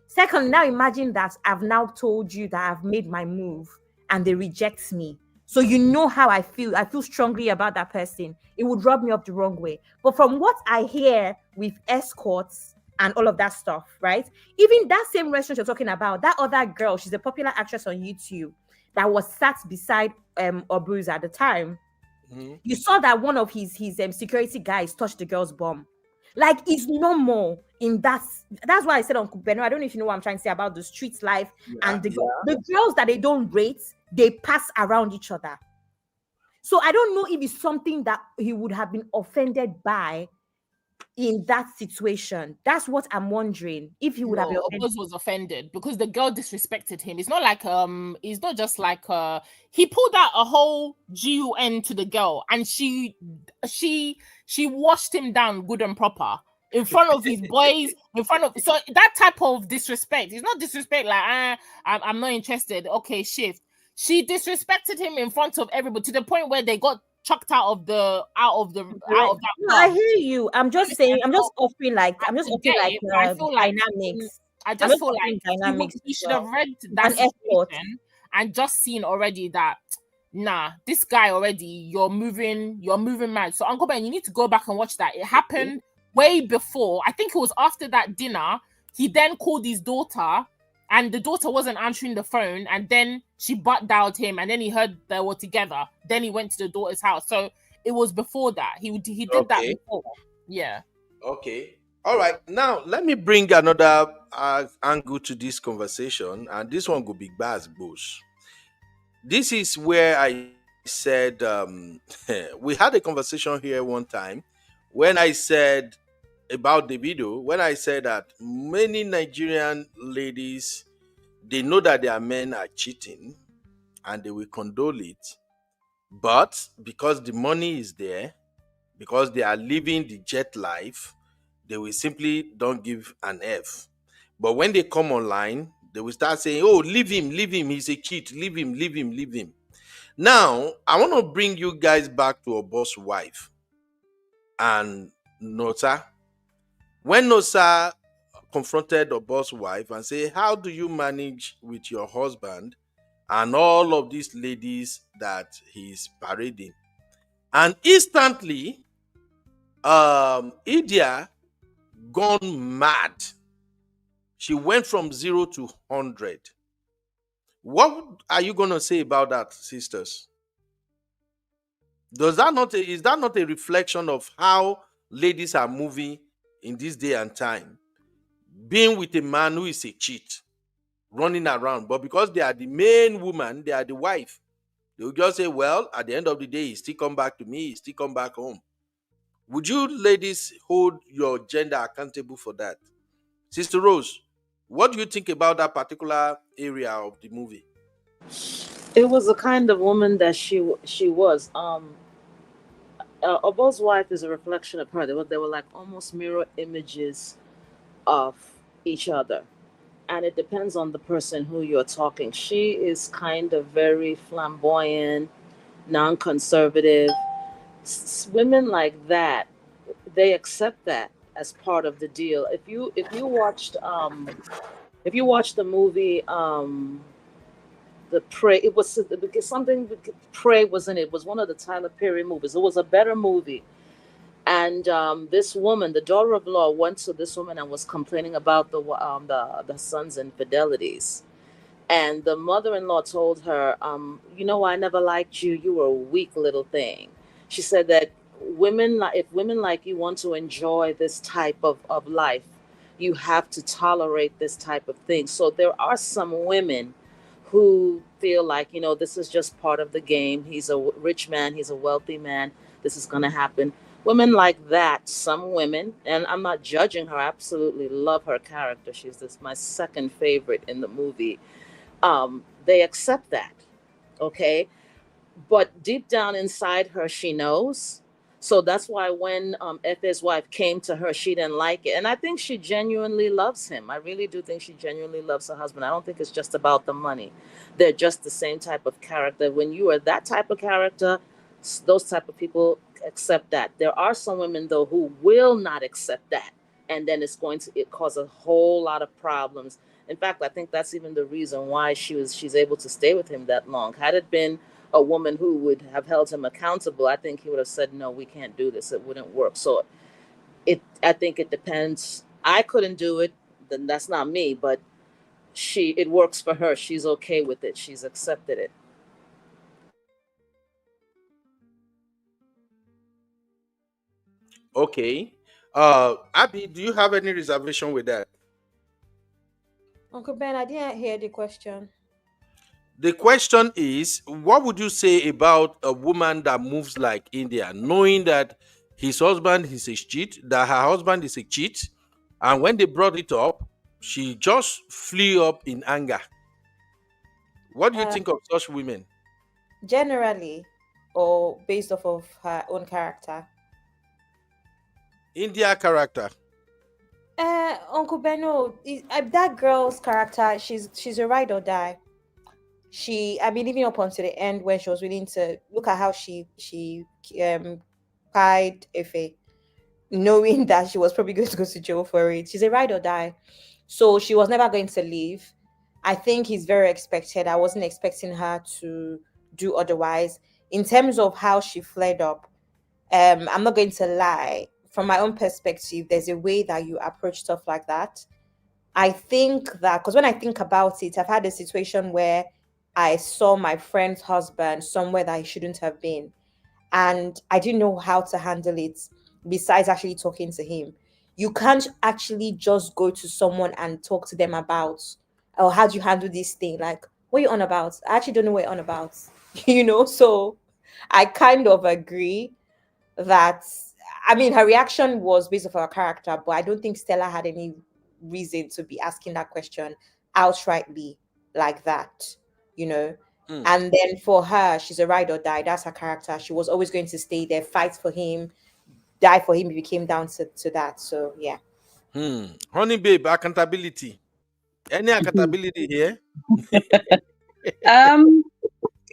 Second, now imagine that I've now told you that I've made my move and they reject me. So you know how I feel. I feel strongly about that person. It would rub me off the wrong way. But from what I hear with escorts and all of that stuff, right? Even that same restaurant you're talking about, that other girl, she's a popular actress on YouTube that was sat beside Oboz at the time. Mm-hmm. You saw that one of his security guys touched the girl's bum. Like, it's normal in that's why I said, Uncle Benno, I don't know if you know what I'm trying to say about the street life and the girls that they don't rate, they pass around each other. So I don't know if it's something that he would have been offended by in that situation. That's what I'm wondering. If he would have been offended. Oboz was offended because the girl disrespected him. It's not like it's not just like he pulled out a whole GUN to the girl and she washed him down good and proper in front of his boys, so that type of disrespect. It's not disrespect like I'm not interested. Okay, shift. She disrespected him in front of everybody to the point where they got chucked out of that. No, I hear you. I'm just saying. I'm just offering like I feel like dynamics. I just feel like dynamics. you should have read that situation and just seen already that this guy already you're moving mad. So Uncle Ben, you need to go back and watch that. It happened way before. I think it was after that dinner. He then called his daughter. And the daughter wasn't answering the phone, and then she butt dialed him, and then he heard they were together. Then he went to the daughter's house. So it was before that. He did that before. Yeah. Okay. All right. Now let me bring another angle to this conversation, and this one could be Baz Bush. This is where I said we had a conversation here one time when I said about the video, when I said that many Nigerian ladies, they know that their men are cheating and they will condone it, but because the money is there, because they are living the jet life, they will simply don't give an F. But when they come online, they will start saying, "Oh, leave him, he's a cheat, leave him." Now I want to bring you guys back to Oboz's wife and Nota. When Nosa confronted Oboz's wife and said, "How do you manage with your husband and all of these ladies that he's parading?" And instantly, Idia gone mad. She went from 0 to 100. What are you going to say about that, sisters? Is that not a reflection of how ladies are moving in this day and time? being with a man who is a cheat, running around, but because they are the main woman, they are the wife, they will just say, well, at the end of the day, he still come back to me, he still come back home. Would you ladies hold your gender accountable for that? Sister Rose, what do you think about that particular area of the movie? It was the kind of woman that she was. Oboz's wife is a reflection of her. They were like almost mirror images of each other. And it depends on the person who you're talking. She is kind of very flamboyant, non-conservative. Women like that, they accept that as part of the deal. If you watched the movie the Prey, it was something. Prey was in it. It was one of the Tyler Perry movies. It was a better movie. And this woman, the daughter-in-law, went to this woman and was complaining about the son's infidelities. And the mother-in-law told her, I never liked you. You were a weak little thing. She said that if women like you want to enjoy this type of life, you have to tolerate this type of thing. So there are some women who feel like, this is just part of the game. He's a rich man. He's a wealthy man. This is going to happen. Women like that, some women, and I'm not judging her, I absolutely love her character. She's my second favorite in the movie. They accept that, okay? But deep down inside her, she knows. So that's why when Efe's wife came to her, she didn't like it. And I think she genuinely loves him. I really do think she genuinely loves her husband. I don't think it's just about the money. They're just the same type of character. When you are that type of character, those type of people accept that. There are some women, though, who will not accept that. And then it's going to cause a whole lot of problems. In fact, I think that's even the reason why she's able to stay with him that long. Had it been a woman who would have held him accountable, I think he would have said, no, we can't do this. It wouldn't work. So I think it depends. I couldn't do it. Then that's not me, but it works for her. She's okay with it. She's accepted it. Okay. Abby, do you have any reservation with that? Uncle Ben, I didn't hear the question. The question is, what would you say about a woman that moves like India, knowing that his husband is a cheat, that her husband is a cheat, and when they brought it up, she just flew up in anger? What do you think of such women? Generally, or based off of her own character? India character. Uncle Beno, that girl's character, she's a ride or die. Even up until the end when she was willing to look at how she pied Efe, knowing that she was probably going to go to jail for it. She's a ride or die. So she was never going to leave. I think he's very expected. I wasn't expecting her to do otherwise. In terms of how she flared up, I'm not going to lie. From my own perspective, there's a way that you approach stuff like that. I think that, because when I think about it, I've had a situation where I saw my friend's husband somewhere that he shouldn't have been, and I didn't know how to handle it besides actually talking to him. You can't actually just go to someone and talk to them about, oh, how do you handle this thing? Like, what are you on about? I actually don't know what you're on about. So I kind of agree that, her reaction was based off her character, but I don't think Stella had any reason to be asking that question outrightly like that, And then for her, she's a ride or die. That's her character. She was always going to stay there, fight for him, die for him if it came down to that. So yeah. Honey babe, accountability. Any accountability here?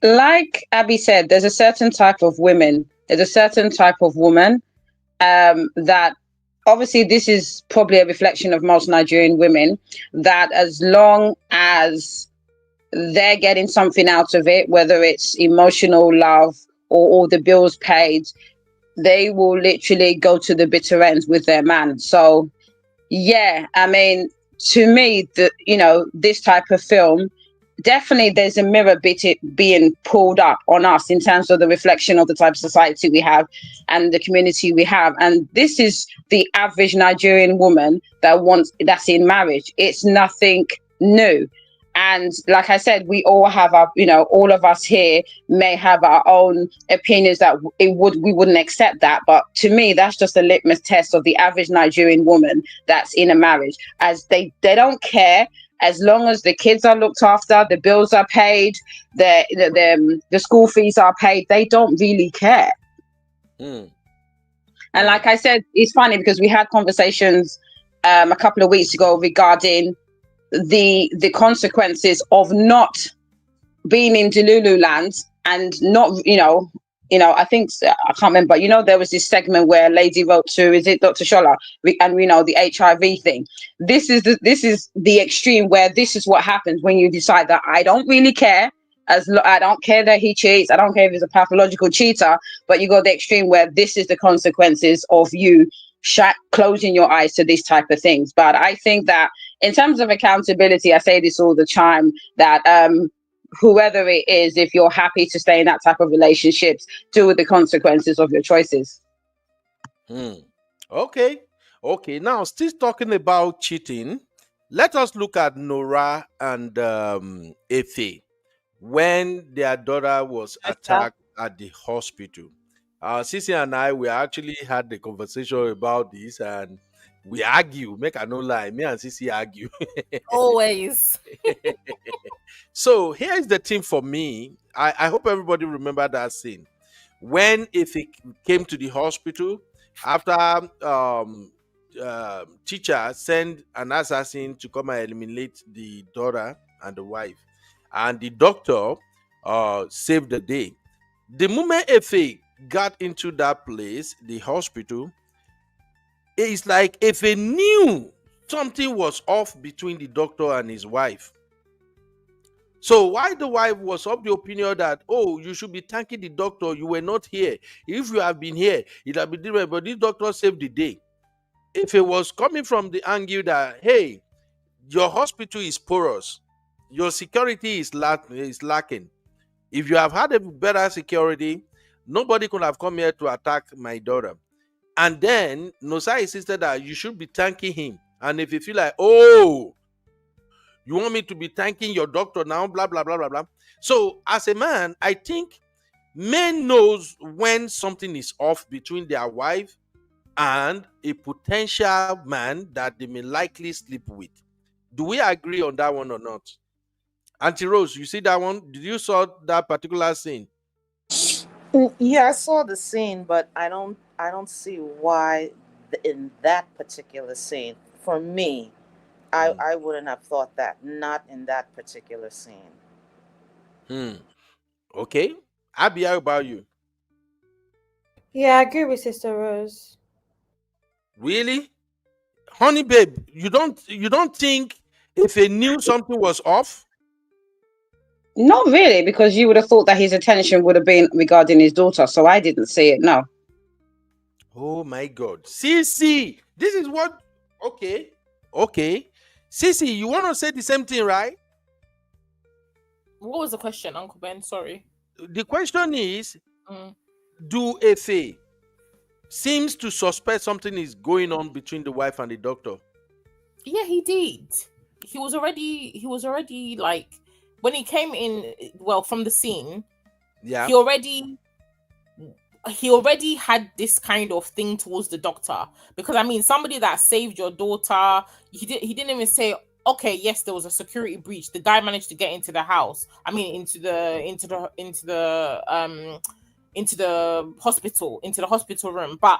Like Abby said, there's a certain type of women. There's a certain type of woman that obviously this is probably a reflection of most Nigerian women, that as long as they're getting something out of it, whether it's emotional love or all the bills paid, they will literally go to the bitter end with their man. So yeah, to me, this type of film definitely there's a mirror being pulled up on us in terms of the reflection of the type of society we have and the community we have. And this is the average Nigerian woman that's in marriage. It's nothing new. And like I said, we all have our, all of us here may have our own opinions that we wouldn't accept that. But to me, that's just a litmus test of the average Nigerian woman that's in a marriage, as they don't care. As long as the kids are looked after, the bills are paid, the school fees are paid, they don't really care. And like I said, it's funny because we had conversations a couple of weeks ago regarding the consequences of not being in Delulu land and not, I think, I can't remember, there was this segment where a lady wrote to, is it Dr. Shola? And the HIV thing. This is the extreme where this is what happens when you decide that I don't really care. I don't care that he cheats. I don't care if he's a pathological cheater, but you go the extreme where this is the consequences of you closing your eyes to these type of things. But I think that in terms of accountability, I say this all the time, that whoever it is, if you're happy to stay in that type of relationships, deal with the consequences of your choices. Okay. Now, still talking about cheating, let us look at Nora and Efe when their daughter was attacked at the hospital. Sisi and I, we actually had the conversation about this, and we argue. Make I no lie, me and Sisi argue. Always. So here's the thing for me. I hope everybody remember that scene when Efe came to the hospital after teacher sent an assassin to come and eliminate the daughter and the wife, and the doctor saved the day. The moment Efe got into that place, the hospital, it's like Efe knew something was off between the doctor and his wife. So why the wife was of the opinion that, oh, you should be thanking the doctor, you were not here. If you have been here, it would be different, but this doctor saved the day. If it was coming from the angle that, hey, your hospital is porous, your security is lacking. If you have had a better security, nobody could have come here to attack my daughter. And then Nosa insisted that you should be thanking him. And if you feel like, oh, you want me to be thanking your doctor now, blah, blah, blah, blah, blah. So as a man, I think men knows when something is off between their wife and a potential man that they may likely sleep with. Do we agree on that one or not? Auntie Rose, you see that one? Did you saw that particular scene? Yeah, I saw the scene, but I don't see why in that particular scene. For me, I wouldn't have thought that. Not in that particular scene. Okay. Abby, how about you? Yeah, I agree with Sister Rose. Really? Honey babe, you don't think if he knew something was off? Not really, because you would have thought that his attention would have been regarding his daughter, so I didn't see it, no. Oh my God. Sisi, this is what... Okay. Sisi, you want to say the same thing, right? What was the question, Uncle Ben? Sorry. The question is, do Efe seems to suspect something is going on between the wife and the doctor? Yeah, he did. He was already like, when he came in, well, from the scene, yeah, he already had this kind of thing towards the doctor, because I mean, somebody that saved your daughter, he didn't even say, okay, yes, there was a security breach, the guy managed to get into the house, I mean into the hospital room, but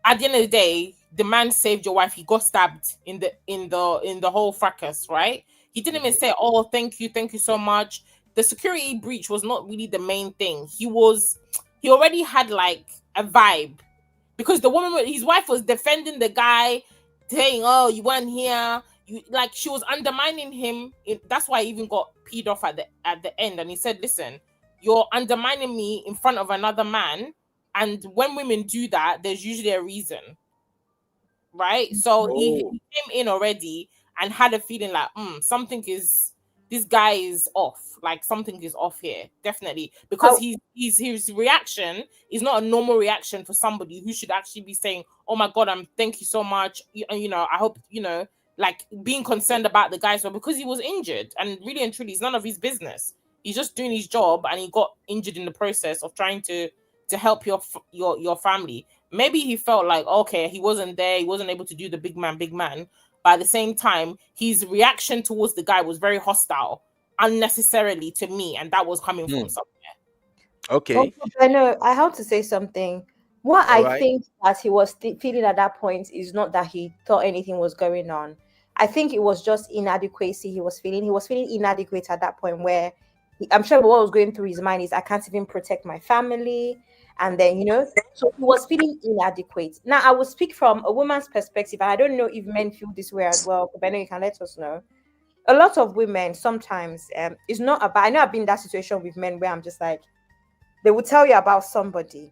at the end of the day, the man saved your wife. He got stabbed in the whole fracas, right? He didn't even say, oh, thank you so much. The security breach was not really the main thing. He already had like a vibe, because the woman, his wife, was defending the guy, saying, oh, you weren't here. Like, she was undermining him. That's why he even got peed off at the end. And he said, listen, you're undermining me in front of another man. And when women do that, there's usually a reason, right? So he came in already and had a feeling like, this this guy is off. Like something is off here, definitely, because his reaction is not a normal reaction for somebody who should actually be saying, "Oh my God, thank you so much. I hope like being concerned about the guy." So because he was injured, and really and truly, it's none of his business. He's just doing his job, and he got injured in the process of trying to help your family. Maybe he felt like, okay, he wasn't there, he wasn't able to do the big man. But at the same time, his reaction towards the guy was very hostile, unnecessarily to me, and that was coming from somewhere. Okay. I know. I have to say something. What All I right. think that he was feeling at that point is not that he thought anything was going on. I think it was just inadequacy he was feeling. He was feeling inadequate at that point where I'm sure what was going through his mind is I can't even protect my family. And then, so he was feeling inadequate. Now, I will speak from a woman's perspective. And I don't know if men feel this way as well, but I know you can let us know. A lot of women sometimes, it's not about, I know I've been in that situation with men where I'm just like, they will tell you about somebody,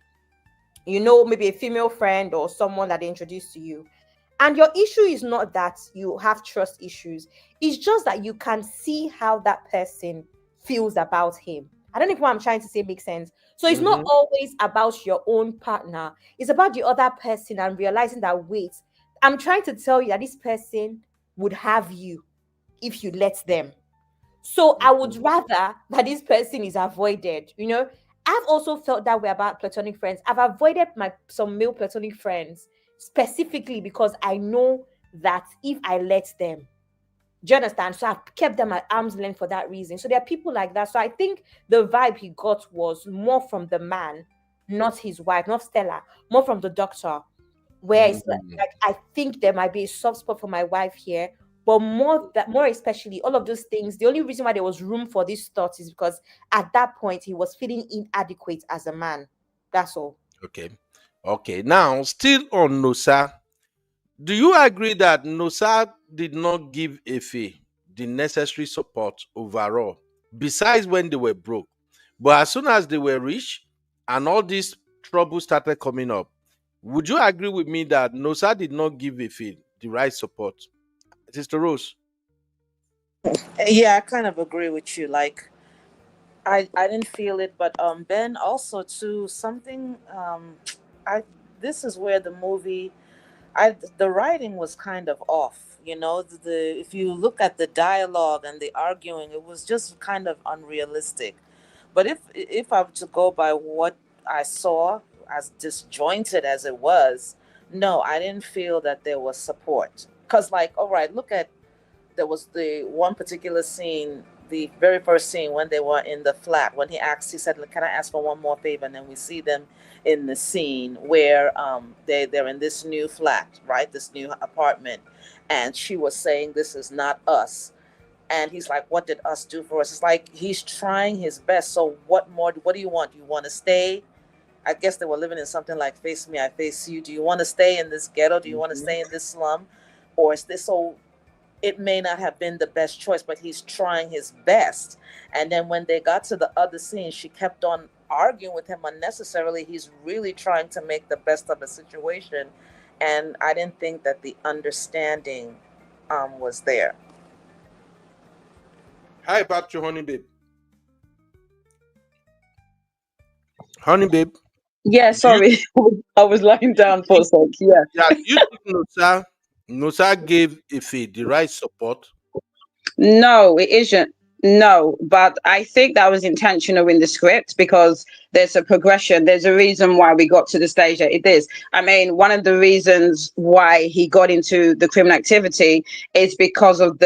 maybe a female friend or someone that they introduced to you. And your issue is not that you have trust issues. It's just that you can see how that person feels about him. I don't know if what I'm trying to say makes sense. So it's not always about your own partner. It's about the other person and realizing that, wait, I'm trying to tell you that this person would have you if you let them. So I would rather that this person is avoided. I've also felt that way about platonic friends. I've avoided some male platonic friends specifically because I know that if I let them, do you understand? So I've kept them at arm's length for that reason. So there are people like that. So I think the vibe he got was more from the man, not his wife, not Stella, more from the doctor, where it's like I think there might be a soft spot for my wife here. But more especially, all of those things, the only reason why there was room for these thoughts is because at that point he was feeling inadequate as a man. That's all. Okay. Now, still on Nosa, do you agree that Nosa did not give Efe the necessary support overall, besides when they were broke? But as soon as they were rich and all this trouble started coming up, would you agree with me that Nosa did not give Efe the right support? Sister Rose? Yeah, I kind of agree with you. Like, I didn't feel it, but Ben also too something. I This is where the movie, the writing was kind of off. If you look at the dialogue and the arguing, it was just kind of unrealistic. But if I were to go by what I saw, as disjointed as it was, no, I didn't feel that there was support. Cause like, all right, there was the one particular scene, the very first scene when they were in the flat, when he said, "Can I ask for one more favor?" And then we see them in the scene where they're in this new flat, right? This new apartment. And she was saying, "This is not us." And he's like, "What did us do for us?" It's like he's trying his best. So what more? What do you want? You want to stay? I guess they were living in something like "Face me, I face you." Do you want to stay in this ghetto? Do you want to stay in this slum? Or is this so? It may not have been the best choice, but he's trying his best. And then when they got to the other scene, she kept on arguing with him unnecessarily. He's really trying to make the best of the situation. And I didn't think that the understanding was there. How about you, honey babe? Honey babe? Yeah, sorry. I was lying down for a sec. Yeah. Yeah, you think Nosa gave Efe the right support? No, it isn't. No, but I think that was intentional in the script because there's a progression. There's a reason why we got to the stage that it is. I mean, one of the reasons why he got into the criminal activity is because of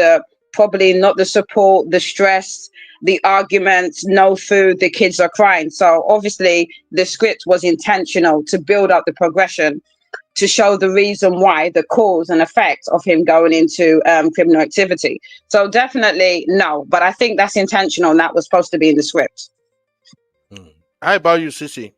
probably not the support, the stress, the arguments, no food, the kids are crying. So obviously the script was intentional to build up the progression, to show the reason why, the cause and effect of him going into criminal activity. So definitely no, but I think that's intentional and that was supposed to be in the script. How about you, Sissy?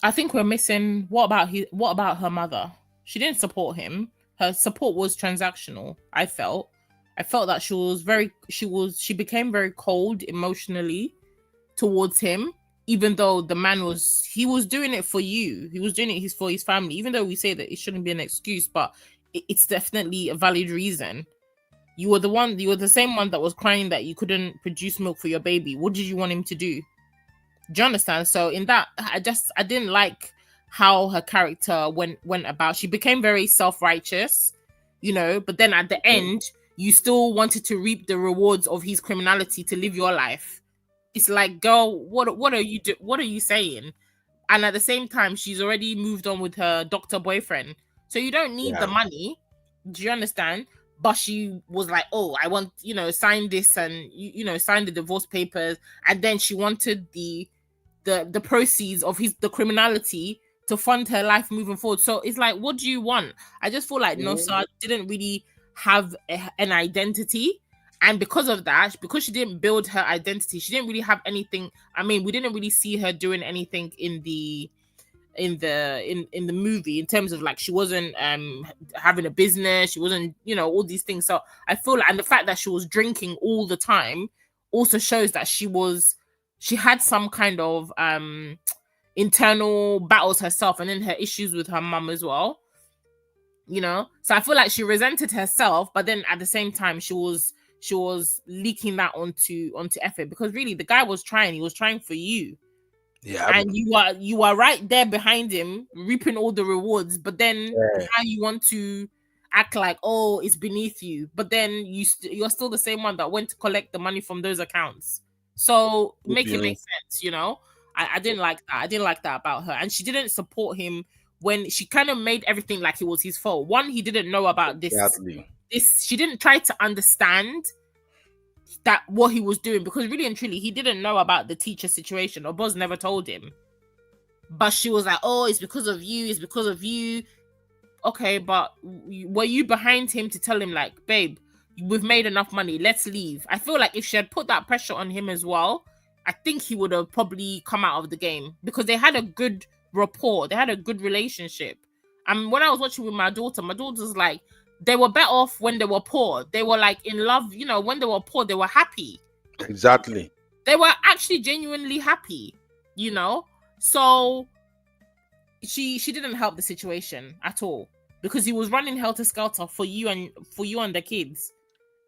I think we're missing. What about her mother? She didn't support him. Her support was transactional. I felt that she became very cold emotionally towards him, even though the man was doing it for you. He was doing it for his family. Even though we say that it shouldn't be an excuse, but it's definitely a valid reason. You were the same one that was crying that you couldn't produce milk for your baby. What did you want him to do? Do you understand? So in that, I didn't like how her character went about. She became very self-righteous, but then at the end, you still wanted to reap the rewards of his criminality to live your life. It's like, girl, what are you saying? And at the same time, she's already moved on with her doctor boyfriend. So you don't need the money. Do you understand? But she was like, oh, I want, sign this and, sign the divorce papers. And then she wanted the proceeds of the criminality to fund her life moving forward. So it's like, what do you want? I just feel like Nosa didn't really have an identity. And because of that, because she didn't build her identity, she didn't really have anything. I mean, we didn't really see her doing anything in the movie in terms of like she wasn't having a business, she wasn't, all these things. So I feel like, and the fact that she was drinking all the time also shows that she had some kind of internal battles herself, and then her issues with her mum as well. So I feel like she resented herself, but then at the same time she was leaking that onto Efe, because really the guy was trying. He was trying for you. Yeah. And you are right there behind him, reaping all the rewards. But then how you want to act like, oh, it's beneath you, but then you're still the same one that went to collect the money from those accounts. So make it make sense, I didn't like that. I didn't like that about her, and she didn't support him when she kind of made everything like it was his fault. One, he didn't know about this. Exactly. She didn't try to understand that what he was doing, because really and truly he didn't know about the teacher situation. Oboz never told him, but she was like, oh, it's because of you. Okay, but were you behind him to tell him like, babe, we've made enough money, let's leave? I feel like if she had put that pressure on him as well, I think he would have probably come out of the game, because they had a good rapport, they had a good relationship. And when I was watching with my daughter's like, they were better off when they were poor. They were like in love, when they were poor, they were happy. Exactly. They were actually genuinely happy, So she didn't help the situation at all, because he was running helter-skelter for you and the kids.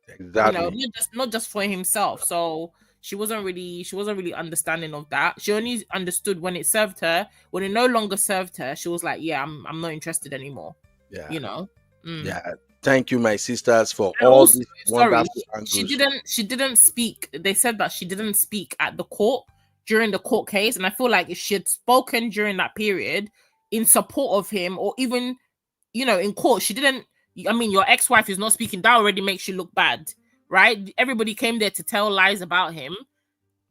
Exactly. Not just for himself. So she wasn't really understanding of that. She only understood when it served her. When it no longer served her, she was like, yeah, I'm not interested anymore. Yeah. Yeah. Thank you, my sisters, for And all also, these sorry, wonderful angles. she didn't speak. They said that she didn't speak at the court during the court case, and I feel like if she had spoken during that period in support of him, or even in court, she didn't. I mean, your ex-wife is not speaking. That already makes you look bad, right? Everybody came there to tell lies about him.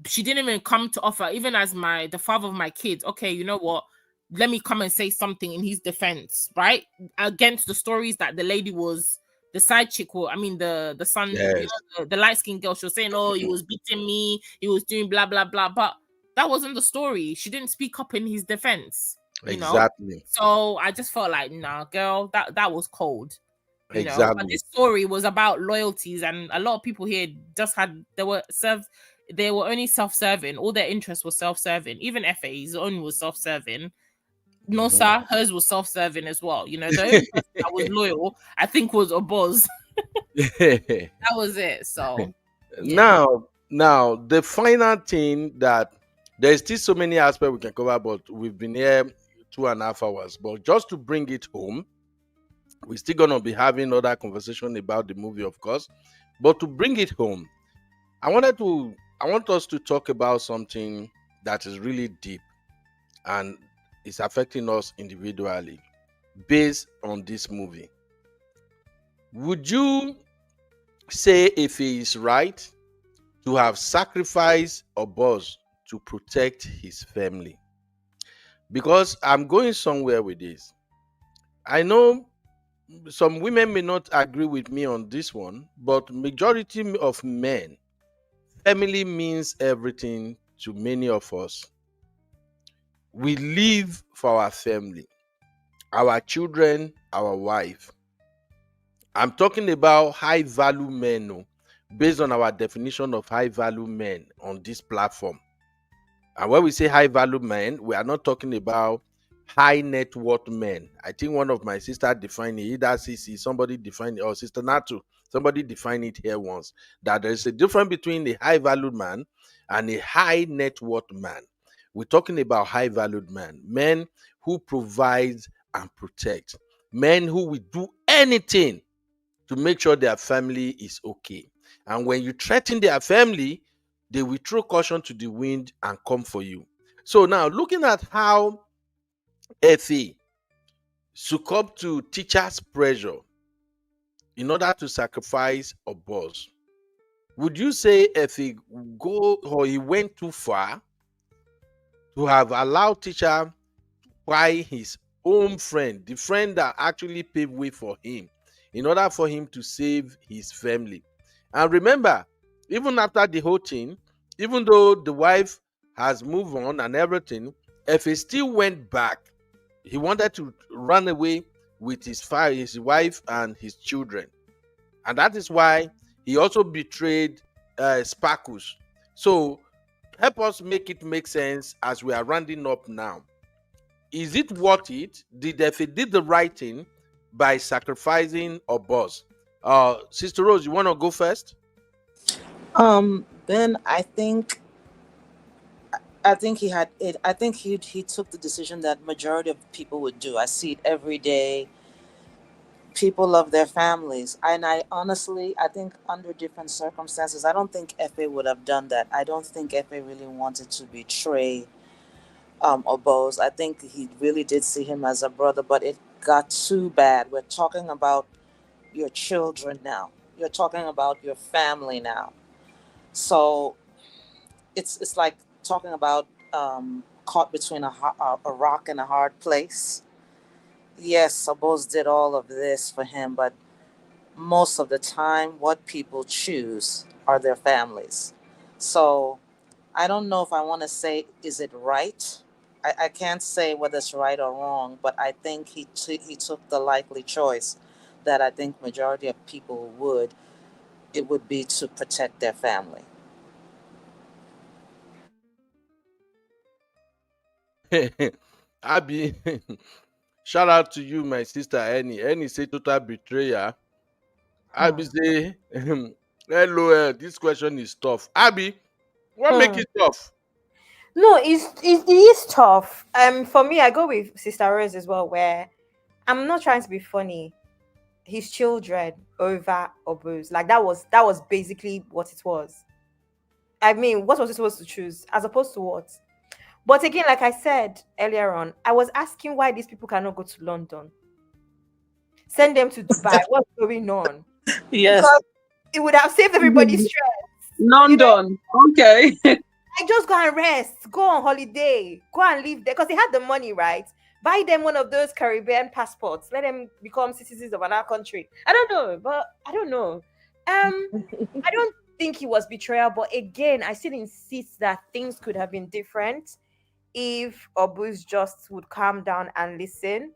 She didn't even come to offer, even as the father of my kids. Okay, you know what? Let me come and say something in his defense, right? Against the stories that the lady was, the side chick, the son, the light-skinned girl, she was saying, oh, he was beating me, he was doing blah, blah, blah. But that wasn't the story. She didn't speak up in his defense. Exactly. So I just felt like, nah, girl, that was cold. Exactly. But this story was about loyalties, and a lot of people here they were only self-serving. All their interests were self-serving. Even FA's own was self-serving. Nosa, hers was self-serving as well. The only person that was loyal, I think, was Oboz. That was it. So yeah. Now the final thing, that there's still so many aspects we can cover, but we've been here 2.5 hours. But just to bring it home, we're still gonna be having other conversation about the movie, of course. But to bring it home, I want us to talk about something that is really deep and is affecting us individually based on this movie. Would you say if he is right to have sacrificed Oboz to protect his family? Because I'm going somewhere with this. I know some women may not agree with me on this one, but majority of men, family means everything to many of us. We live for our family, our children, our wife. I'm talking about high value men, based on our definition of high value men on this platform. And when we say high value men, we are not talking about high net worth men. I think one of my sisters defined it, either CC, somebody defined it, or Sister Natu Somebody define it here once, that there's a difference between a high valued man and a high net worth man. We're talking about high valued men who provide and protect, men who will do anything to make sure their family is okay. And when you threaten their family, they will throw caution to the wind and come for you. So now, looking at how Effie succumbed to teachers' pressure in order to sacrifice Oboz, would you say Effie he went too far to have allowed teacher by his own friend, the friend that actually paved way for him, in order for him to save his family? And remember, even after the whole thing, even though the wife has moved on and everything, Effie still went back. He wanted to run away with his wife and his children. And that is why he also betrayed Sparkus. So help us make it make sense as we are rounding up now. Is it worth it? If he did the right thing by sacrificing Oboz? Sister Rose, you want to go first? Ben, I think he had it. I think he took the decision that majority of people would do. I see it every day. People love their families, and I honestly, I think under different circumstances, I don't think Efe would have done that. I don't think Efe really wanted to betray Oboz. I think he really did see him as a brother, but it got too bad. We're talking about your children now. You're talking about your family now. So it's like talking about caught between a rock and a hard place. Yes, Oboz did all of this for him, but most of the time, what people choose are their families. So I don't know if I want to say, is it right? I can't say whether it's right or wrong, but I think he took the likely choice that I think majority of people would. It would be to protect their family. Abby, shout out to you, my sister Annie. Annie say total betrayer. Abby say, hello, this question is tough. Abby, what make it tough? No, it is tough. For me, I go with Sister Rose as well, where I'm not trying to be funny. His children over Oboz, like that was basically what it was. I mean, what was he supposed to choose as opposed to what? But again, like I said earlier on, I was asking why these people cannot go to London. Send them to Dubai. What's going on? Yes. Because it would have saved everybody stress. London. Okay. I just go and rest, go on holiday, go and live there because they had the money, right? Buy them one of those Caribbean passports. Let them become citizens of another country. I don't know, but I don't know. I don't think he was betrayal, but again, I still insist that things could have been different if Oboz just would calm down and listen.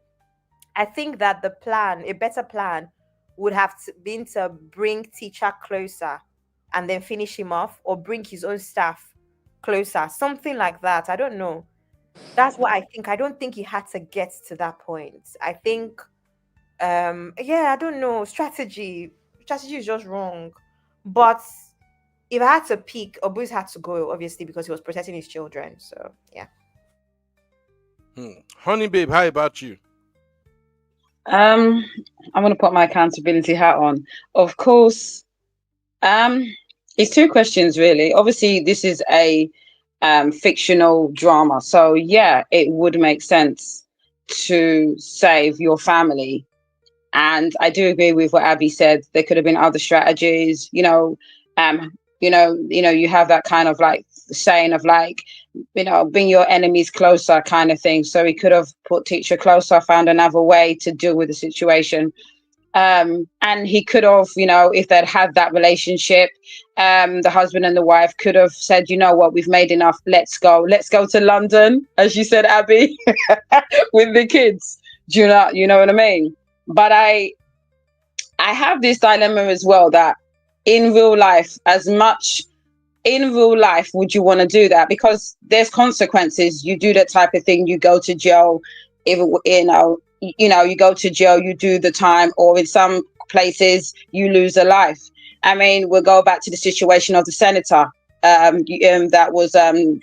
I think that a better plan, would have been to bring teacher closer and then finish him off, or bring his own staff closer, something like that. I don't know. That's what I think. I don't think he had to get to that point. I think I don't know. Strategy is just wrong. But if I had to pick, Oboz had to go, obviously, because he was protecting his children. So yeah. Honey babe, how about you? I'm gonna put my accountability hat on. Of course, it's two questions really. Obviously, this is a fictional drama, so yeah, it would make sense to save your family. And I do agree with what Abby said. There could have been other strategies. You have that kind of like saying of like, bring your enemies closer kind of thing. So he could have put teacher closer, found another way to deal with the situation. And he could have, if they'd had that relationship, the husband and the wife could have said, you know what, we've made enough. Let's go to London, as you said, Abby, with the kids. Do you know what I mean? But I have this dilemma as well, that in real life, would you want to do that? Because there's consequences. You do that type of thing, you go to jail. If you go to jail, you do the time, or in some places, you lose a life. I mean, we'll go back to the situation of the senator that was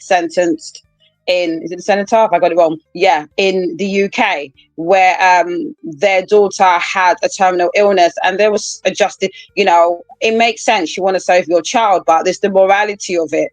sentenced in, is it the senator? Have I got it wrong? Yeah, in the UK, where their daughter had a terminal illness, and there was a justice. You know, it makes sense. You want to save your child, but there's the morality of it.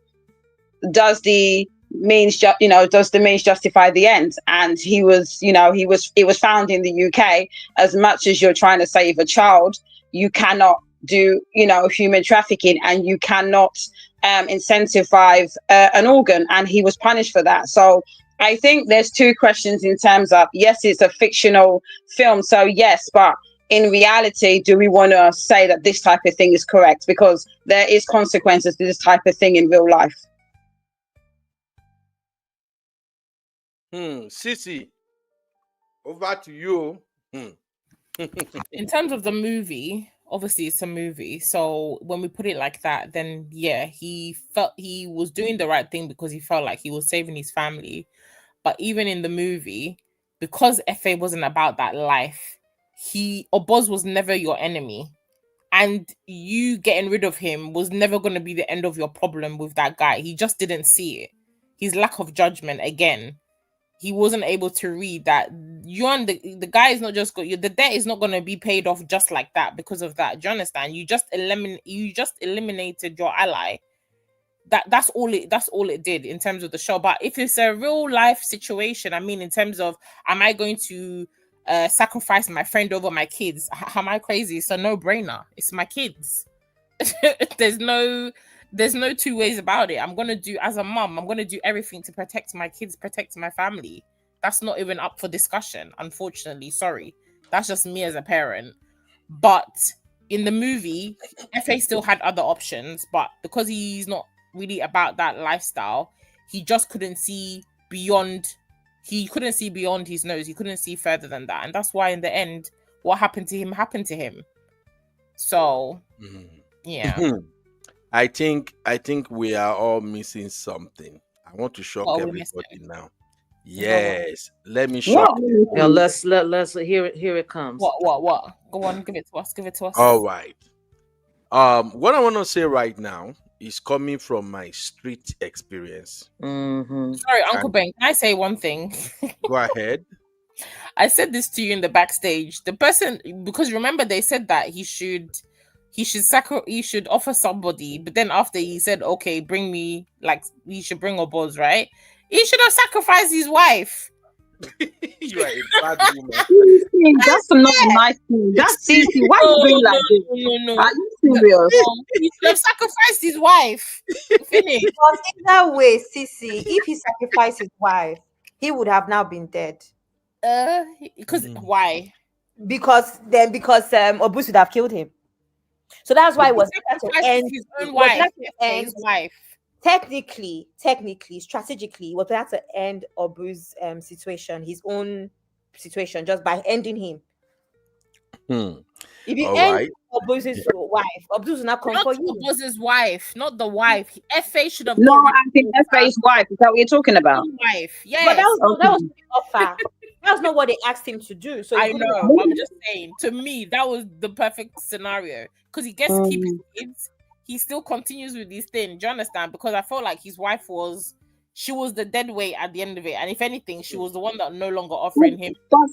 Does the means does the means justify the end? And he was, it was found in the UK. As much as you're trying to save a child, you cannot do human trafficking, and you cannot incentivize an organ, and he was punished for that. So I think there's two questions in terms of, yes, it's a fictional film, so yes, but in reality, do we want to say that this type of thing is correct? Because there is consequences to this type of thing in real life. Sissy, over to you. In terms of the movie, obviously it's a movie, so when we put it like that, then yeah, he felt he was doing the right thing because he felt like he was saving his family. But even in the movie, because FA wasn't about that life, Oboz was never your enemy, and you getting rid of him was never going to be the end of your problem with that guy. He just didn't see it. His lack of judgment, again, he wasn't able to read that you and the guy is not just the debt is not going to be paid off just like that because of that. Do you understand? You just eliminated your ally. That's all it did in terms of the show. But if it's a real life situation, I mean, in terms of, am I going to sacrifice my friend over my kids? Am I crazy? It's a no-brainer. It's my kids. There's no two ways about it. I'm gonna do, as a mom, I'm gonna do everything to protect my kids, protect my family. That's not even up for discussion, unfortunately. Sorry, that's just me as a parent. But in the movie, FA still had other options, but because he's not really about that lifestyle, he just couldn't see beyond. He couldn't see beyond his nose. He couldn't see further than that, and that's why in the end, what happened to him. So, yeah. I think we are all missing something. I want to shock everybody now. Yes, let me shock you. Yeah, let's here it comes. What? Go on, give it to us. All right. What I want to say right now is coming from my street experience. Sorry, Uncle Ben, can I say one thing? Go ahead. I said this to you in the backstage. The person, because remember they said that he should offer somebody, but then after he said, okay, bring me, like, he should bring Oboz, right? He should have sacrificed his wife. You are a bad woman. That's not a nice thing. That's easy. Why you doing like this? No. Are you serious? He should have sacrificed his wife. Finish. Because in that way, Sissy, if he sacrificed his wife, he would have now been dead. Because why? Because Oboz would have killed him. So that's why it was to end his own wife. His wife. Technically, strategically, it was better to end Obuz's situation, his own situation, just by ending him. If you end Obuz's wife, Obuz will not come for you. Obuz's wife, not the wife. FA should have. No, I think FA's wife. Is that what you're talking about? Wife, yes. But that was not fair. That was not what they asked him to do. So I know. I'm just saying. To me, that was the perfect scenario because he gets to keep his kids. He still continues with this thing. Do you understand? Because I felt like his wife was the dead weight at the end of it, and if anything, she was the one that no longer offering him. But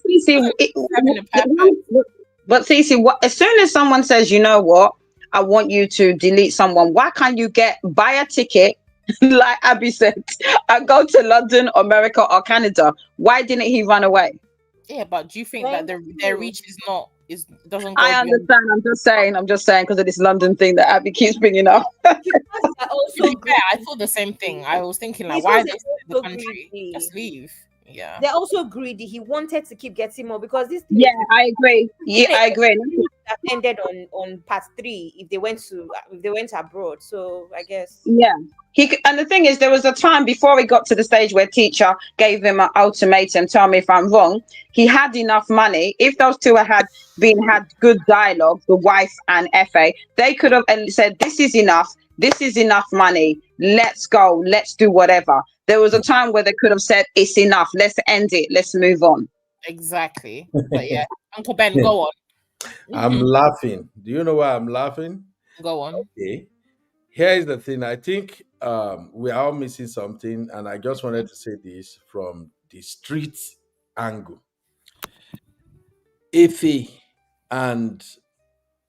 Cece, as soon as someone says, you know what, I want you to delete someone, why can't you buy a ticket? Like Abby said, I go to London, America, or Canada. Why didn't he run away? Yeah, but do you think that their reach doesn't go? I understand. I'm just saying because of this London thing that Abby keeps bringing up. I thought the same thing. I was thinking like, why is the country? Just leave. Yeah, they're also greedy. He wanted to keep getting more because this. Yeah, I agree. Yeah, I agree. That ended on part 3 if they went abroad. So I guess. Yeah. And the thing is, there was a time before he got to the stage where teacher gave him an ultimatum, tell me if I'm wrong. He had enough money. If those two had good dialogue, the wife and FA, they could have said, this is enough money. Let's go. Let's do whatever. There was a time where they could have said, it's enough. Let's end it. Let's move on. Exactly. But yeah, Uncle Ben, go on. I'm laughing. Do you know why I'm laughing? Go on. Okay. Here is the thing. I think we are all missing something, and I just wanted to say this from the street angle. Ife and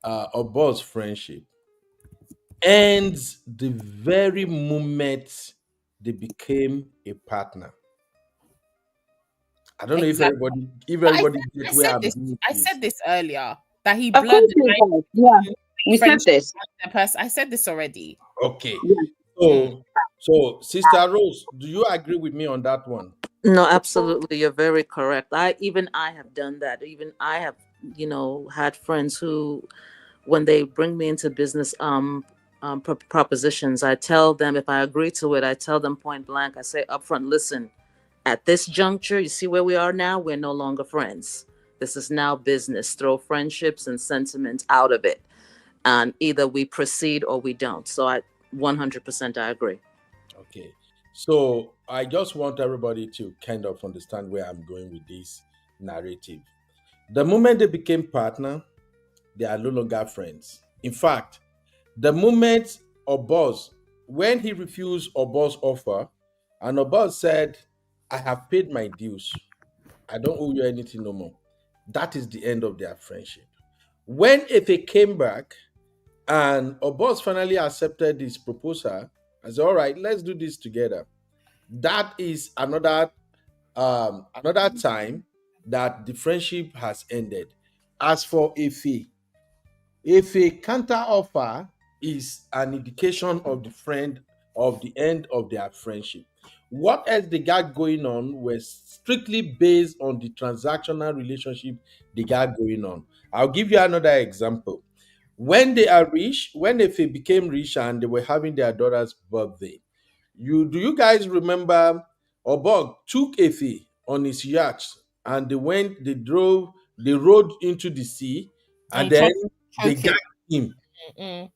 Oboz friendship ends the very moment they became a partner. I don't know if Exactly. everybody I get where said I'm this. going with I this. said this earlier that he Of blurred course the you line have. Yeah. We said friendship this. and the person. I said this already. Okay. Yeah. So Sister Rose, do you agree with me on that one? No, absolutely. You're very correct. I have done that. Even I have, had friends who, when they bring me into business propositions, I tell them if I agree to it, I tell them point blank. I say upfront, listen, at this juncture, you see where we are now. We're no longer friends. This is now business. Throw friendships and sentiment out of it, and either we proceed or we don't. So 100% I agree. Okay. So I just want everybody to kind of understand where I'm going with this narrative. The moment they became partner, they are no longer friends. In fact, the moment Oboz, when he refused Oboz's offer, and Oboz said, I have paid my dues. I don't owe you anything no more. That is the end of their friendship. When Efe came back and Oboz finally accepted his proposal, I said, all right, let's do this together. That is another time that the friendship has ended. As for if a counter offer is an indication of the friend of the end of their friendship. What else they got going on was strictly based on the transactional relationship they got going on. I'll give you another example. When they are rich, when they became rich and they were having their daughter's birthday, you guys remember Obog took Efe on his yacht and they rode into the sea and And then they choke got it. him. Mm-mm.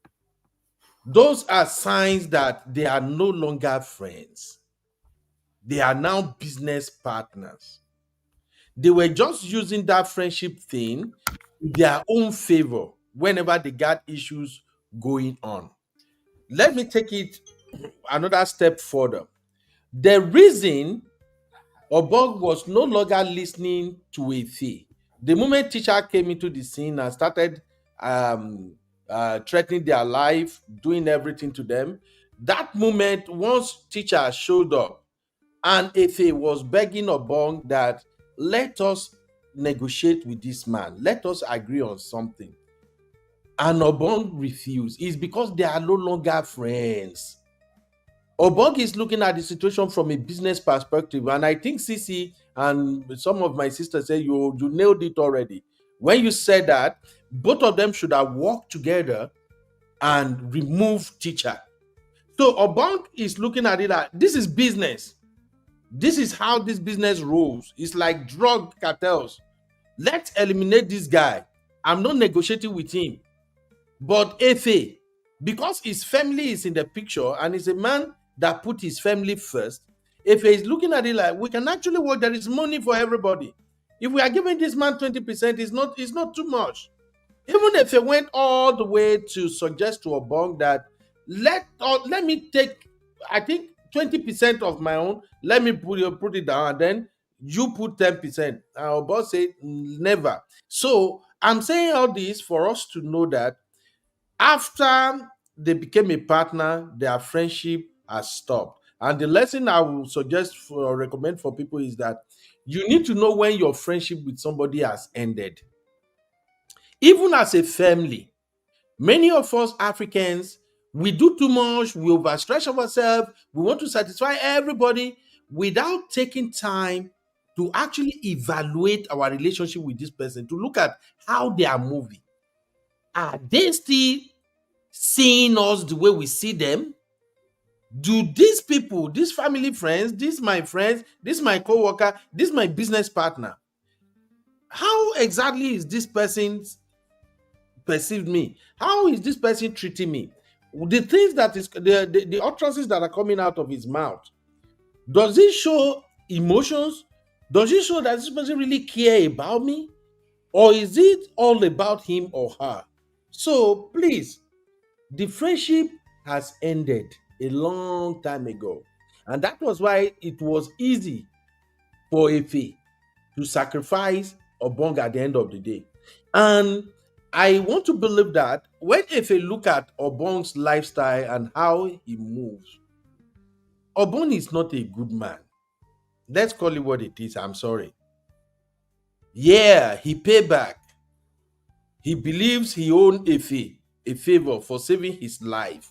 Those are signs that they are no longer friends. They are now business partners. They were just using that friendship thing in their own favor whenever they got issues going on. Let me take it another step further. The reason Obog was no longer listening to a fee. The moment teacher came into the scene and started threatening their life, doing everything to them, that moment, once teacher showed up and Efe was begging Obong that let us negotiate with this man, let us agree on something. And Obong refused. It's because they are no longer friends. Obong is looking at the situation from a business perspective, and I think CC and some of my sisters say you nailed it already. When you said that, both of them should have worked together and remove teacher. So Obong is looking at it like this is business. This is how this business rolls. It's like drug cartels. Let's eliminate this guy. I'm not negotiating with him. But Efe, because his family is in the picture and he's a man that put his family first, Efe is looking at it like we can actually work. There is money for everybody. If we are giving this man 20%, it's not too much. Even if it went all the way to suggest to Obong that let me take, I think 20% of my own, let me put it down, and then you put 10%. And Obong said never. So I'm saying all this for us to know that after they became a partner, their friendship has stopped. And the lesson I will suggest or recommend for people is that you need to know when your friendship with somebody has ended. Even as a family, many of us Africans, we do too much, we overstretch ourselves, we want to satisfy everybody without taking time to actually evaluate our relationship with this person, to look at how they are moving. Are they still seeing us the way we see them? Do these people, these family friends, these my friends, this my co-worker, this my business partner, how exactly is this person perceived me? How is this person treating me? The things that is the utterances that are coming out of his mouth, does it show emotions? Does it show that this person really care about me? Or is it all about him or her? So please, the friendship has ended a long time ago. And that was why it was easy for Efe to sacrifice Obong at the end of the day. And I want to believe that when Efe look at Obong's lifestyle and how he moves, Obong is not a good man. Let's call it what it is. I'm sorry. Yeah, he paid back. He believes he owed Efe a favor for saving his life.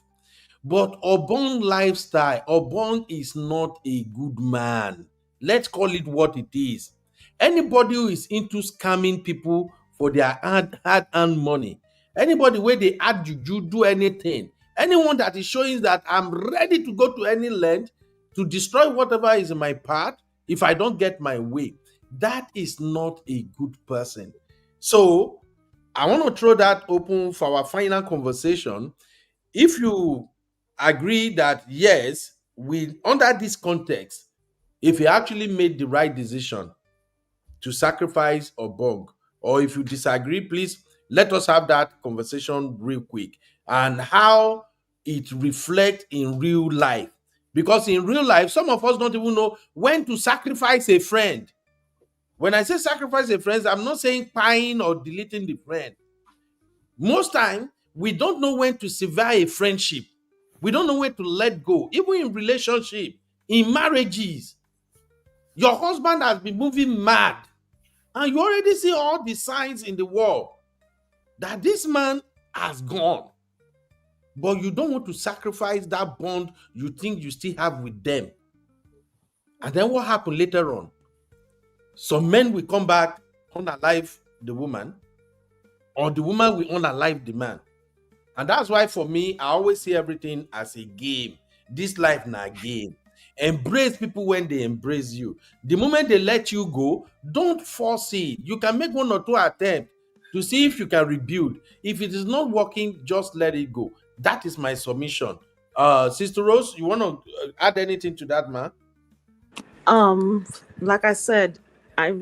But Obong lifestyle, Obong is not a good man. Let's call it what it is. Anybody who is into scamming people for their hard-earned money, anybody where they add juju, do anything, anyone that is showing that I'm ready to go to any length to destroy whatever is in my path if I don't get my way, that is not a good person. So I want to throw that open for our final conversation. If you agree that yes, we under this context, if he actually made the right decision to sacrifice Obong, or if you disagree, please let us have that conversation real quick and how it reflects in real life. Because in real life, some of us don't even know when to sacrifice a friend. When I say sacrifice a friend, I'm not saying pine or deleting the friend. Most time, we don't know when to sever a friendship. We don't know when to let go. Even in relationship, in marriages, your husband has been moving mad, and you already see all the signs in the world that this man has gone. But you don't want to sacrifice that bond you think you still have with them. And then what happened later on? Some men will come back, unalive the woman, or the woman will unalive the man. And that's why for me, I always see everything as a game. This life na game. Embrace people when they embrace you. The moment they let you go, don't force it. You can make one or two attempts to see if you can rebuild. If it is not working, just let it go. That is my submission. Sister Rose, you want to add anything to that, man? Like I said, I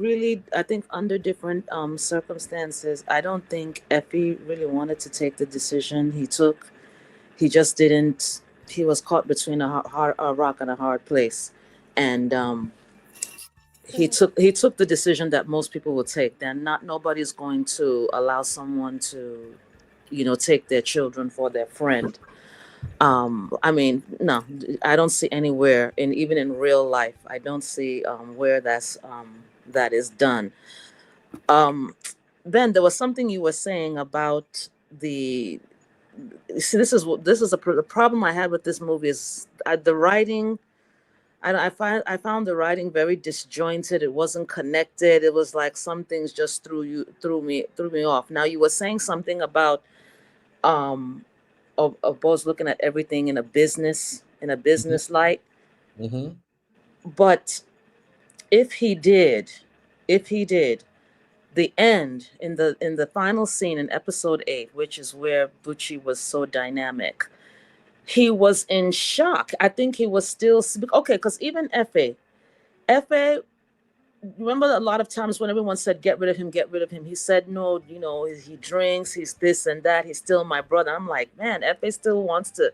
think under different circumstances, I don't think Effie really wanted to take the decision he took. He just didn't. He was caught between a rock and a hard place, and he took the decision that most people will take. Then nobody's going to allow someone to, take their children for their friend. I mean, no, I don't see anywhere, and even in real life, I don't see where that is done. Ben, there was something you were saying about the. See, the problem I had with this movie is the writing. I found the writing very disjointed. It wasn't connected. It was like some things just threw me off. Now you were saying something about of both looking at everything in a business light. Mm-hmm. But if he did, the end in the final scene in episode 8, which is where Bucci was so dynamic, he was in shock. I think he was still okay, because even Efe, remember a lot of times when everyone said get rid of him, he said no, he drinks, he's this and that, he's still my brother. I'm like, man, Efe still wants to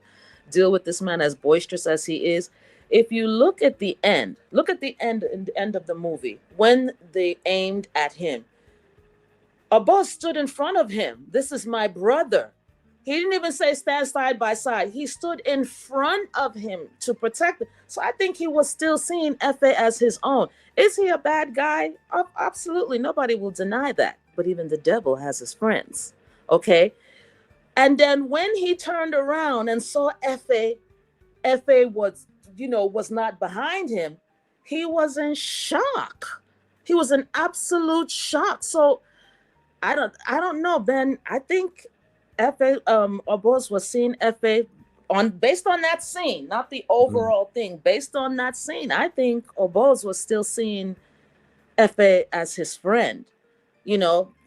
deal with this man as boisterous as he is. If you look at the end of the movie, when they aimed at him, Oboz stood in front of him. This is my brother. He didn't even say stand side by side. He stood in front of him to protect him. So I think he was still seeing Efe as his own. Is he a bad guy? Absolutely. Nobody will deny that. But even the devil has his friends. Okay? And then when he turned around and saw Efe was not behind him, he was in shock. He was in absolute shock. So I don't know, Ben. I think Oboz was seeing Efe based on that scene, not the overall thing. Based on that scene, I think Oboz was still seeing Efe as his friend.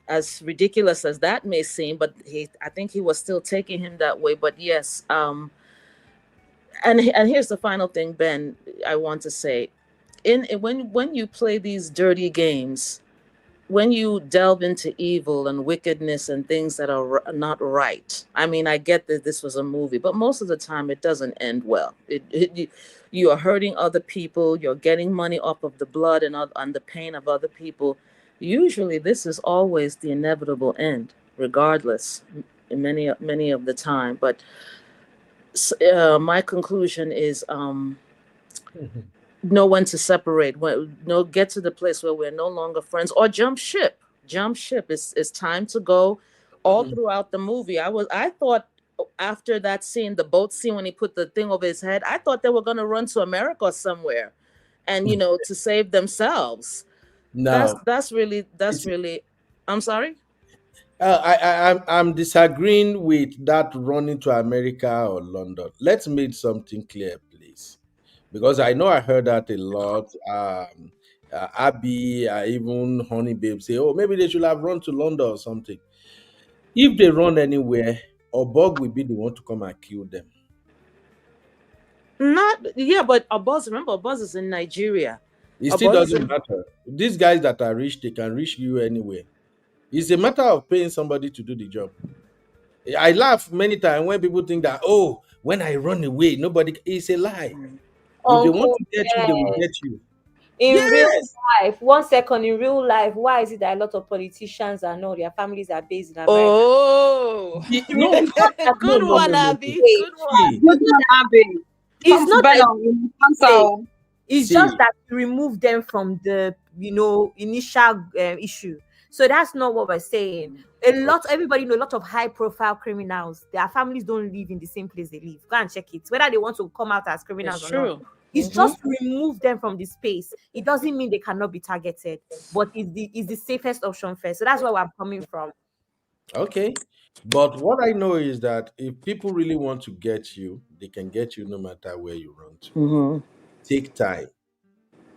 As ridiculous as that may seem, but I think he was still taking him that way. But yes, and here's the final thing, Ben. I want to say, when you play these dirty games, when you delve into evil and wickedness and things that are not right, I mean, I get that this was a movie, but most of the time it doesn't end well. You are hurting other people. You're getting money off of the blood and the pain of other people. Usually, this is always the inevitable end, regardless, many of the time. But my conclusion is know when to separate, get to the place where we're no longer friends, or jump ship. It's time to go. All throughout the movie, I thought after that scene, the boat scene, when he put the thing over his head, I thought they were going to run to America or somewhere and to save themselves. No, that's really I'm sorry. I'm disagreeing with that running to America or London. Let's make something clear, please, because I know I heard that a lot. Abby, even Honey Babe say, "Oh, maybe they should have run to London or something." If they run anywhere, Obog will be the one to come and kill them. But Oboz is in Nigeria. It still doesn't matter. These guys that are rich, they can reach you anywhere. It's a matter of paying somebody to do the job. I laugh many times when people think that, oh, when I run away, nobody. It's a lie. If they want to get you, they will get you. In real life, 1 second, in real life, why is it that a lot of politicians and all their families are based in America? Oh, good one, Abby. Good one. Good one, Abby. It's not that it's just that to remove them from the initial issue. So that's not what we're saying. Everybody know a lot of high-profile criminals. Their families don't live in the same place they live. Go and check it. Whether they want to come out as criminals or not. It's just to remove them from the space. It doesn't mean they cannot be targeted, but it's the safest option first. So that's where I'm coming from. Okay. But what I know is that if people really want to get you, they can get you no matter where you run to. Take time.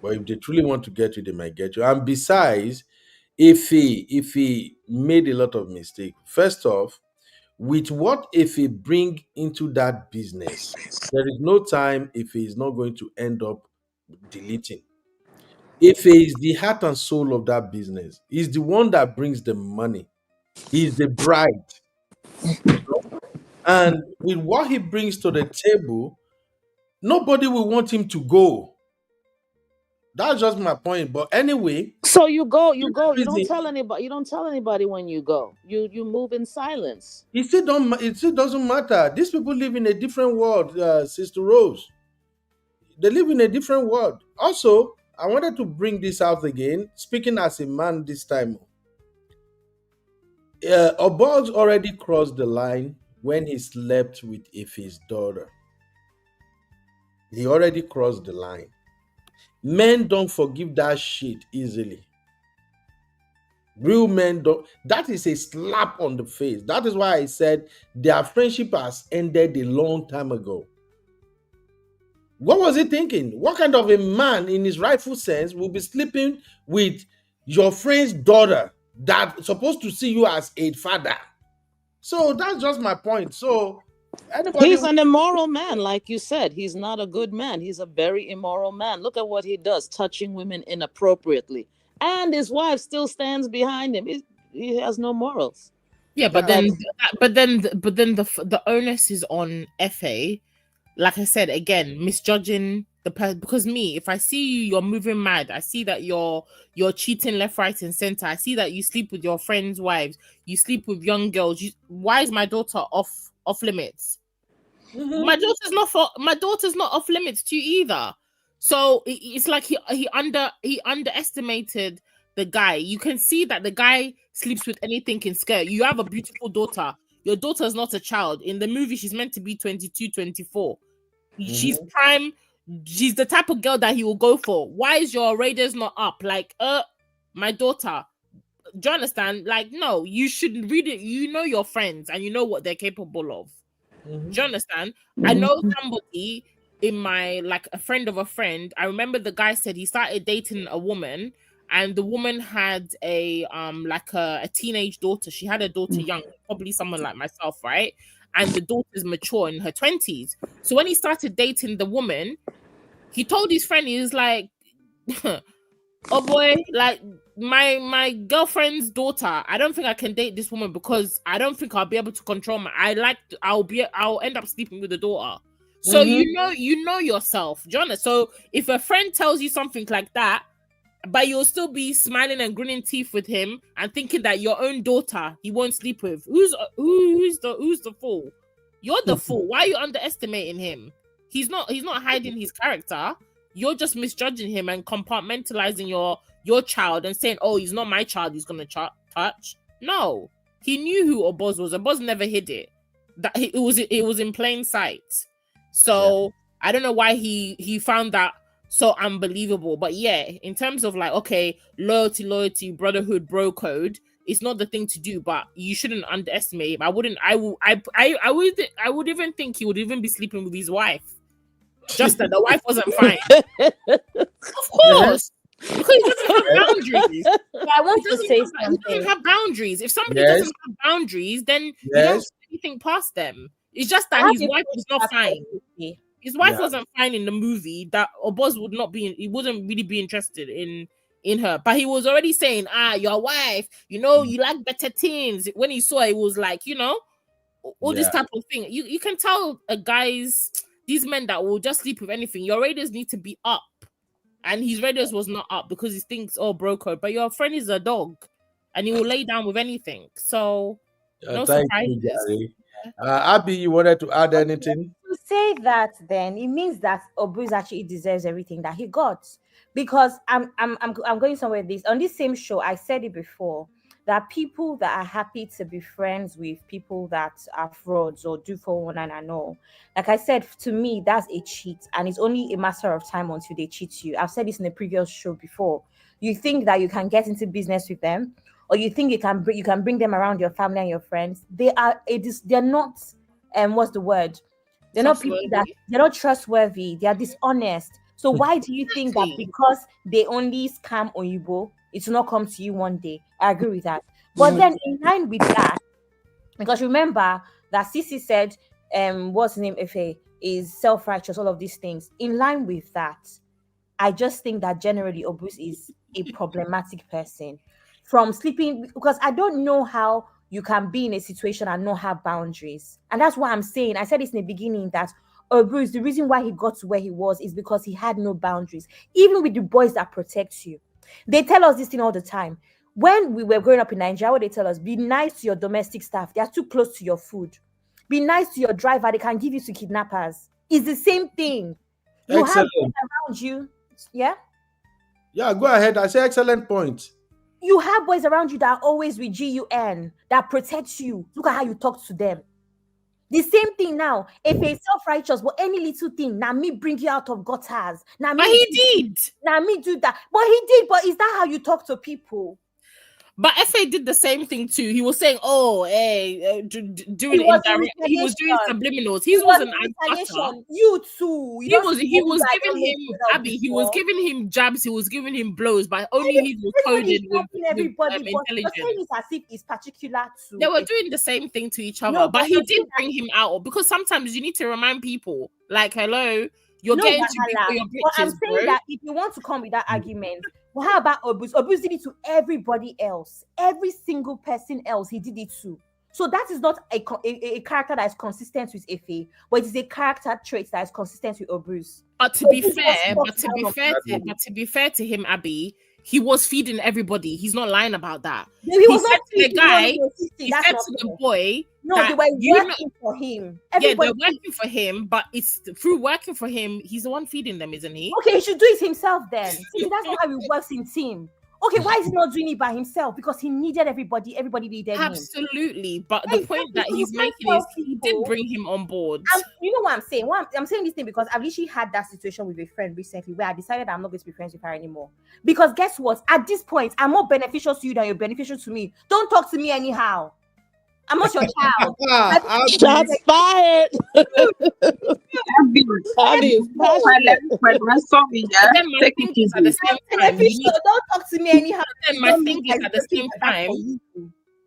But if they truly want to get you, they might get you. And besides, if he made a lot of mistake, first off, with what if he bring into that business, there is no time if he is not going to end up deleting. If he is the heart and soul of that business, he's the one that brings the money. He's the bride. And with what he brings to the table, nobody will want him to go. That's just my point. But anyway, so you go. You don't tell anybody. You don't tell anybody when you go. You move in silence. It still doesn't matter. These people live in a different world, Sister Rose. They live in a different world. Also, I wanted to bring this out again, speaking as a man this time. Oboz already crossed the line when he slept with Ife's daughter. He already crossed the line. Men don't forgive that shit easily. Real men don't. That is a slap on the face. That is why I said their friendship has ended a long time ago. What was he thinking? What kind of a man in his rightful sense will be sleeping with your friend's daughter that's supposed to see you as a father? So that's just my point. So he's an immoral man, like you said. He's not a good man. He's a very immoral man. Look at what he does, touching women inappropriately. And his wife still stands behind him. He has no morals. Yeah, but then the onus is on FA. Like I said, again, misjudging the person. Because if I see you're moving mad, I see that you're cheating left, right, and center. I see that you sleep with your friends' wives, you sleep with young girls. Why is my daughter off limits? Mm-hmm. My daughter's not off limits to you either. So it's like he underestimated the guy. You can see that the guy sleeps with anything in skirt. You have a beautiful daughter. Your daughter is not a child. In the movie, she's meant to be 22, 24. Mm-hmm. She's prime. She's the type of girl that he will go for. Why is your radars not up? Like, my daughter. Do you understand? Like, no, you should read it. You know your friends and you know what they're capable of. Mm-hmm. Do you understand? Mm-hmm. I know somebody in my, like, a friend of a friend. I remember the guy said he started dating a woman, and the woman had a teenage daughter. She had a daughter young, probably someone like myself, right? And the daughter's mature in her 20s. So when he started dating the woman, he told his friend, he was like, oh boy, like my girlfriend's daughter, I don't think I can date this woman because I don't think I'll be able to control I'll end up sleeping with the daughter. So you know yourself, Jonah. So if a friend tells you something like that, but you'll still be smiling and grinning teeth with him and thinking that your own daughter he won't sleep with. Who's the fool? You're the fool. Why are you underestimating him? He's not hiding his character. You're just misjudging him and compartmentalizing your child and saying, "Oh, he's not my child. He's gonna touch." No, he knew who Oboz was. Oboz never hid it. That it was in plain sight. So I don't know why he found that so unbelievable. But yeah, in terms of like, okay, loyalty, brotherhood, bro code, it's not the thing to do, but you shouldn't underestimate him. I would even think he would even be sleeping with his wife. Just that the wife wasn't fine. Of course. Because he doesn't have boundaries. I want to say something. He doesn't have boundaries. If somebody doesn't have boundaries, then you don't do anything past them. It's just that his wife was not fine. His wife wasn't fine in the movie. That Oboz he wouldn't really be interested in her. But he was already saying, your wife, you like better things. When he saw it, was like, all this type of thing. You can tell these men that will just sleep with anything. Your radios need to be up. And his radios was not up because he thinks, bro code. But your friend is a dog. And he will lay down with anything. So, no surprises. Abby, you wanted to add anything? To say that, then it means that Oboz actually deserves everything that he got, because I'm going somewhere. On this same show, I said it before that people that are happy to be friends with people that are frauds or do 419 and all, like I said, to me that's a cheat, and it's only a matter of time until they cheat you. I've said this in a previous show before. You think that you can get into business with them, or you think you can bring them around your family and your friends. They're not what's the word? They're not people that they're not trustworthy. They are dishonest. So why do you think that because they only scam Oyibo, it will not come to you one day? I agree with that. But then in line with that, because remember that Sisi said, what's his name, Efe, is self-righteous, all of these things. In line with that, I just think that generally Oboz is a problematic person. From sleeping, because I don't know how you can be in a situation and not have boundaries. And that's what I'm saying. I said this in the beginning that Oboz, the reason why he got to where he was is because he had no boundaries. Even with the boys that protect you. They tell us this thing all the time. When we were growing up in Nigeria, what they tell us, be nice to your domestic staff. They are too close to your food. Be nice to your driver. They can give you to kidnappers. It's the same thing. You have boys around you. Yeah? Yeah, go ahead. I say excellent point. You have boys around you that are always with GUN, that protect you. Look at how you talk to them. The same thing now. If it's self-righteous, but any little thing, now me bring you out of gutters. Now but he did. Now me do that. But he did. But is that how you talk to people? But F.A. did the same thing too. He was saying, doing indirect. He was doing subliminals. He wasn't an You too. He was giving him Abby. He was giving him jabs. He was giving him blows, but only he was coded with intelligence. It's as if it's particular to. They were doing the same thing to each other, but he did bring him out because sometimes you need to remind people, like, hello, you're getting to be for your bitches, but I'm saying that if you want to come with that argument, well, how about Oboz? Oboz did it to everybody else. Every single person else, he did it to. So that is not a character that is consistent with Efe, but it is a character trait that is consistent with Oboz. But to be fair to him, Abby, he was feeding everybody. He's not lying about that. He was said to the guy, he said to the boy, no, they were working for him. Yeah, they're working for him, but it's through working for him, he's the one feeding them, isn't he? Okay, he should do it himself then. See, that's not how it works in team. Okay, why is he not doing it by himself? Because he needed everybody needed him. Absolutely, but the point that he's making is he did bring him on board. You know what I'm saying? I'm saying this thing because I've literally had that situation with a friend recently where I decided I'm not going to be friends with her anymore. Because guess what? At this point, I'm more beneficial to you than you're beneficial to me. Don't talk to me anyhow. I'm not your child. Shots fired. Don't talk to me anyhow. My thing is at the same time,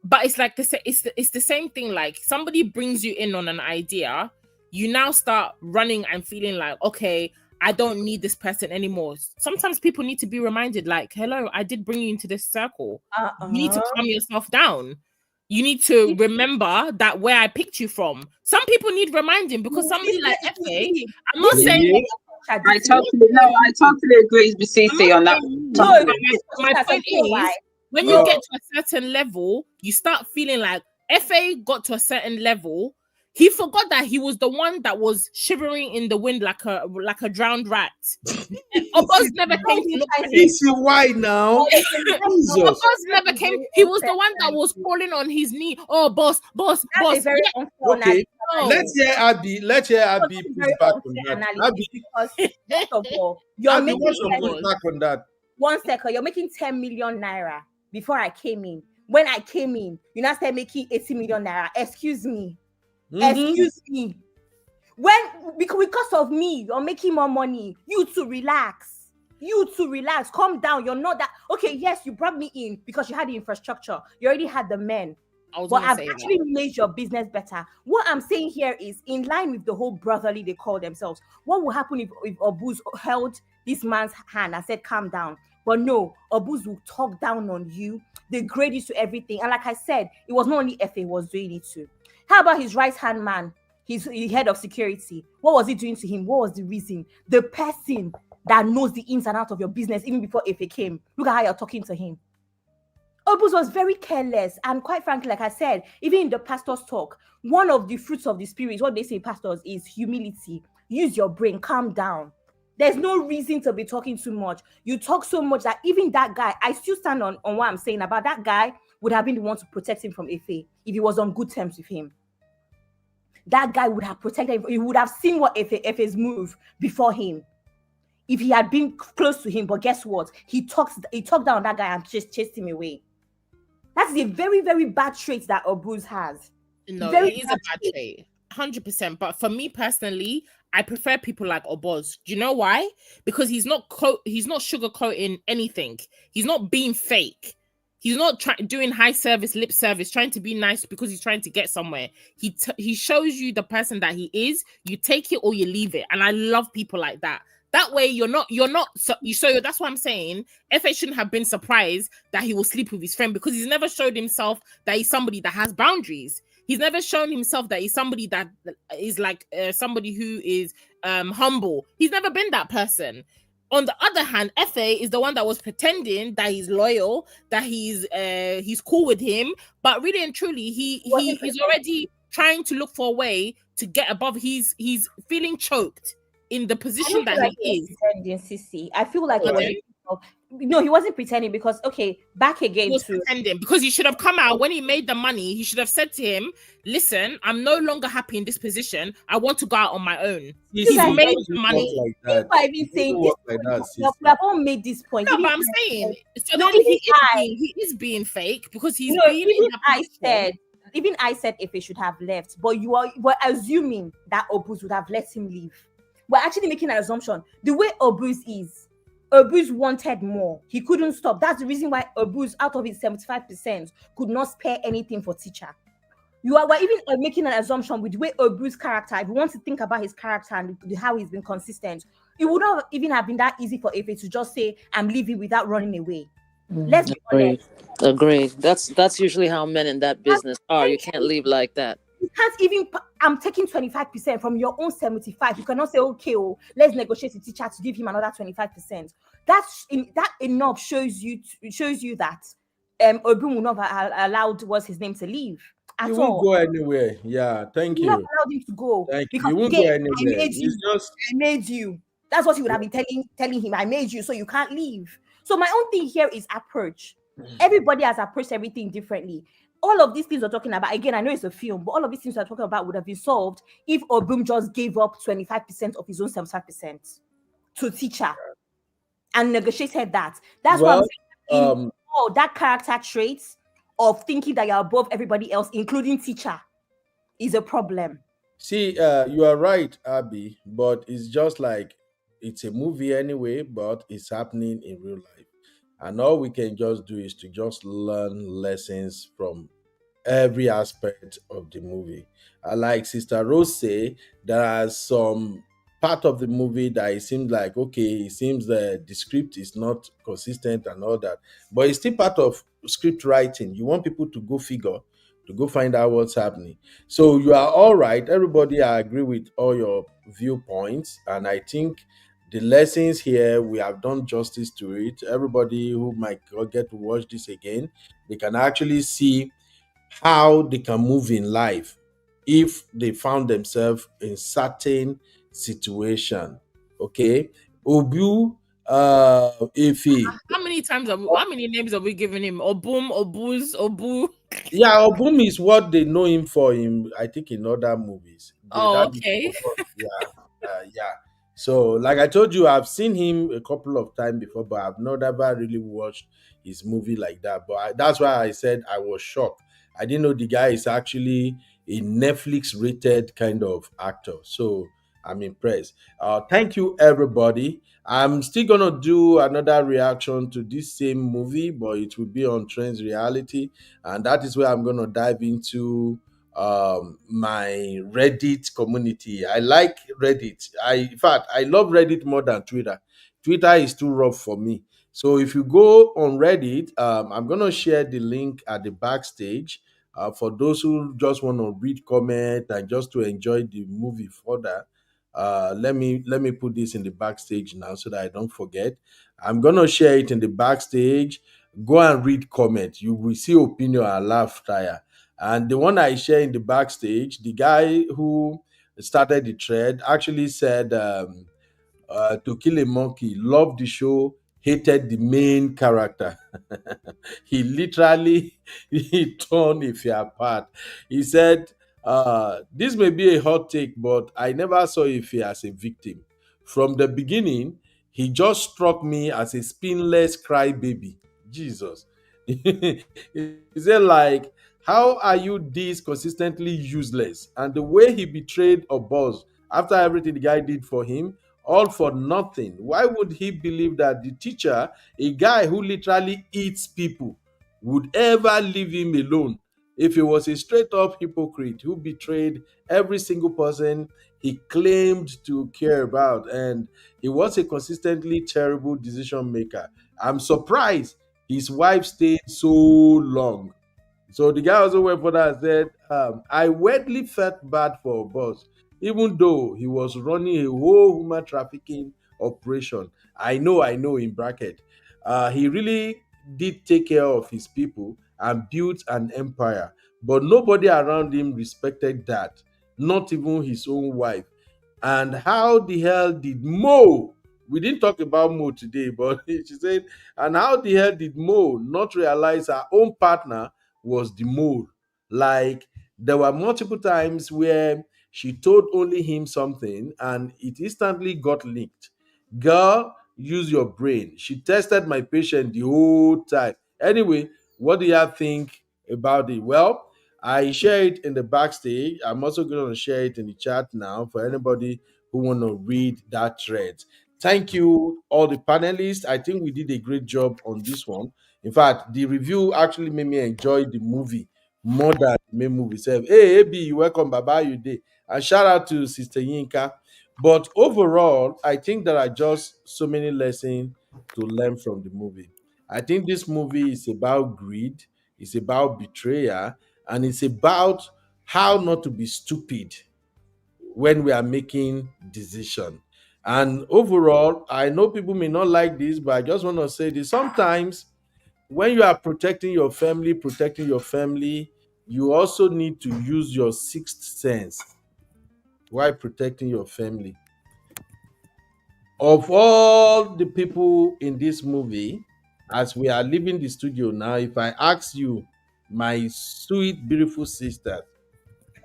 but it's like it's the same thing. Like somebody brings you in on an idea, you now start running and feeling like, okay, I don't need this person anymore. Sometimes people need to be reminded, like, hello, I did bring you into this circle. You need to calm yourself down. You need to remember that where I picked you from. Some people need reminding because somebody like Efe, I'm not saying I totally agree with CC on that. My point is, when you get to a certain level, you start feeling like Efe got to a certain level. He forgot that he was the one that was shivering in the wind like a drowned rat. Oboz never came to look for him. This is why now. Oboz never came. He was the one that was crawling on his knee. Oh, boss. Very Okay, let's hear Abby. Let's hear Abby push back on that. Abby, because first of all, you're Abby, making what's your pushback on that? 1 second. You're making 10 million naira before I came in. When I came in, you now start making 80 million naira. Excuse me. Excuse me. Because of me, you're making more money. You to relax. Calm down. You're not that okay. Yes, you brought me in because you had the infrastructure. You already had the men. But I've actually made your business better. What I'm saying here is in line with the whole brotherly they call themselves. What will happen if Oboz held this man's hand and said, calm down? But no, Oboz will talk down on you, degrade you to everything. And like I said, it was not only Efe was doing it too. How about his right-hand man, his head of security? What was he doing to him? What was the reason? The person that knows the ins and outs of your business even before Efe came. Look at how you're talking to him. Oboz was very careless, and quite frankly, like I said, even in the pastor's talk, one of the fruits of the spirit, what they say pastors, is humility. Use your brain, calm down. There's no reason to be talking too much. You talk so much that even that guy, I still stand on what I'm saying about that guy would have been the one to protect him from Efe if he was on good terms with him. That guy would have protected him. He would have seen what Efe's move before him. If he had been close to him, but guess what? He talked down on that guy and just chased him away. That's a very, very bad trait that Oboz has. No, Very it is a bad trait. 100%. But for me personally, I prefer people like Oboz. Do you know why? Because he's not sugarcoating anything. He's not being fake. He's not doing high service, lip service, trying to be nice because he's trying to get somewhere. He shows you the person that he is. You take it or you leave it. And I love people like that. That way, so that's what I'm saying. Efe shouldn't have been surprised that he will sleep with his friend because he's never showed himself that he's somebody that has boundaries. He's never shown himself that he's somebody that is like somebody who is humble. He's never been that person. On the other hand, Efe is the one that was pretending that he's loyal, that he's cool with him, but really and truly, he's already trying to look for a way to get above. He's feeling choked in the position that he is. Pretending, I feel like he wasn't pretending because back again he was pretending because he should have come out when he made the money. He should have said to him, "Listen, I'm no longer happy in this position. I want to go out on my own." He's made the money. We have all made this point. No, but I'm saying so then he is being fake because he's being. Even I said if he should have left, but you were assuming that Oboz would have let him leave. We're actually making an assumption. The way Oboz is, Oboz wanted more. He couldn't stop. That's the reason why Oboz, out of his 75%, could not spare anything for teacher. We're even making an assumption with the way Oboz's character, if you want to think about his character and how he's been consistent, it would not even have been that easy for Efe to just say, I'm leaving without running away. Let's be honest. Agreed. That's usually how men in that business are. You can't leave like that. You can't even, I'm taking 25% from your own 75. You cannot say, okay, let's negotiate with teacher to give him another 25%. That enough shows you that Obu will not have allowed what's his name to leave. He won't go anywhere. Yeah, thank you. Not allowed him to go. Thank you. He won't go anywhere. I made you. That's what he would have been telling him. I made you, so you can't leave. So my own thing here is approach. Everybody has approached everything differently. All of these things we're talking about, again, I know it's a film, but all of these things we're talking about would have been solved if Obum just gave up 25% of his own 75% to teacher and negotiated that. That's what I'm saying. That character traits of thinking that you're above everybody else, including teacher, is a problem. See, you are right, Abby, but it's just like it's a movie anyway, but it's happening in real life. And all we can just do is to just learn lessons from every aspect of the movie. Like Sister Rose say, there are some part of the movie that it seems like, okay, it seems the script is not consistent and all that, but it's still part of script writing. You want people to go figure, to go find out what's happening. So you are all right, everybody. I agree with all your viewpoints, and I think the lessons here, we have done justice to it. Everybody who might get to watch this again, they can actually see how they can move in life if they found themselves in certain situation. Okay, Obu, Ife. How many names have we given him? Obum, Obuz, Obu. Yeah, Obum is what they know him for. Him, I think, in other movies. Oh, okay. Yeah, yeah. So, like I told you, I've seen him a couple of times before, but I've not ever really watched his movie like that. But that's why I said I was shocked. I didn't know the guy is actually a Netflix rated kind of actor. So I'm impressed. Thank you, everybody. I'm still gonna do another reaction to this same movie, but it will be on Trends Reality, and that is where I'm gonna dive into my Reddit community. I like Reddit. In fact, I love Reddit more than Twitter. Twitter is too rough for me. So if you go on Reddit, I'm gonna share the link at the backstage for those who just want to read comment and just to enjoy the movie further. Let me put this in the backstage now so that I don't forget. I'm gonna share it in the backstage. Go and read comment. You will see opinion and laugh tire. And the one I share in the backstage, the guy who started the thread actually said, To Kill a Monkey, loved the show, hated the main character. He literally he torn if apart. He said, this may be a hot take, but I never saw Ife as a victim. From the beginning, he just struck me as a spineless crybaby. Jesus. He said, like, how are you this consistently useless? And the way he betrayed Oboz after everything the guy did for him, all for nothing. Why would he believe that the teacher, a guy who literally eats people, would ever leave him alone if he was a straight up hypocrite who betrayed every single person he claimed to care about? And he was a consistently terrible decision maker. I'm surprised his wife stayed so long. So the guy also went further and said, I weirdly felt bad for Oboz, even though he was running a whole human trafficking operation. I know, in bracket. He really did take care of his people and built an empire, but nobody around him respected that, not even his own wife. And how the hell did Mo? We didn't talk about Mo today, but she said, and how the hell did Mo not realize her own partner was the mole? Like, there were multiple times where she told only him something and it instantly got leaked. Girl, use your brain. She tested my patient the whole time. Anyway, what do you think about it? Well, I share it in the backstage. I'm also going to share it in the chat now for anybody who want to read that thread. Thank you, all the panelists. I think we did a great job on this one. In fact, the review actually made me enjoy the movie more than the main movie itself. Hey, AB, welcome, Baba, you day. And shout out to Sister Yinka. But overall, I think there are just so many lessons to learn from the movie. I think this movie is about greed, it's about betrayal, and it's about how not to be stupid when we are making decision. And overall, I know people may not like this, but I just want to say this. Sometimes when you are protecting your family, you also need to use your sixth sense while protecting your family. Of all the people in this movie, as we are leaving the studio now, if I ask you, my sweet, beautiful sister,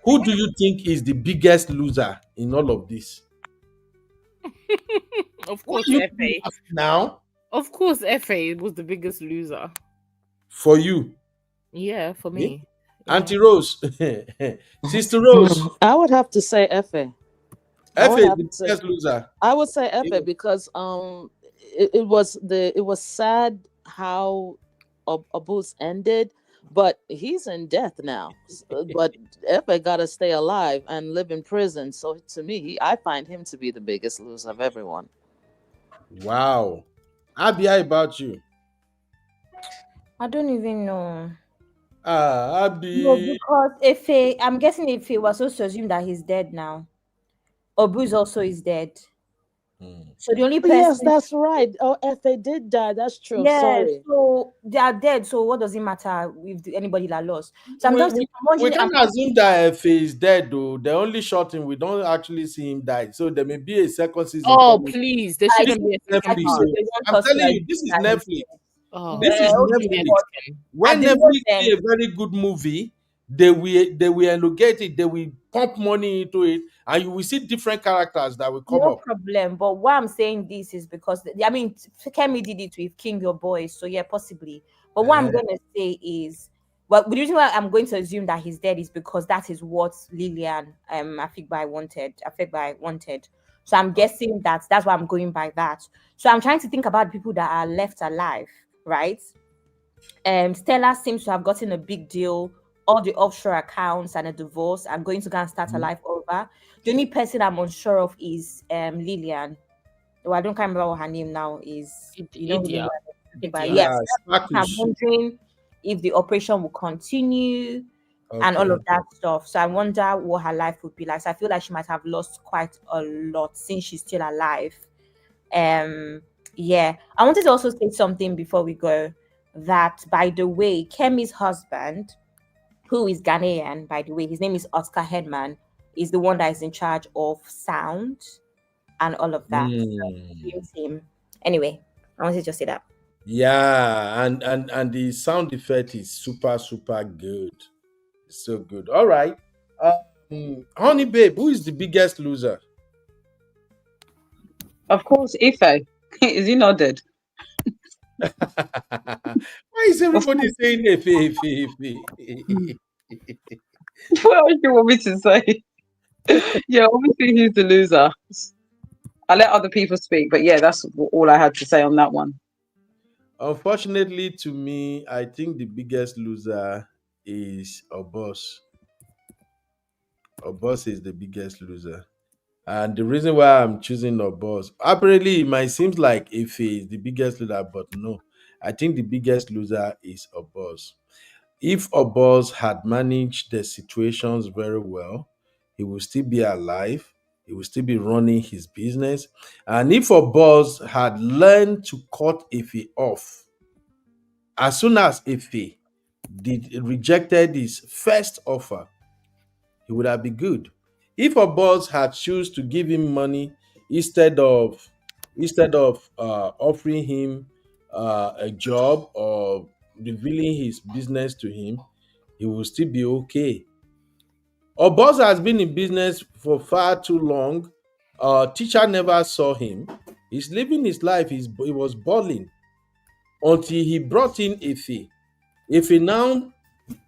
who do you think is the biggest loser in all of this? Of Why course, you FA. laugh now? Of course, FA was the biggest loser. For you, Yeah, for eh? me. Auntie Rose, Sister Rose, I would have to say Efe. I would Effie, have the to say biggest loser. I would say Eh, Efe because it was sad how Abuz ended, but he's in death now. But Efe got to stay alive and live in prison. So to me, I find him to be the biggest loser of everyone. Wow. Abby, how about you? I don't even know. Ah, No, Abby. because I'm guessing if he was also to assume that he's dead now. Oboz also is dead. So the only Oh, yes, person, that's right. Oh, Efe did die. That's true. yeah, Sorry. so they are dead. So what does it matter with anybody that lost? So I'm We, just we, we wondering. can't assume that if he's dead, though. They only shot him. We don't actually see him die. So there may be a second season Oh, coming. please. There I This shouldn't think be a is I second Netflix. think So part. they want I'm us to telling you, assume this is that he's Netflix. dead. Oh, This is shouldn't be Okay, a Netflix. but second. When at the most Netflix see then, a very good movie, they will elongate it, they will pump money into it, and you will see different characters that will come no up. problem. But why I'm saying this is because I mean Kemi did it with King Your Boys, so yeah, possibly. But what I'm Eh, gonna say is, well, the reason why I'm going to assume that he's dead is because that is what Lillian I think by wanted. So I'm guessing that that's why I'm going by that. So I'm trying to think about people that are left alive, right? Stella seems to have gotten a big deal, all the offshore accounts and a divorce, and going to go and start her mhm. life over. The only person I'm unsure of is Lillian. Well, I don't can't remember what her name now is. You know who Idia. Lillian is, but Idia. yes, Yeah, that's the only person I'm Sparkus. wondering if the operation will continue and all Okay. of that stuff. So I wonder what her life would be like. So I feel like she might have lost quite a lot since she's still alive. Um, yeah. I wanted to also say something before we go. That by the way, Kemi's husband, who is Ghanaian, by the way, his name is Oscar Headman, is the one that is in charge of sound and all of that. So Mm. use him. Anyway, I wanted to just say that. Yeah, and the sound effect is super super good. It's so good. All right. Honey babe, who is the biggest loser? Of course, Ife. Is he not dead? Why is Of everybody course. saying Efe? What else do you want me to say? Yeah, obviously he's the loser. I let other people speak, but yeah, that's all I had to say on that one. Unfortunately, to me, I think the biggest loser is Oboz. Oboz is the biggest loser. And the reason why I'm choosing Oboz, apparently it might seem like Ife is the biggest loser, but no. I think the biggest loser is Oboz. If Oboz had managed the situations very well, he will still be alive. He will still be running his business. And if Oboz had learned to cut Ife off, as soon as Ife rejected his first offer, he would have been good. If Oboz had choose to give him money instead of offering him a job or revealing his business to him, he will still be okay. Oboz has been in business for far too long. Teacher never saw him. He's living his life. He was balling until he brought in Ife. Ife now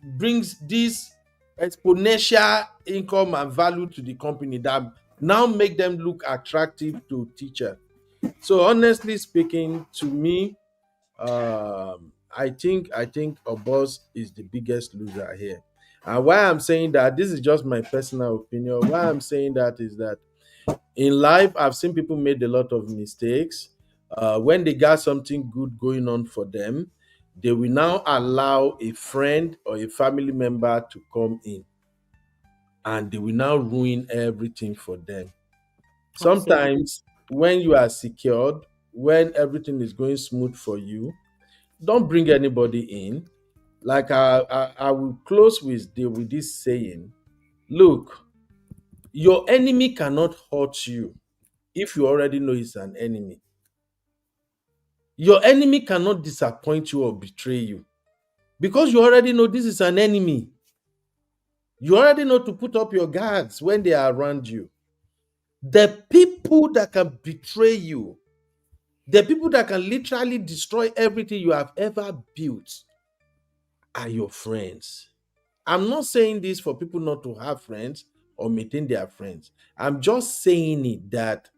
brings this exponential income and value to the company that now make them look attractive to teacher. So honestly speaking, to me, I think Oboz is the biggest loser here. And why I'm saying that, this is just my personal opinion. Why I'm saying that is that in life, I've seen people made a lot of mistakes. When they got something good going on for them, they will now allow a friend or a family member to come in and they will now ruin everything for them. Absolutely. Sometimes, when you are secured, when everything is going smooth for you, don't bring anybody in. Like I will close with this saying: Look, your enemy cannot hurt you if you already know he's an enemy. Your enemy cannot disappoint you or betray you because you already know this is an enemy. You already know to put up your guards when they are around you. The people that can betray you, the people that can literally destroy everything you have ever built, are your friends. I'm not saying this for people not to have friends or maintain their friends. I'm just saying it that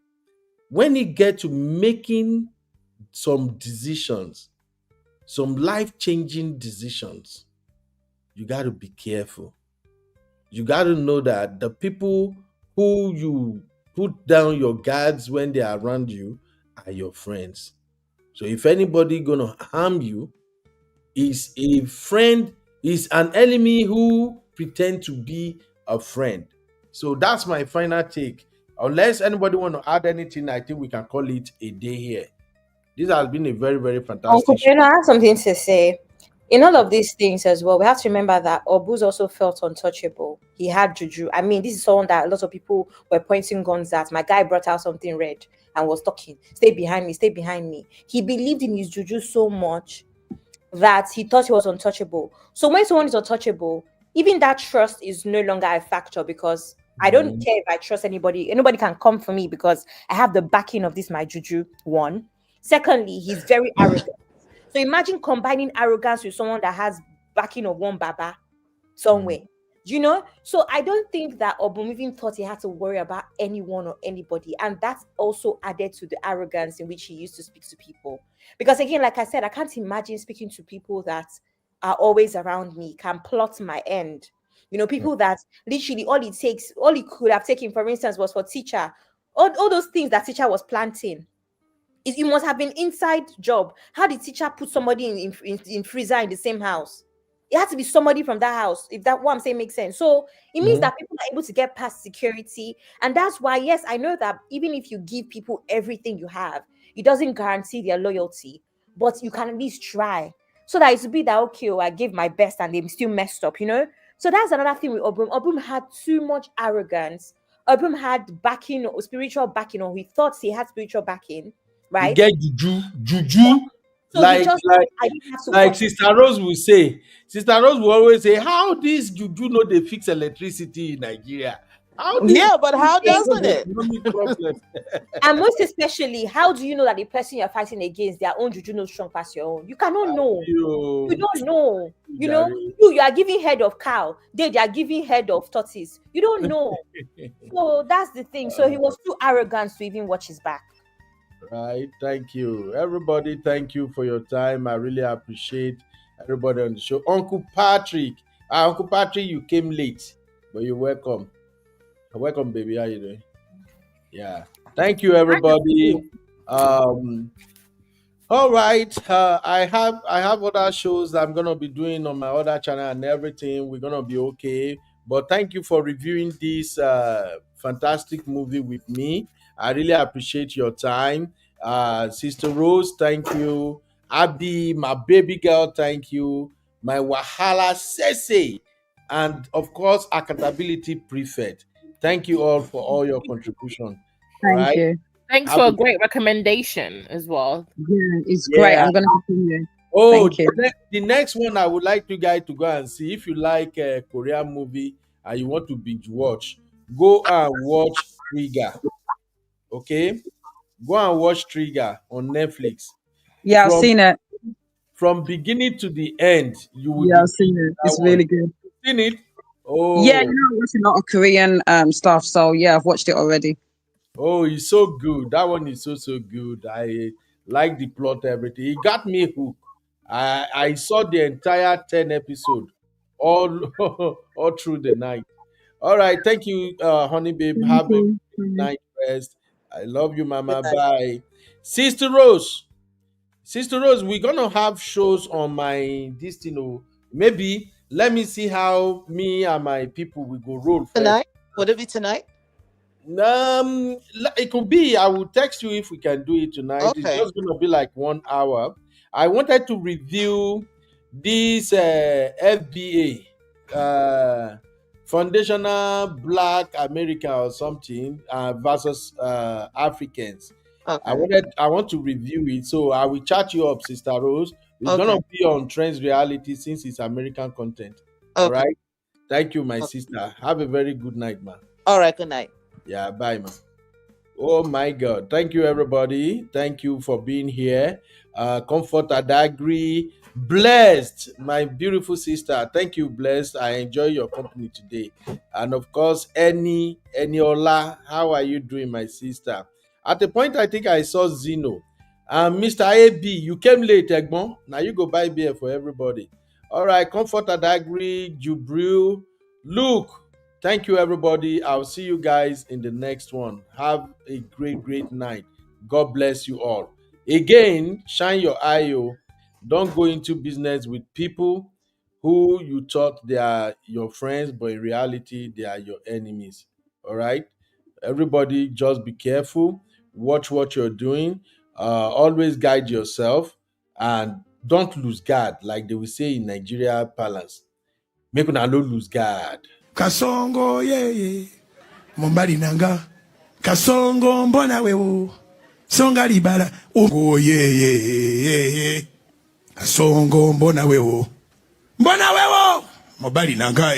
when it get to making some decisions, some life changing decisions, you got to be careful. You got to know that the people who you put down your guards when they are around you are your friends. So if anybody gonna harm you, is a friend, is an enemy who pretend to be a friend. So that's my final take. Unless anybody want to add anything, I think we can call it a day here. This has been a very, very Uncle fantastic show. Bruno, I have something to say. In all of these things as well, we have to remember that Oboz also felt untouchable. He had juju. I mean, this is someone that a lot of people were pointing guns at. My guy brought out something red and was talking, stay behind me, stay behind me. He believed in his juju so much that he thought he was untouchable. So when someone is untouchable, even that trust is no longer a factor because I don't care if I trust anybody. Anybody can come for me because I have the backing of this my juju. One. Secondly, he's very arrogant. So imagine combining arrogance with someone that has backing of one baba somewhere. You know, so I don't think that Obum even thought he had to worry about anyone or anybody, and that's also added to the arrogance in which he used to speak to people. Because again, like I said, I can't imagine speaking to people that are always around me, can plot my end. You know, people that literally all he could have taken, for instance, was for teacher, all those things that teacher was planting. It must have been inside job. How did teacher put somebody in freezer in the same house? It had to be somebody from that house, if that what I'm saying makes sense. So it means that people are able to get past security. And that's why, yes, I know that even if you give people everything you have, it doesn't guarantee their loyalty, but you can at least try. So that it would be that, okay, I gave my best and they still messed up, you know? So that's another thing with Obum. Obum had too much arrogance. Obum had backing, or spiritual backing, or he thought he had spiritual backing, You right? get juju, So he just I didn't have to like watch Sister Rose will say. Sister Rose will always say, "How this juju know they fix electricity in Nigeria? How this Yeah, but how juju know doesn't the it? economic problem?" And most especially, how do you know that the person you're fighting against, their own juju no strong past your own? You cannot know. You don't know. You know, you are giving head of cow, they are giving head of tortoise. You don't know. So that's the thing. So he was too arrogant to even watch his back. Right. Thank you, everybody. Thank you for your time. I really appreciate everybody on the show. Uncle Patrick, Uncle Patrick, you came late, but you're welcome. Welcome, baby. How you doing? Yeah. Thank you, everybody. All right. I have other shows that I'm gonna be doing on my other channel and everything. We're gonna be okay. But thank you for reviewing this fantastic movie with me. I really appreciate your time. Sister Rose, thank you. Abby, my baby girl, thank you. My Wahala Sese, and of course, accountability prefect. Thank you all for all your contribution. Thank you. Thanks for a great recommendation as well. Yeah, it's great. I'm gonna continue. Oh, Thank you. the next one I would like you guys to go and see. If you like a Korean movie and you want to binge watch, go and watch Trigger. Okay, go and watch Trigger on Netflix. Yeah, I've seen it. From beginning to the end. You will. Yeah, I've seen it. It's really good. Seen it? Oh, Yeah, you know, I watch a lot of Korean stuff, so yeah, I've watched it already. Oh, it's so good. That one is so good. I like the plot, everything. It got me hooked. I saw the entire 10 episode all all through the night. All right, thank you, honey babe. Have a good night rest. I love you, mama. Bye. Sister Rose. Sister Rose, we're gonna have shows on my destiny. Maybe let me see how me and my people will go roll first. Tonight? Would it be tonight? It could be. I will text you if we can do it tonight. Okay. It's just gonna be like 1 hour. I wanted to review this FBA, Foundational Black America or something versus Africans. Okay. I want to review it, so I will chat you up, Sister Rose. It's gonna Okay. be on Trends Reality since it's American content. All Okay. right. Thank you, my sister. Have a very good night, man. All right. Good night. Yeah, bye, man. Oh my God. Thank you, everybody. Thank you for being here. Comfort Adagri. Blessed, my beautiful sister. Thank you, Blessed. I enjoy your company today. And of course, Eniola. How are you doing, my sister? At the point, I think I saw Zeno. Mr. AB, you came late, Egbon. Now you go buy beer for everybody. All right, Comfort Adagri, Jubril, Luke. Thank you, everybody. I'll see you guys in the next one. Have a great night. God bless you all. Again, shine your eye. Don't go into business with people who you thought they are your friends, but in reality, they are your enemies. All right? Everybody, just be careful. Watch what you're doing. Always guide yourself and don't lose guard, like they will say in Nigeria Palace. Make una no lose guard. Kasongo ye Mombali nanga Kasongo mbona wewo Songa libala Ogo ye Kasongo mbona wewo Mombali nanga